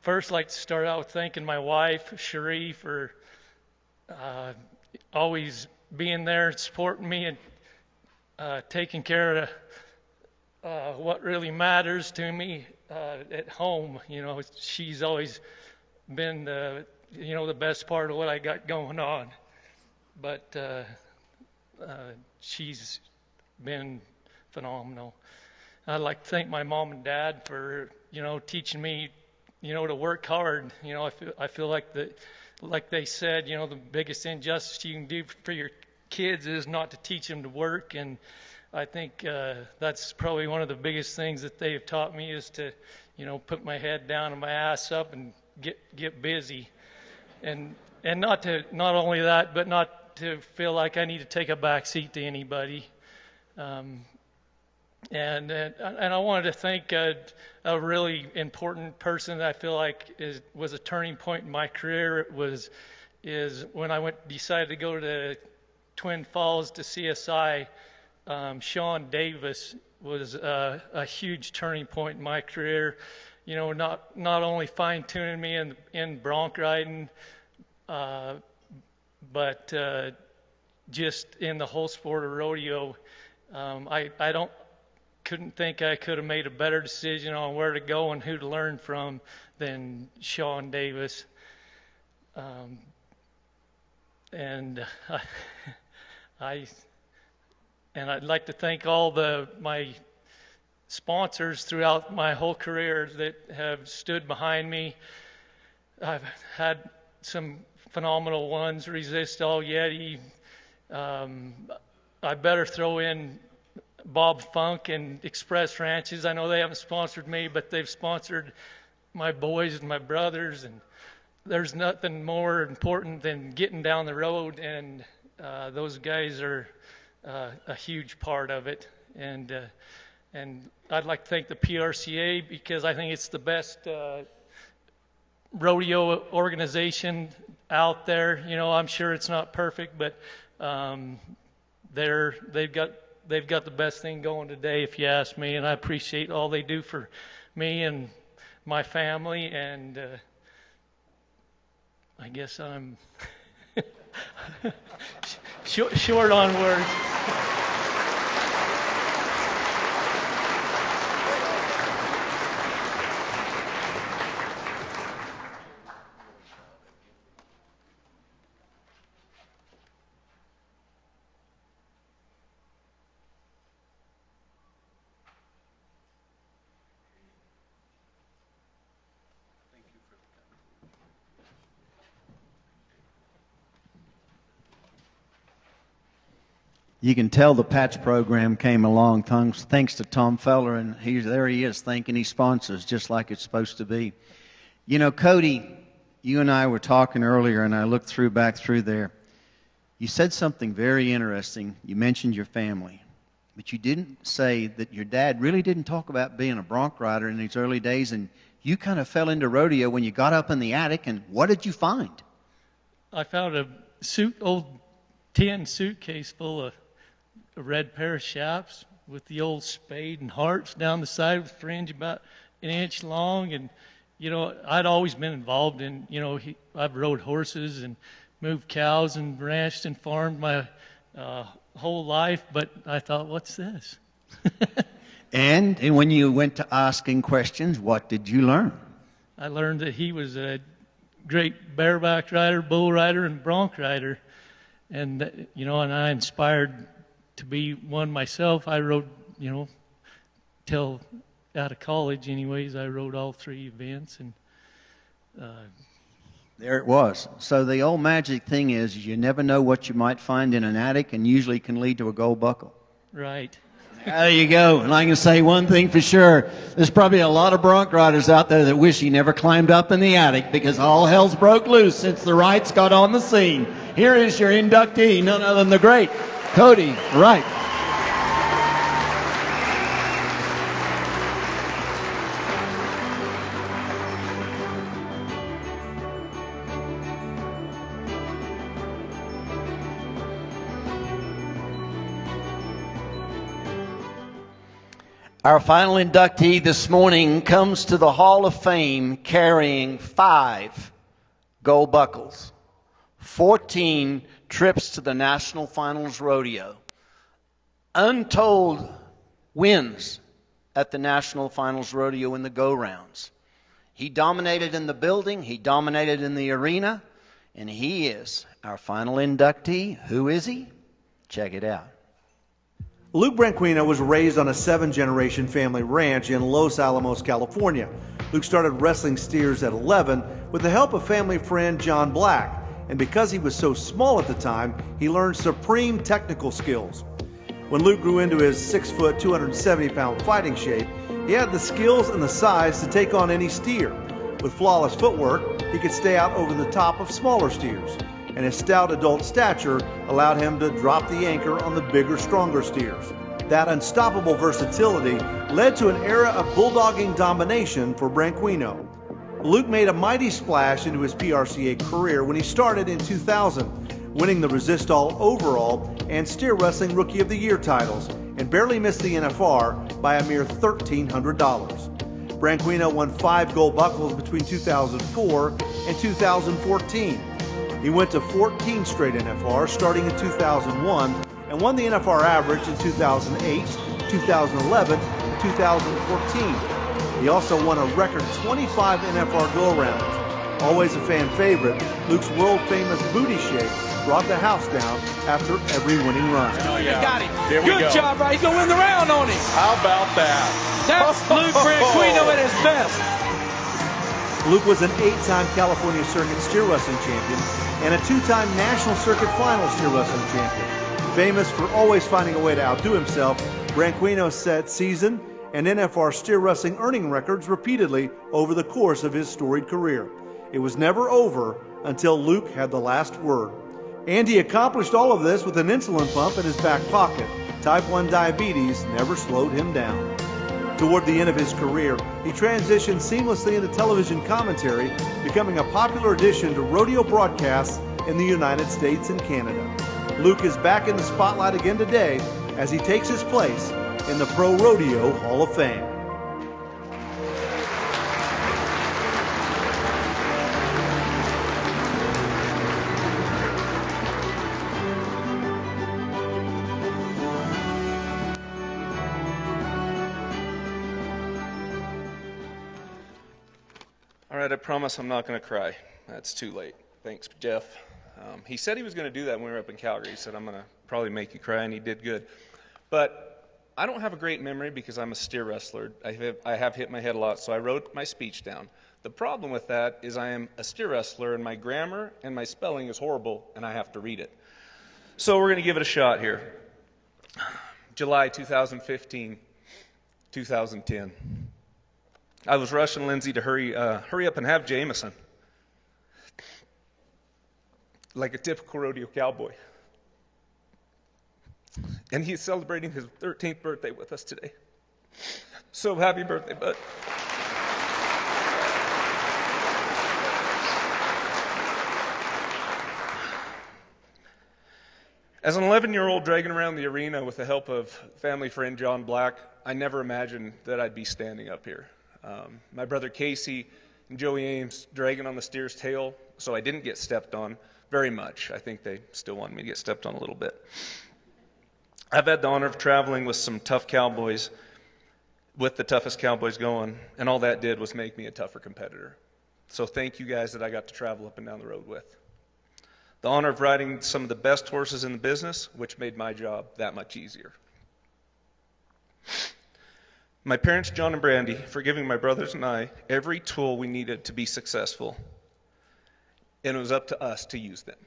first like to start out with thanking my wife, Cherie, for always being there and supporting me and taking care of what really matters to me at home. You know, she's always been the best part of what I got going on. But she's been phenomenal. I'd like to thank my mom and dad for, teaching me, to work hard. I feel like they said, the biggest injustice you can do for your kids is not to teach them to work. And I think that's probably one of the biggest things that they have taught me is to, put my head down and my ass up and get busy. And not only that, but not to feel like I need to take a back seat to anybody. And I wanted to thank a really important person that I feel like was a turning point in my career. Is when I decided to go to Twin Falls to CSI. Sean Davis was a huge turning point in my career. Not only fine tuning me in bronc riding, but just in the whole sport of rodeo. I couldn't think I could have made a better decision on where to go and who to learn from than Sean Davis. And I'd like to thank all my sponsors throughout my whole career that have stood behind me. I've had some phenomenal ones, Resist All Yeti. I better throw in Bob Funk and Express Ranches. I know they haven't sponsored me, but they've sponsored my boys and my brothers, and there's nothing more important than getting down the road, and those guys are a huge part of it. And I'd like to thank the PRCA because I think it's the best rodeo organization out there. You know, I'm sure it's not perfect, but they've got the best thing going today, if you ask me, and I appreciate all they do for me and my family. And I guess I'm short on words. You can tell the patch program came along thanks to Tom Feller, and there he is thanking his sponsors just like it's supposed to be. You know, Cody, you and I were talking earlier, and I looked back through there. You said something very interesting. You mentioned your family, but you didn't say that your dad really didn't talk about being a bronc rider in his early days, and you kind of fell into rodeo when you got up in the attic, and what did you find? I found a old tin suitcase full of a red pair of chaps with the old spade and hearts down the side with fringe about an inch long. And, you know, I'd always been involved in, you know, I've rode horses and moved cows and ranched and farmed my whole life. But I thought, what's this? And when you went to asking questions, what did you learn? I learned that he was a great bareback rider, bull rider, and bronc rider. And, you know, and I inspired to be one myself. I rode, you know, till out of college anyways, I rode all three events. And there it was. So the old magic thing is you never know what you might find in an attic, and usually can lead to a gold buckle. Right. There you go. And I can say one thing for sure. There's probably a lot of bronc riders out there that wish he never climbed up in the attic, because all hell's broke loose since the Wrights got on the scene. Here is your inductee, none other than the great Cody Wright. Our final inductee this morning comes to the Hall of Fame carrying 5 gold buckles, 14 trips to the National Finals Rodeo, untold wins at the National Finals Rodeo in the go-rounds. He dominated in the building, he dominated in the arena, and he is our final inductee. Who is he? Check it out. Luke Branquinho was raised on a 7-generation family ranch in Los Alamos, California. Luke started wrestling steers at 11 with the help of family friend John Black, and because he was so small at the time, he learned supreme technical skills. When Luke grew into his 6-foot, 270-pound fighting shape, he had the skills and the size to take on any steer. With flawless footwork, he could stay out over the top of smaller steers, and his stout adult stature allowed him to drop the anchor on the bigger, stronger steers. That unstoppable versatility led to an era of bulldogging domination for Branquinho. Luke made a mighty splash into his PRCA career when he started in 2000, winning the Resist All Overall and Steer Wrestling Rookie of the Year titles, and barely missed the NFR by a mere $1,300. Branquinho won 5 gold buckles between 2004 and 2014. He went to 14 straight NFR starting in 2001 and won the NFR average in 2008, 2011, and 2014. He also won a record 25 NFR go-arounds. Always a fan favorite, Luke's world-famous booty shake brought the house down after every winning run. Oh, yeah. You got him. Here we Good go. job, right? He's going to win the round on him. How about that? That's Luke Branquinho at his best. Luke was an 8-time California Circuit steer wrestling champion and a 2-time National Circuit Final steer wrestling champion. Famous for always finding a way to outdo himself, Branquinho set season and NFR steer wrestling earning records repeatedly over the course of his storied career. It was never over until Luke had the last word. And he accomplished all of this with an insulin pump in his back pocket. Type 1 diabetes never slowed him down. Toward the end of his career, he transitioned seamlessly into television commentary, becoming a popular addition to rodeo broadcasts in the United States and Canada. Luke is back in the spotlight again today as he takes his place in the Pro Rodeo Hall of Fame. All right, I promise I'm not going to cry. That's too late. Thanks, Jeff. He said he was going to do that when we were up in Calgary. He said, I'm going to probably make you cry, and he did good. But I don't have a great memory because I'm a steer wrestler. I have hit my head a lot, so I wrote my speech down. The problem with that is I am a steer wrestler, and my grammar and my spelling is horrible, and I have to read it. So we're going to give it a shot here. July 2015, 2010. I was rushing Lindsay to hurry up and have Jameson, like a typical rodeo cowboy. And he's celebrating his 13th birthday with us today. So happy birthday, bud. As an 11-year-old dragging around the arena with the help of family friend John Black, I never imagined that I'd be standing up here. My brother Casey and Joey Ames dragging on the steer's tail, so I didn't get stepped on very much. I think they still wanted me to get stepped on a little bit. I've had the honor of traveling with some tough cowboys, with the toughest cowboys going, and all that did was make me a tougher competitor. So thank you guys that I got to travel up and down the road with. The honor of riding some of the best horses in the business, which made my job that much easier. My parents, John and Brandy, for giving my brothers and I every tool we needed to be successful, and it was up to us to use them.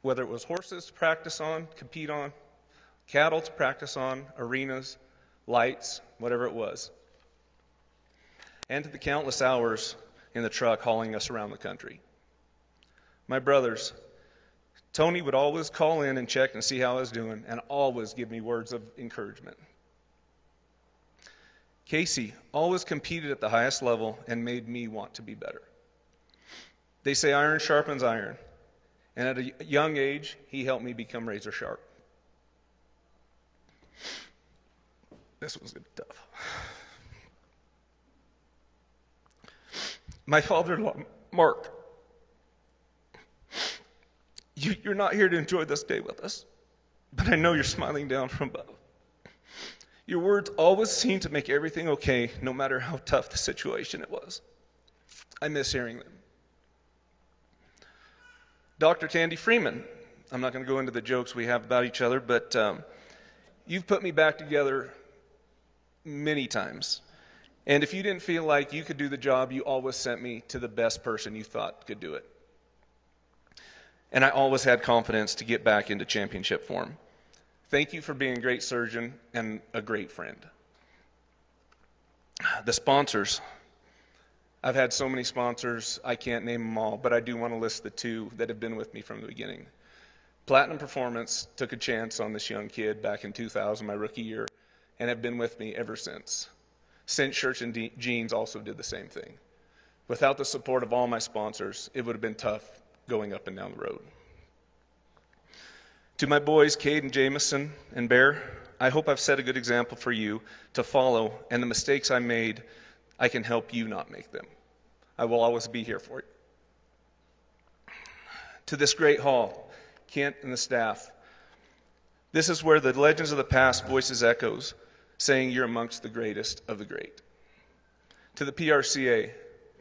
Whether it was horses to practice on, compete on, cattle to practice on, arenas, lights, whatever it was. And to the countless hours in the truck hauling us around the country. My brothers, Tony would always call in and check and see how I was doing, and always give me words of encouragement. Casey always competed at the highest level and made me want to be better. They say iron sharpens iron, and at a young age, he helped me become razor sharp. This was tough. My father-in-law, Mark, you're not here to enjoy this day with us, but I know you're smiling down from above. Your words always seem to make everything okay, no matter how tough the situation it was. I miss hearing them. Dr. Tandy Freeman, I'm not going to go into the jokes we have about each other, but you've put me back together many times. And if you didn't feel like you could do the job, you always sent me to the best person you thought could do it. And I always had confidence to get back into championship form. Thank you for being a great surgeon and a great friend. The sponsors. I've had so many sponsors, I can't name them all, but I do want to list the two that have been with me from the beginning. Platinum Performance took a chance on this young kid back in 2000, my rookie year, and have been with me ever since. Cinch Shirts and Jeans also did the same thing. Without the support of all my sponsors, it would have been tough going up and down the road. To my boys, Cade and Jameson and Bear, I hope I've set a good example for you to follow, and the mistakes I made, I can help you not make them. I will always be here for you. To this great hall, Kent and the staff, This is where the legends of the past voices echoes, saying you're amongst the greatest of the great. To the PRCA,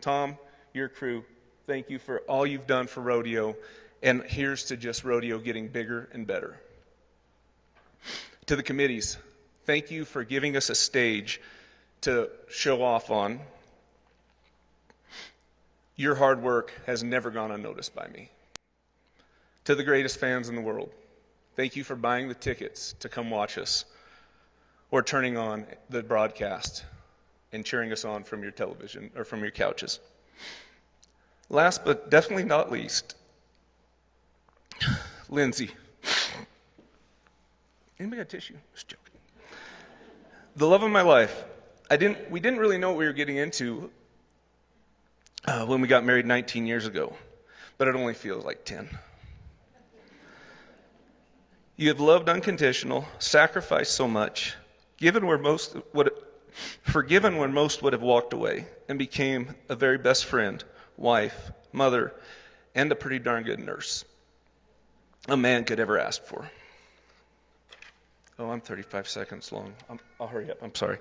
Tom, your crew, thank you for all you've done for rodeo, and here's to just rodeo getting bigger and better. To the committees, thank you for giving us a stage to show off on. Your hard work has never gone unnoticed by me. To the greatest fans in the world, thank you for buying the tickets to come watch us or turning on the broadcast and cheering us on from your television or from your couches. Last but definitely not least, Lindsay. Anybody got tissue? Just joking. The love of my life. We didn't really know what we were getting into when we got married 19 years ago, but it only feels like 10. You have loved unconditional, sacrificed so much, forgiven when most would have walked away, and became a very best friend, wife, mother, and a pretty darn good nurse a man could ever ask for. Oh, I'm 35 seconds long. I'll hurry up. I'm sorry.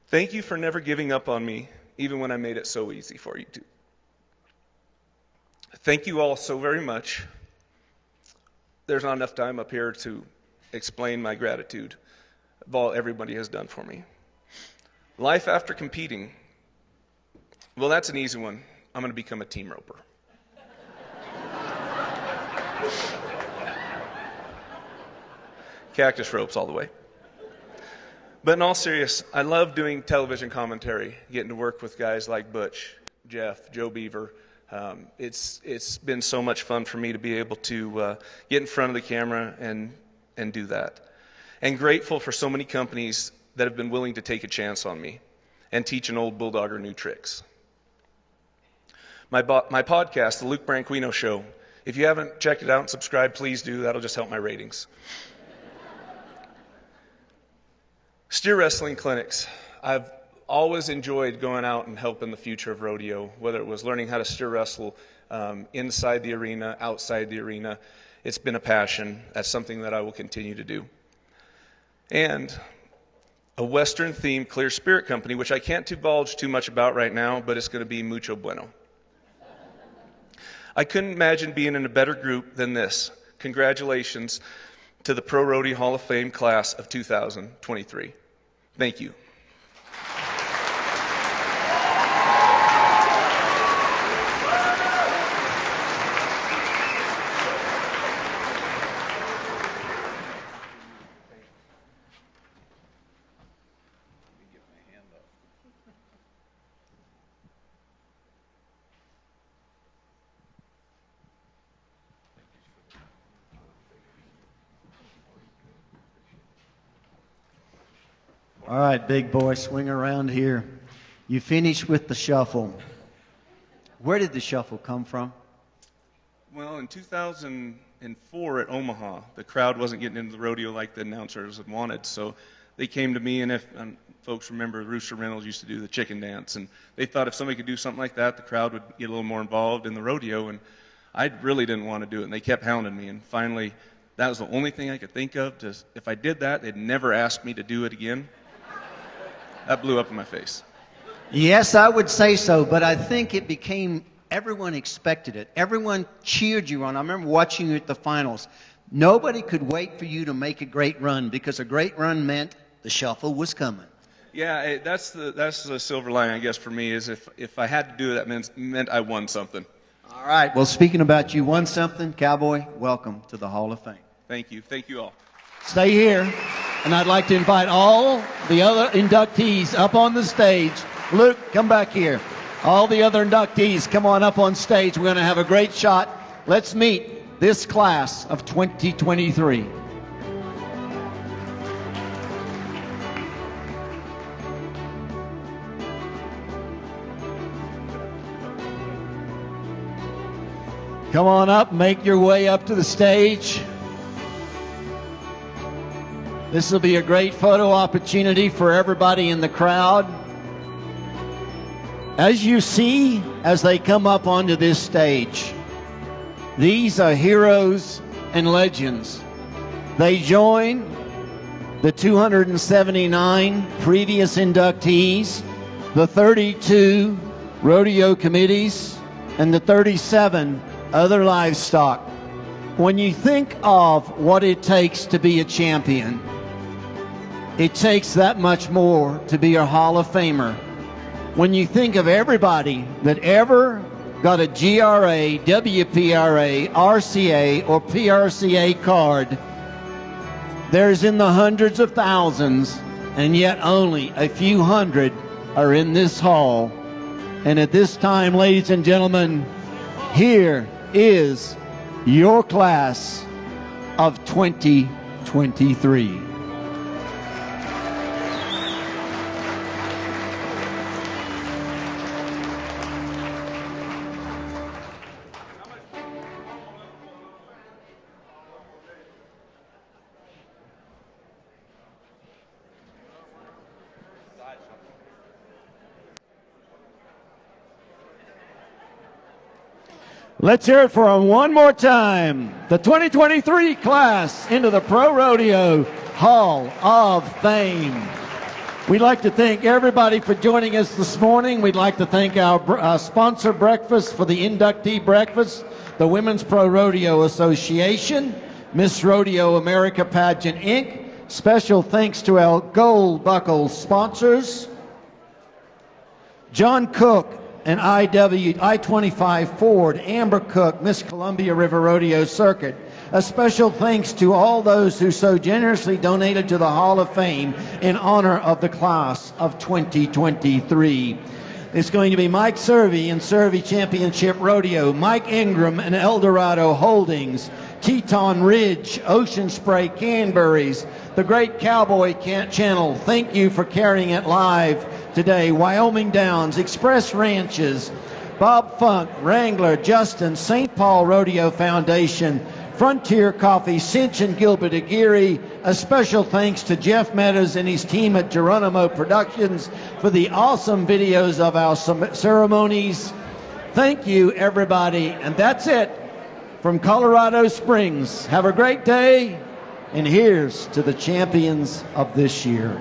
Thank you for never giving up on me, even when I made it so easy for you to. Thank you all so very much. There's not enough time up here to explain my gratitude of all everybody has done for me. Life after competing. Well, that's an easy one. I'm going to become a team roper. Cactus ropes all the way. But in all seriousness, I love doing television commentary, getting to work with guys like Butch, Jeff, Joe Beaver. It's been so much fun for me to be able to get in front of the camera and do that. And grateful for so many companies that have been willing to take a chance on me and teach an old bulldogger new tricks. My podcast, The Luke Branquinho Show, if you haven't checked it out and subscribed, please do. That'll just help my ratings. Steer wrestling clinics. I've always enjoyed going out and helping the future of rodeo, whether it was learning how to steer wrestle inside the arena, outside the arena. It's been a passion. That's something that I will continue to do. And a Western-themed clear spirit company, which I can't divulge too much about right now, but it's going to be mucho bueno. I couldn't imagine being in a better group than this. Congratulations to the ProRodeo Hall of Fame class of 2023. Thank you. All right, big boy, swing around here. You finished with the shuffle. Where did the shuffle come from? Well, in 2004 at Omaha, the crowd wasn't getting into the rodeo like the announcers had wanted, so they came to me, and folks remember Rooster Reynolds used to do the chicken dance, and they thought if somebody could do something like that, the crowd would get a little more involved in the rodeo, and I really didn't want to do it, and they kept hounding me, and finally, that was the only thing I could think of. If I did that, they'd never ask me to do it again. That blew up in my face. Yes, I would say so, but I think it became, everyone expected it. Everyone cheered you on. I remember watching you at the finals. Nobody could wait for you to make a great run because a great run meant the shuffle was coming. Yeah, that's the silver lining, I guess, for me, is if I had to do it, that meant I won something. All right. Well, speaking about you won something, Cowboy, welcome to the Hall of Fame. Thank you. Thank you all. Stay here, and I'd like to invite all the other inductees up on the stage. Luke, come back here. All the other inductees, come on up on stage. We're going to have a great shot. Let's meet this class of 2023. Come on up, make your way up to the stage. This will be a great photo opportunity for everybody in the crowd. As you see, as they come up onto this stage, These are heroes and legends. They join the 279 previous inductees, the 32 rodeo committees, and the 37 other livestock. When you think of what it takes to be a champion, it takes that much more to be a Hall of Famer. When you think of everybody that ever got a GRA, WPRA, RCA, or PRCA card, there's in the hundreds of thousands, and yet only a few hundred are in this hall. And at this time, ladies and gentlemen, here is your class of 2023. Let's hear it for them one more time. The 2023 class into the Pro Rodeo Hall of Fame. We'd like to thank everybody for joining us this morning. We'd like to thank our sponsor breakfast for the inductee breakfast, the Women's Pro Rodeo Association, Miss Rodeo America Pageant, Inc. Special thanks to our gold buckle sponsors, John Cook and I-25 Ford, Amber Cook, Miss Columbia River Rodeo Circuit. A special thanks to all those who so generously donated to the Hall of Fame in honor of the class of 2023. It's going to be Mike Cervi and Cervi Championship Rodeo, Mike Ingram and Eldorado Holdings, Teton Ridge, Ocean Spray Canberries, the Great Cowboy Channel. Thank you for carrying it live today. Wyoming Downs, Express Ranches, Bob Funk, Wrangler, Justin, St. Paul Rodeo Foundation, Frontier Coffee, Cinch and Gilbert Aguirre. A special thanks to Jeff Meadows and his team at Geronimo Productions for the awesome videos of our ceremonies. Thank you, everybody. And that's it from Colorado Springs. Have a great day. And here's to the champions of this year.